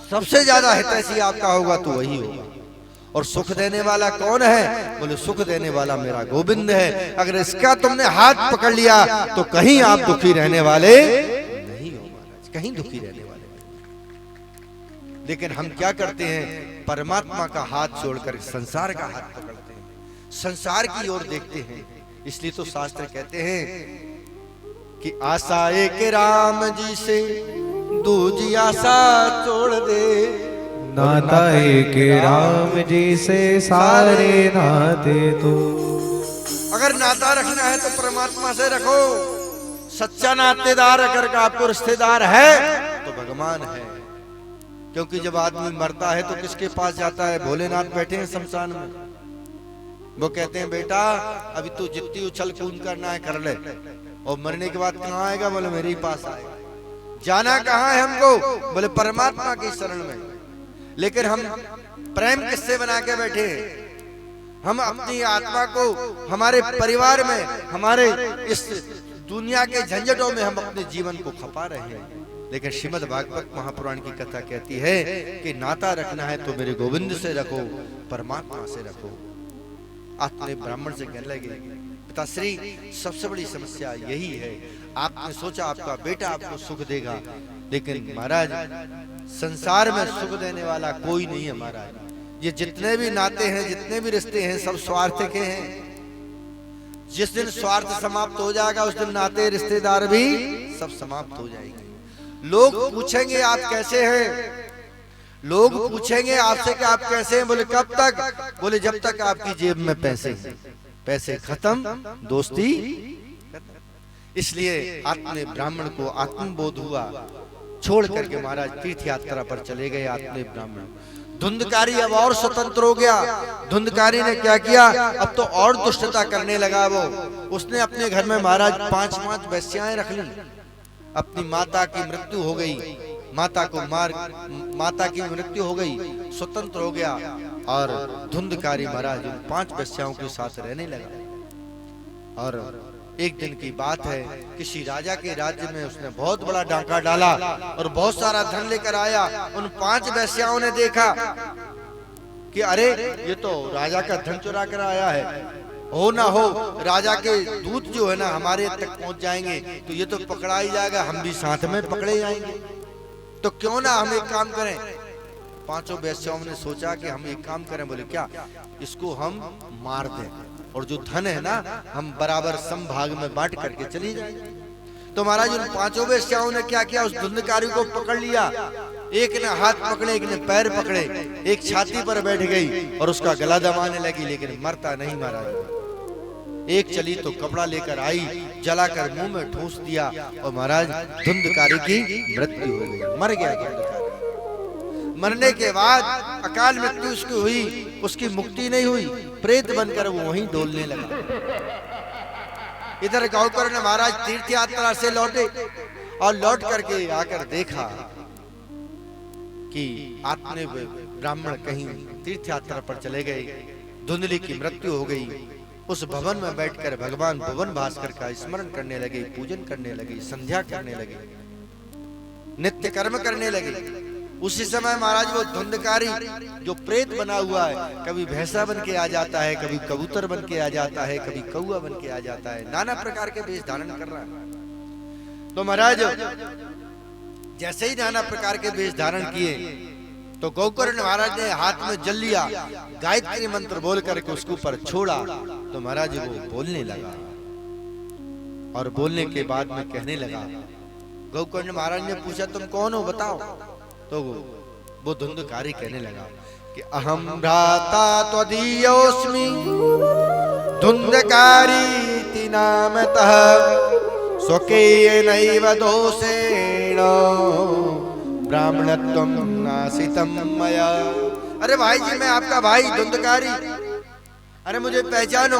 सबसे ज्यादा हितैषी आपका होगा तो वही होगा। और सुख देने वाला कौन है? बोले सुख देने वाला मेरा गोविंद है। अगर इसका तुमने हाथ पकड़ लिया तो कहीं आप दुखी रहने वाले नहीं हो महाराज, कहीं दुखी रहने वाले नहीं। लेकिन हम क्या करते हैं? परमात्मा का हाथ छोड़कर संसार का हाथ पकड़ते हैं, संसार की ओर देखते हैं। इसलिए तो शास्त्र कहते हैं कि आशा एक राम जी से दूजी आशा छोड़ दे, नाता एक राम जी से सारे नाते तो। अगर नाता रखना है तो परमात्मा से रखो। सच्चा नातेदार अगर आपको रिश्तेदार है तो भगवान है। क्योंकि जब आदमी मरता है तो किसके पास जाता है? भोलेनाथ बैठे हैं शमशान में, वो कहते हैं बेटा अभी तू जितनी उछल कूद करना है कर ले, और मरने के बाद कहाँ आएगा? बोले मेरे ही पास आएगा। जाना कहाँ है हमको? बोले परमात्मा की शरण में। लेकिन हम प्रेम किससे बना के बैठे हैं? हम अपनी आत्मा को हमारे परिवार में, हमारे इस दुनिया के झंझटों में हम अपने जीवन को खपा रहे हैं। लेकिन श्रीमद् भागवत महापुराण की कथा कहती है कि नाता रखना है तो मेरे गोविंद से रखो, परमात्मा से रखो। आपने ब्राह्मण से कहने लगे, पिताश्री सबसे बड़ी समस्या यही है, आपने सोचा आपका बेटा आपको सुख देगा, लेकिन महाराज संसार में सुख देने वाला कोई नहीं है महाराज। ये जितने भी नाते हैं, जितने भी रिश्ते हैं, सब स्वार्थ के हैं। जिस दिन स्वार्थ समाप्त हो जाएगा उस दिन नाते रिश्तेदार भी सब समाप्त हो जाएंगे। लोग पूछेंगे आप कैसे हैं, लोग पूछेंगे आपसे कि आप कैसे हैं। बोले कब तक? बोले जब तक आपकी जेब में पैसे हैं। पैसे खत्म, दोस्ती खत्म। इसलिए आत्म ब्राह्मण को आत्मबोध हुआ, छोड़ करके महाराज तीर्थ यात्रा पर चले गए आत्म ब्राह्मण। धुंधकारी अब और स्वतंत्र हो गया। धुंधकारी ने क्या किया? अब तो और दुष्टता करने लगा वो। उसने अपने घर में महाराज 5-5 वेश्याएं रख ली। अपनी माता की मृत्यु हो गई, माता की मृत्यु हो गई, स्वतंत्र हो गया और धुंधकारी महाराज 5 वेश्याओं के साथ रहने लगा। और एक दिन की बात है, किसी राजा के राज्य में उसने बहुत बड़ा डांका डाला और बहुत सारा धन लेकर आया। उन 5 वेश्याओं ने देखा कि अरे ये तो राजा का धन चुरा कर आया है, हो ना हो राजा के दूत जो है ना हमारे तक पहुंच जाएंगे तो ये तो पकड़ा ही जाएगा, हम भी साथ में पकड़े जाएंगे। तो क्यों ना हम एक काम करें। 5 वेश्याओं ने सोचा कि हम एक काम करें। बोले क्या? इसको हम मार दें और जो धन है ना हम बराबर समभाग में बांट करके चली जाएंगे। तो महाराज उन 5 वेश्याओं ने क्या किया? उस धुंधकारी को पकड़ लिया। एक ने हाथ पकड़े, एक ने पैर पकड़े, एक छाती पर बैठ गई और उसका गला दबाने लगी, लेकिन मरता नहीं महाराज। एक चली तो कपड़ा लेकर आई, जलाकर मुंह में ठूस दिया और महाराज धुंधकारी की मृत्यु हो गई, मर गया धुंधकारी। मरने के बाद अकाल मृत्यु उसकी हुई, उसकी मुक्ति नहीं हुई, प्रेत बनकर वो वहीं डोलने लगा। इधर गौकर्ण महाराज तीर्थ यात्रा से लौटे और लौट करके आकर देखा कि आत्म ब्राह्मण कहीं तीर्थ यात्रा पर चले गए, धुंधली की मृत्यु हो गई। उस भवन में बैठकर भगवान भुवन भास्कर का स्मरण करने लगे, पूजन करने लगे, संध्या करने लगे, नित्य कर्म करने लगे। उसी समय महाराज वो धुंधकारी जो प्रेत बना हुआ है, कभी भैंसा बन के आ जाता है, कभी कबूतर बन के आ जाता है, कभी कौआ बन के आ जाता है, नाना प्रकार के वेश धारण कर रहा है। तो महाराज जैसे ही नाना प्रकार के वेश धारण किए तो गौकर्ण महाराज ने हाथ में जल लिया, गायत्री मंत्र बोल करके उसके ऊपर छोड़ा तो महाराज वो बोलने लगा। और बोलने के बाद में कहने लगा, गौकर्ण महाराज ने पूछा तुम कौन हो बताओ। तो वो धुंधकारी कहने लगा कि अहम भ्राता त्वदीयोस्मि धुंधकारी नामतः स्वकीयेनैव दोषेण ब्राह्मणत्वं नासितं मया। अरे भाई जी मैं आपका भाई धुंधकारी, अरे मुझे पहचानो,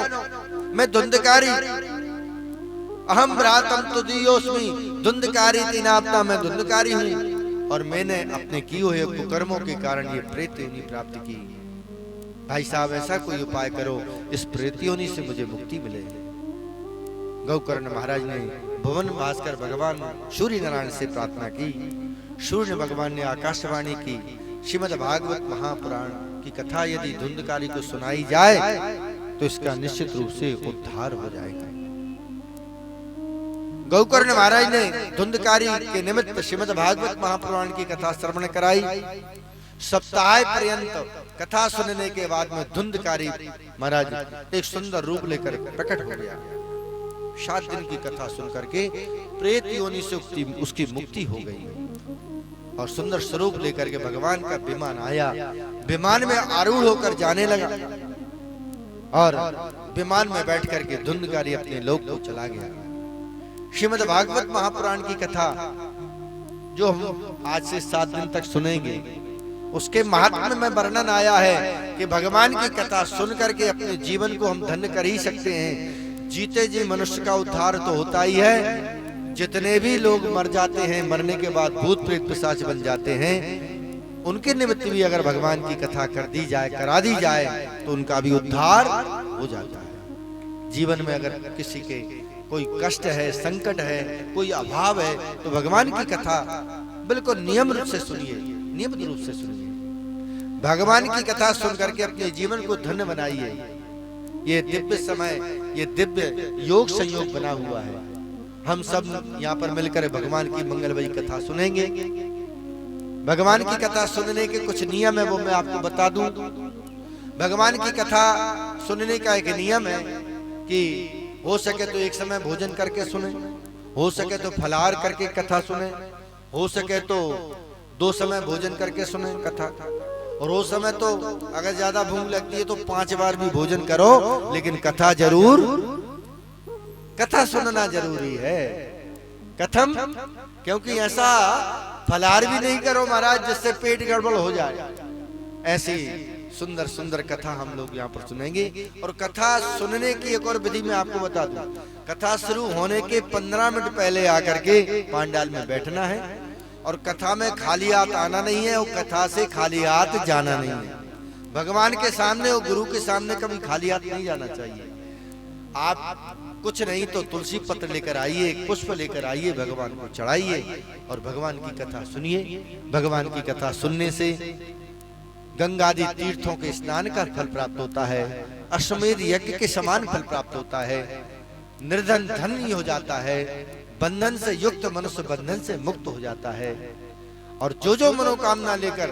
मैं धुंधकारी। अहम भ्रातम तुदीयोस्मि धुंधकारी नामतः, मैं धुंधकारी हूँ और मैंने अपने किए हुए कुकर्मों के कारण ये प्रेत योनि प्राप्त की। भाई साहब ऐसा कोई उपाय करो, इस प्रेत योनि से मुझे मुक्ति मिले। गौकर्ण महाराज ने भुवन भास्कर भगवान सूर्य नारायण से प्रार्थना की। सूर्य भगवान ने आकाशवाणी की, श्रीमद् भागवत महापुराण की कथा यदि धुंधकारी को सुनाई जाए तो इसका निश्चित रूप से उद्धार हो जाएगा। गौकर्ण महाराज ने धुंधकारी के निमित्त श्रीमद् भागवत महापुराण की कथा श्रवण कराई। सप्ताह पर्यंत कथा सुनने के बाद में धुंधकारी महाराज एक सुंदर रूप लेकर प्रकट हो गया। 7 दिन की कथा सुन करके प्रेत योनि से उसकी मुक्ति हो गई और सुंदर स्वरूप लेकर के भगवान का विमान आया। विमान में आरूढ़ होकर जाने लगा और विमान में बैठ करके धुंधकारी अपने लोक को चला गया। श्रीमद् भागवत महापुराण की कथा जो हम आज से 7 दिन तक सुनेंगे, उसके महात्म्य में वर्णन आया है कि भगवान की कथा सुन करके अपने जीवन को हम धन्य कर ही सकते हैं। जीते जी मनुष्य का उद्धार तो होता ही है। जितने भी लोग मर जाते हैं, मरने के बाद भूत प्रेत पिशाच बन जाते हैं, उनके निमित्त भी अगर भगवान की कथा कर दी जाए, करा दी जाए तो उनका भी उद्धार हो जाता है। जीवन में अगर किसी के कोई कष्ट है, संकट है, कोई अभाव है, तो भगवान की कथा बिल्कुल नियम रूप से सुनिए, नियमित रूप से सुनिए। भगवान की कथा सुन करके अपने जीवन को धन्य बनाइए। ये दिव्य समय, ये दिव्य योग संयोग बना हुआ है। हम सब यहाँ पर मिलकर भगवान की मंगलमयी कथा सुनेंगे। भगवान की कथा सुनने के कुछ नियम है, वो मैं आपको बता दूं। भगवान की कथा सुनने का एक नियम है कि हो सके तो एक समय भोजन करके सुने, हो सके तो फलाहार करके कथा सुने, हो सके तो 2 समय भोजन करके सुने कथा, और उस समय तो अगर ज्यादा भूख लगती है तो 5 बार भी भोजन करो, लेकिन कथा जरूर, कथा सुनना जरूरी है। कथम, क्योंकि ऐसा फलाहार भी नहीं करो महाराज जिससे पेट गड़बड़ हो जाए। ऐसी सुंदर सुंदर कथा हम लोग यहाँ पर सुनेंगे। और कथा सुनने की एक और विधि मैं आपको बता दूं। कथा शुरू होने के 15 मिनट पहले आकर के पांडाल में बैठना है, और कथा में खाली हाथ आना नहीं है, और कथा से खाली हाथ जाना नहीं है। भगवान के सामने और गुरु के सामने कभी खाली हाथ नहीं जाना चाहिए। आप कुछ नहीं तो तुलसी पत्र लेकर आइए, एक पुष्प लेकर आइए, भगवान को चढ़ाइए और भगवान की कथा सुनिए। भगवान की कथा सुनने से गंगा आदि तीर्थों के स्नान का फल प्राप्त होता है, अश्वमेध यज्ञ के समान फल प्राप्त होता है, निर्धन धनी हो जाता है, बंधन से युक्त मनुष्य बंधन से मुक्त हो जाता है। और जो मनोकामना लेकर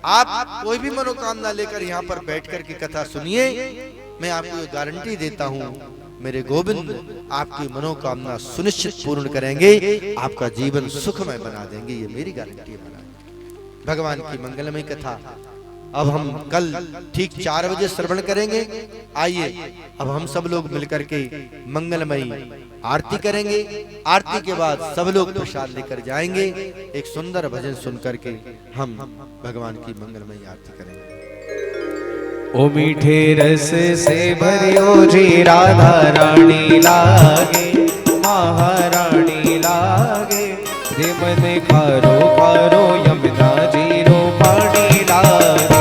आप कोई भी मनोकामना लेकर यहाँ पर बैठकर की कथा सुनिए, मैं आपको ये गारंटी देता हूँ, मेरे गोविंद आपकी मनोकामना सुनिश्चित पूर्ण करेंगे, आपका जीवन सुखमय बना देंगे। ये मेरी गारंटी है। भगवान की मंगलमय कथा अब हम कल ठीक 4 बजे श्रवण करेंगे। आइए अब हम सब लोग मिलकर के मंगलमयी आरती करेंगे। आरती के बाद सब लोग प्रसाद लेकर जाएंगे। एक सुंदर भजन सुन करके हम भगवान की मंगलमयी आरती करेंगे। ओ मीठे रस से भरियो जी राधा रानी लागे, महारानी लागे, रे मन खारो खारो यमुना जी रो पानी लागे।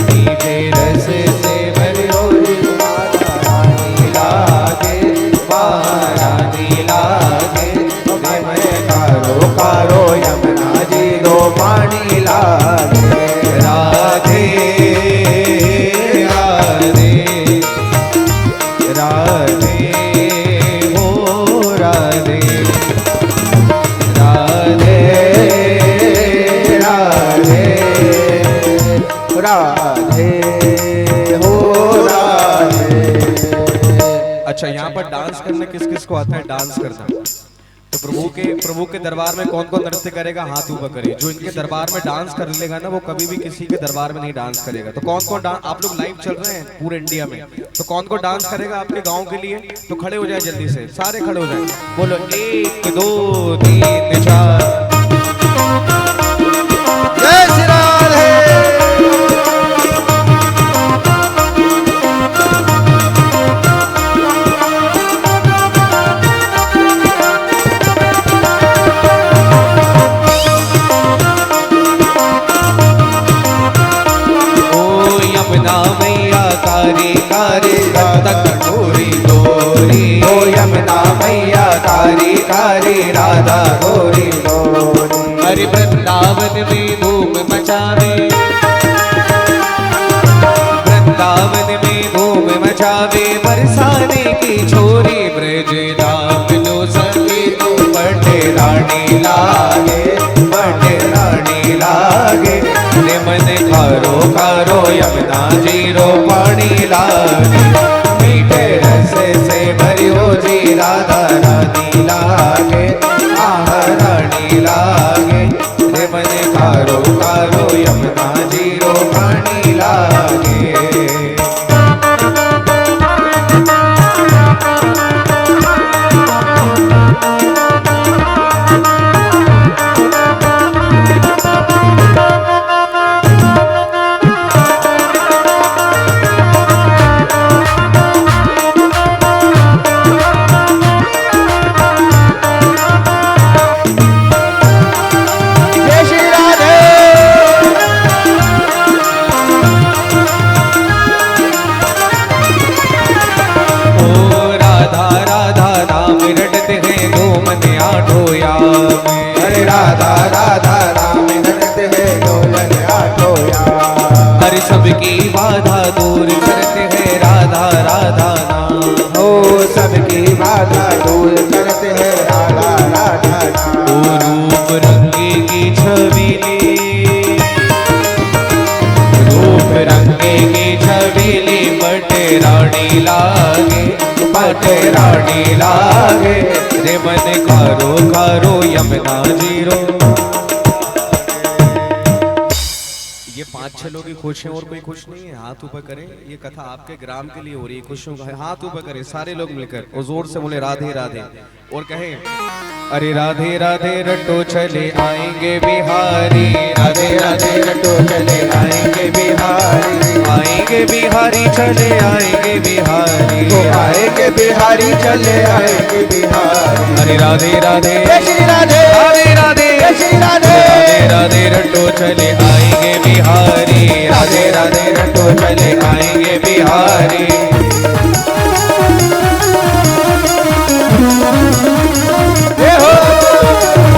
मीठे रस से भरियो जी राधा रानी लागे, महारानी लागे, रे मन खारो खारो यमुना जी रो पानी लागे। राधे राधे हो राधे, राधे राधे राधे हो राधे। अच्छा, यहाँ पर डांस करना किस किस को आता है? डांस करना तो प्रभु के दरबार में कौन कौन नृत्य करेगा? हाथ ऊपर करे। जो इनके दरबार में डांस कर लेगा ना, वो कभी भी किसी के दरबार में नहीं डांस करेगा। तो कौन कौन डांस, आप लोग लाइव चल रहे हैं पूरे इंडिया में, तो कौन कौन डांस करेगा आपके गांव के लिए? तो खड़े हो जाए, जल्दी से सारे खड़े हो जाए, बोलो 1 2 3 4। जय श्री राधे। यमुना मैया अरे वृंदावन में धूम मचावे, वृंदावन में धूम मचावे, बरसाने की छोरी ब्रज धाम लो सखी तो बड़े रानी लागे, बड़े रानी लागे। रे मन खारो खारो यमुना जीरो पानी लागे, मीठे रस से भरियो जी राधा रानी लागे, आह रानी लागे। रे मन खारो खारो यमुना जीरो पानी लागे। सबकी बाधा दूर करते हैं राधा राधा नाम, हो सबकी बाधा दूर करते हैं राधा राधा नाम। ओ रूप रंगे की छबीली, रूप रंगे की छबीली, बटे रानी लागे, बटे रानी लागे। रे मन खारो खारो यमुना जीरो। ये 5-6 लोग ही खुश हैं और कोई खुश नहीं है, हाथ ऊपर करें। ये कथा आपके ग्राम के लिए हो रही है, खुशियों का है, हाथ ऊपर करें सारे लोग मिलकर और जोर से बोले राधे राधे और कहें अरे राधे राधे रटो चले आएंगे बिहारी, राधे राधे रटो चले आएंगे बिहारी, आएंगे बिहारी चले आएंगे बिहारी, आएंगे बिहारी चले आएंगे बिहारी। अरे राधे राधे श्री राधे राधे राधे श्री राधे राधे राधे रटो चले आएंगे बिहारी, राधे राधे रटो चले आएंगे बिहारी।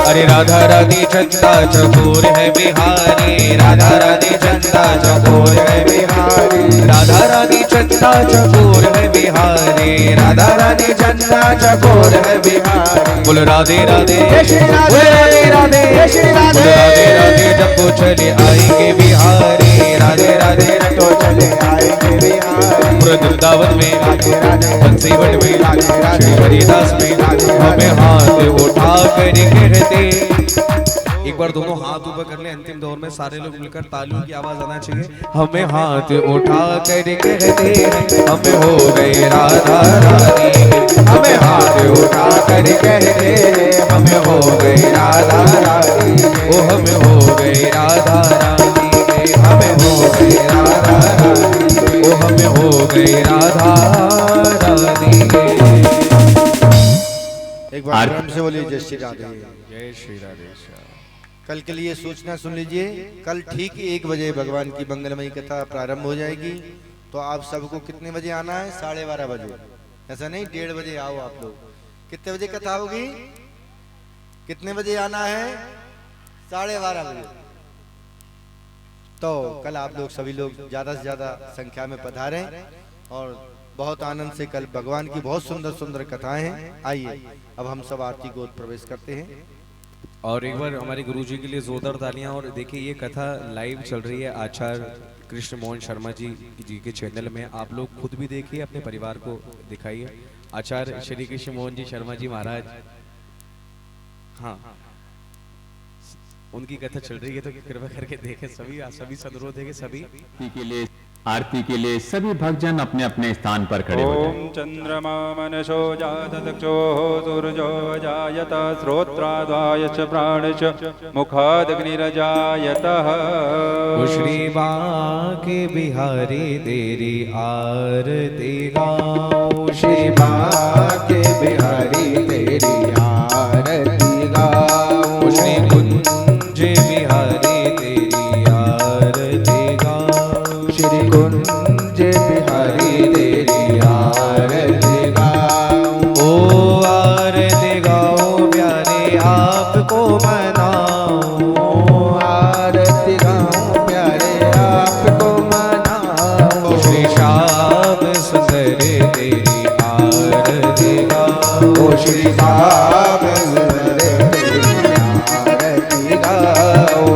अरे राधा राधी चंदा चकोर है बिहारी, राधा राधी चंदा चकोर है बिहारी, राधा राधी चंदा चकोर है बिहारी, राधा राधी चंदा चकोर है बिहारी। बोलो राधे राधे राधे राधे राधे राधे राधे राधे जब वो चले आएंगे बिहारी, राधे राधे रटो चले आएंगे बिहारी। वृंदावन में राधे राधे बंसीवट में श्री हरिदास में हमें हाथ उठा कर कहते। एक बार दोनों हाथ ऊपर कर ले, अंतिम दौर में सारे लोग मिलकर तालियों की आवाज आना चाहिए। हमें हाथ उठा कर कहते हैं हमें हो गए राधा रानी, हमें हाथ उठा कर कहते हैं हमें हो गए राधा रानी, ओ हमें हो गए राधा रानी, हमें हो गए राधा रानी, ओ हमें हो गए राधा रानी। एक बार प्रेम से बोलिए जय श्री राधे। जय श्री राधे। कल के लिए सूचना सुन लीजिए, कल ठीक 1 बजे भगवान की मंगलमयी कथा प्रारंभ हो जाएगी। तो आप सबको कितने बजे आना है? 12:30 बजे, ऐसा नहीं 1:30 बजे आओ आप लोग। कितने बजे कथा होगी? कितने बजे आना है? 12:30 बजे। तो कल आप लोग सभी लोग ज्यादा से ज्यादा संख्या में पधारें और बहुत आनंद से कल भगवान की बहुत सुंदर सुंदर कथाएं हैं। आइए अब हम सब आरती को प्रवेश करते हैं। और एक बार हमारे गुरुजी के लिए जोरदार तालियां। और देखिए ये कथा लाइव चल रही है आचार्य कृष्ण मोहन शर्मा जी के चैनल में। आप लोग खुद भी देखिए, अपने परिवार को दिखाइए। आचार्य श्री कृष्ण मोहन जी शर्मा जी महाराज, हाँ, उनकी कथा चल रही है तो कृपया करके देखें। सभी से अनुरोध है कि सभी के लिए आरती के लिए सभी भक्तजन अपने अपने स्थान पर खड़े हो जाएं। ओम चंद्रमा मनसो जात दक्षोः सूर्यो जायत श्रोत्राद्वायश्च प्राणश्च मुखादग्निरजायतः। श्री बांके बिहारी तेरी आरती गाओ, श्री बांके बिहारी तेरी आरती गाओ, श्री कुंज बिहारी तेरी आरती गाओ, श्री कुंज बिहारी तेरी आरती गाओ। ओ आरती गाओ प्यारे आपको मनाओ, श्याम सुंदर तेरी आरती गाओ।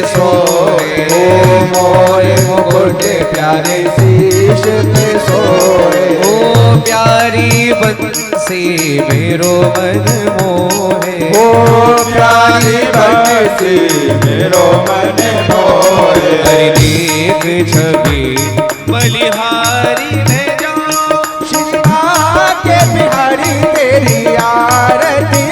सोए ओ मोरे मुकुट प्यारे शीश पे सोए। ओ प्यारी बंसी मेरो मन मोहे। ओ प्यारी बंसी मेरो मन मोहे। हरि देख छवि बलिहारी में जाओ। श्री के बिहारी तेरी आरती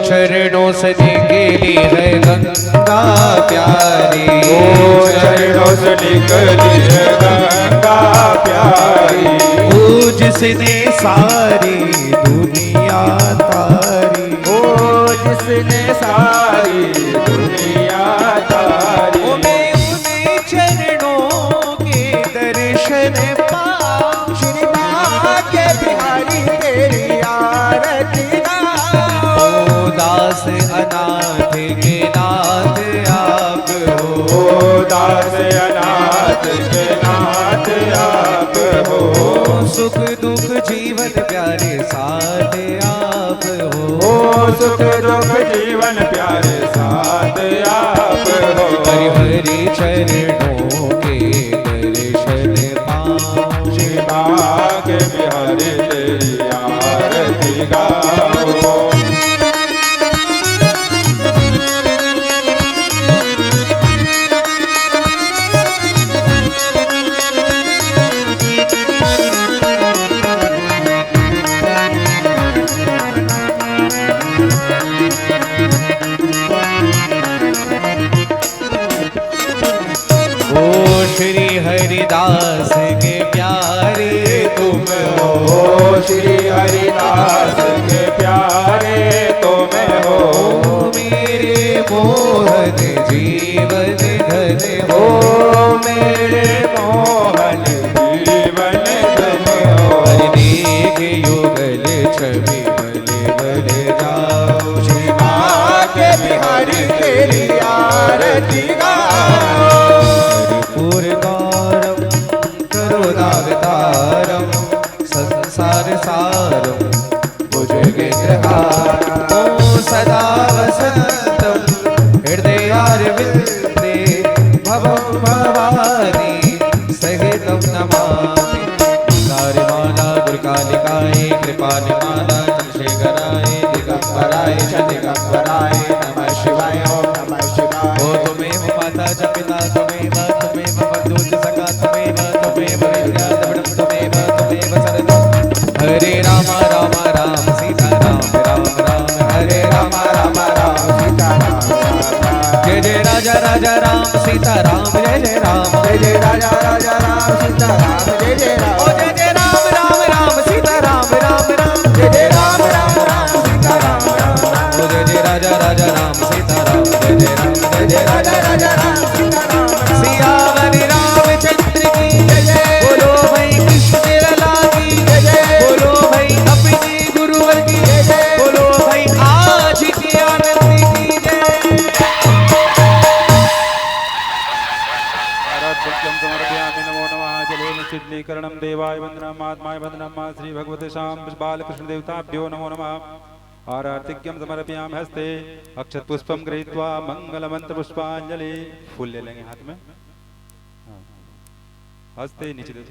चरणों से निकली है गंगा प्यारी। ओ चरणों से निकली है गंगा प्यारी। ओ जिसने सारी दुनिया तारी। ओ जिसने सारी दुनिया तारी। ओ मैं उन्हीं चरणों के दर्शन पाऊं। श्री के बिहारी तेरी आरती दास अनाथ के नाथ आप हो। दास अनाथ के नाथ आप हो। सुख दुख जीवन प्यारे साथ आप हो। सुख दुख जीवन प्यारे साथ आप हो। हरि हरि चरणों के दर्शन पाऊं। शिवा के बिहारी तेरी आरती गाओ। श्री हरिदास के प्यारे तुम हो। श्री हरिदास के प्यारे तुम हो। मेरे मोहन जीवन धन हो। मेरे मोहन जीवन धन हो। हरि देख युगल छवि बल बल जाओ। श्री के बिहारी तेरी आरती गाओ। पूर्णौरम करुणावतारम संसार सारम भुजगेन्द्रहारम। ओ सदा वसंतम हृदयारविंदे भवं भवानी सहितं नमामि। कारिमाला दुर्गालिकायै कृपालिमाला चंद्रशेखराय दिगंबराय च दिगंबराय नमः शिवाय। ओम नमः शिवाय। ओ तुमेव माता च पिता तुमेव तुमेव बंधु च सखा तुमेव तुमेव विद्या द्रविणं तुमेव तुमेव शरणं। हरे राम राम राम सीता राम राम राम हरे राम राम राम सीता राम राम। जय जय राजा राजा राम सीता राम जय जय राम। जय जय राजा राजा राम सीता राम जय जय राम। ओ जय जय राम राम राम सीता राम राम राम। जय जय राम राम राम सीता राम राम राम। ओ जय जय राजा राजा राम सीता राम जय जय राम। जय जय राजा राजा राम सीता राम राम। सियावर रामचंद्र की जय जय। बोलो भाई कृष्ण लला की जय जय। बोलो भाई अपने गुरुवर की जय जय। बोलो भाई आज की आनंद की जय। समर्पयामि नमो नमः। जलेन शीतलीकरणं देवाय वन्दनम् आत्माय वन्दनम् श्री भगवते श्याम बालकृष्ण देवताभ्यो नमो नमः। आरतिक्यं समर्पयामि हस्ते अक्षत पुष्पं गृहीत्वा मंगल मंत्र पुष्पांजलि। फूल ले लेंगे हाथ में। हाँ। हस्ते नीचे दे।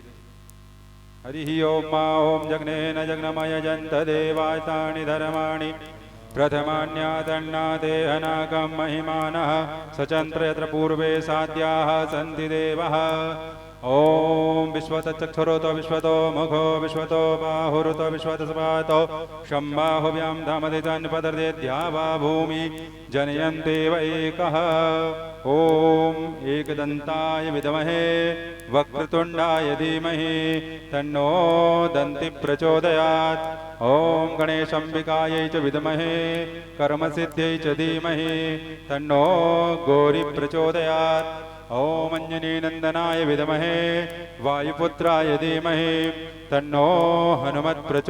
हरिः ओम मा ओम जग्नेन जग्नमय जन्त देवायतानि धर्माणि प्रथमान्यादन्नादेहनागं महिमानः सचन्त्र यत्र पूर्वे साध्याः सन्ति देवः ओम विश्वतचक्षुरुतो विश्वतो मुखो विश्वतो बाहुरुतो विश्वतस्पातो शम्बाहुव्यां धामदितन्पदर्देद्यावा भूमि जनयन्ते वैकः ओम एकदन्ताय विद्महे वक्रतुण्डाय धीमहि तन्नो दन्ति प्रचोदयात् ओम गणेशम्बिकायै च विद्महे कर्मसिद्ध्यै च धीमहि तन्नो गौरी प्रचोदयात् ओम अंजनीनंदनाय विद्महे वायुपुत्राय धीमहि तन्नो हनुमत् प्रचोदयात्।